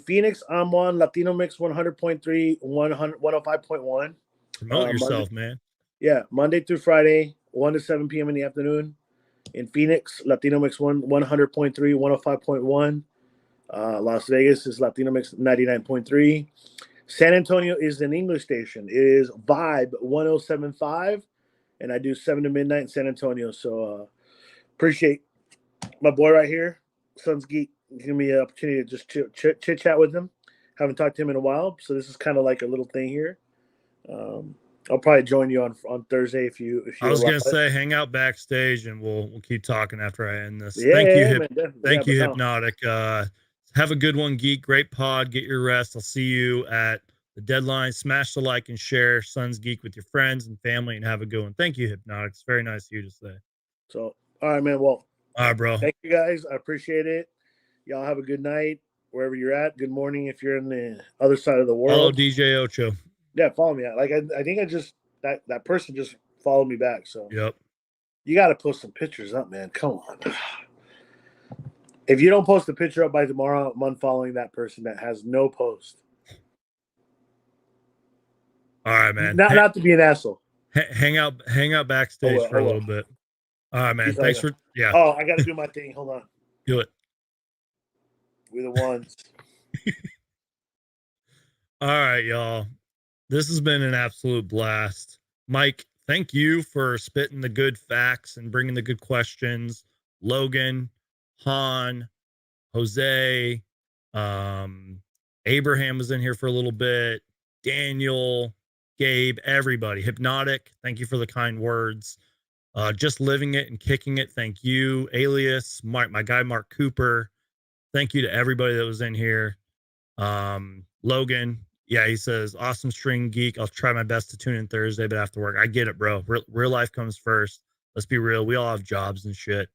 Phoenix. I'm on Latino Mix 100.3, 105.1. Promote yourself, man. Yeah, Monday through Friday, 1 to 7 p.m. in the afternoon. In Phoenix, Latino Mix 100.3, 105.1. Las Vegas is Latino Mix 99.3. San Antonio is an English station. It is Vibe 107.5, and I do 7 to midnight in San Antonio. So appreciate my boy right here, Sons Geek, give me an opportunity to just chit chat with him. Haven't talked to him in a while, so this is kind of like a little thing here. I'll probably join you on Thursday if you. I was gonna say hang out backstage, and we'll keep talking after I end this. Yeah, thank you, Hypnotic. Have a good one, Geek. Great pod. Get your rest. I'll see you at the deadline. Smash the like and share Sons Geek with your friends and family, and have a good one. Thank you, Hypnotic. It's very nice of you to say. So, all right, man. Well, all right, bro. Thank you guys. I appreciate it. Y'all have a good night wherever you're at. Good morning if you're in the other side of the world. Follow DJ Ocho. Yeah, follow me. Like I think that person just followed me back. So yep. You got to post some pictures up, man. Come on. If you don't post a picture up by tomorrow, I'm unfollowing that person that has no post. All right, man. Not to be an asshole. Hang out backstage for a little bit. All right, man. Thanks for Oh, I got to do my thing. Hold on. Do it. We're the ones. All right, y'all. This has been an absolute blast. Mike, thank you for spitting the good facts and bringing the good questions. Logan, Han, Jose, Abraham was in here for a little bit. Daniel, Gabe, everybody. Hypnotic, thank you for the kind words. Just living it and kicking it. Thank you. Alias, my guy Mark Cooper. Thank you to everybody that was in here. Logan, yeah, he says, awesome string geek. I'll try my best to tune in Thursday, but after work. I get it, bro. Real life comes first. Let's be real. We all have jobs and shit.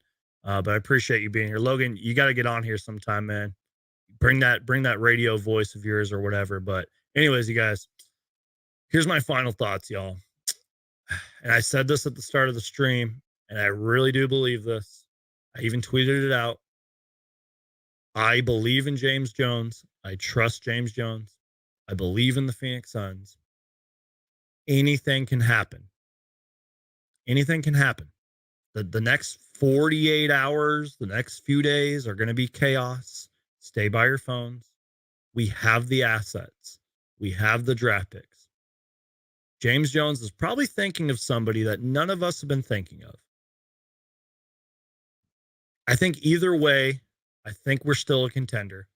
But I appreciate you being here. Logan, you got to get on here sometime, man. Bring that radio voice of yours or whatever. But anyways, you guys, here's my final thoughts, y'all. And I said this at the start of the stream, and I really do believe this. I even tweeted it out. I believe in James Jones. I trust James Jones. I believe in the Phoenix Suns. Anything can happen. Anything can happen. The next 48 hours, the next few days are going to be chaos. Stay by your phones. We have the assets. We have the draft picks. James Jones is probably thinking of somebody that none of us have been thinking of. I think either way, I think we're still a contender.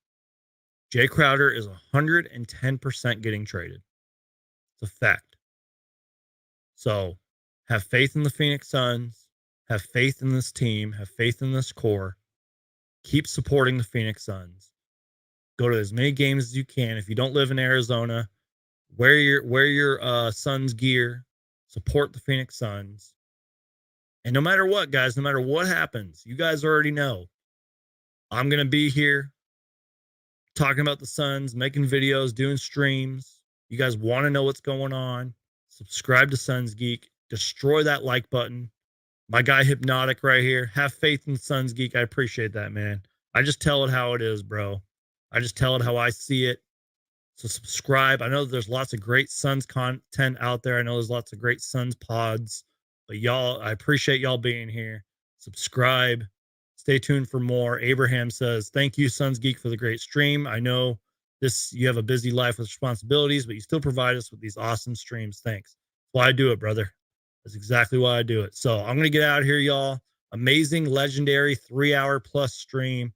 Jay Crowder is 110% getting traded. It's a fact. So have faith in the Phoenix Suns. Have faith in this team. Have faith in this core. Keep supporting the Phoenix Suns. Go to as many games as you can. If you don't live in Arizona, wear your Suns gear. Support the Phoenix Suns. And no matter what, guys, no matter what happens, you guys already know, I'm going to be here talking about the Suns, making videos, doing streams. You guys want to know what's going on, subscribe to Suns Geek. Destroy that like button. My guy Hypnotic right here. Have faith in Suns Geek. I appreciate that, man. I just tell it how it is, bro. I just tell it how I see it. So subscribe. I know there's lots of great Suns content out there. I know there's lots of great Suns pods. But y'all, I appreciate y'all being here. Subscribe. Stay tuned for more. Abraham says, thank you, Sons Geek, for the great stream. I know you have a busy life with responsibilities, but you still provide us with these awesome streams. Thanks. That's why I do it, brother. That's exactly why I do it. So I'm going to get out of here, y'all. Amazing, legendary 3-hour plus stream.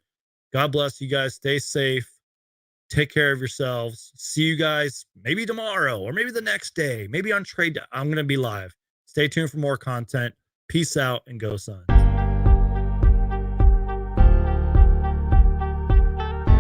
God bless you guys. Stay safe. Take care of yourselves. See you guys maybe tomorrow or maybe the next day. Maybe on trade. I'm going to be live. Stay tuned for more content. Peace out and go Suns.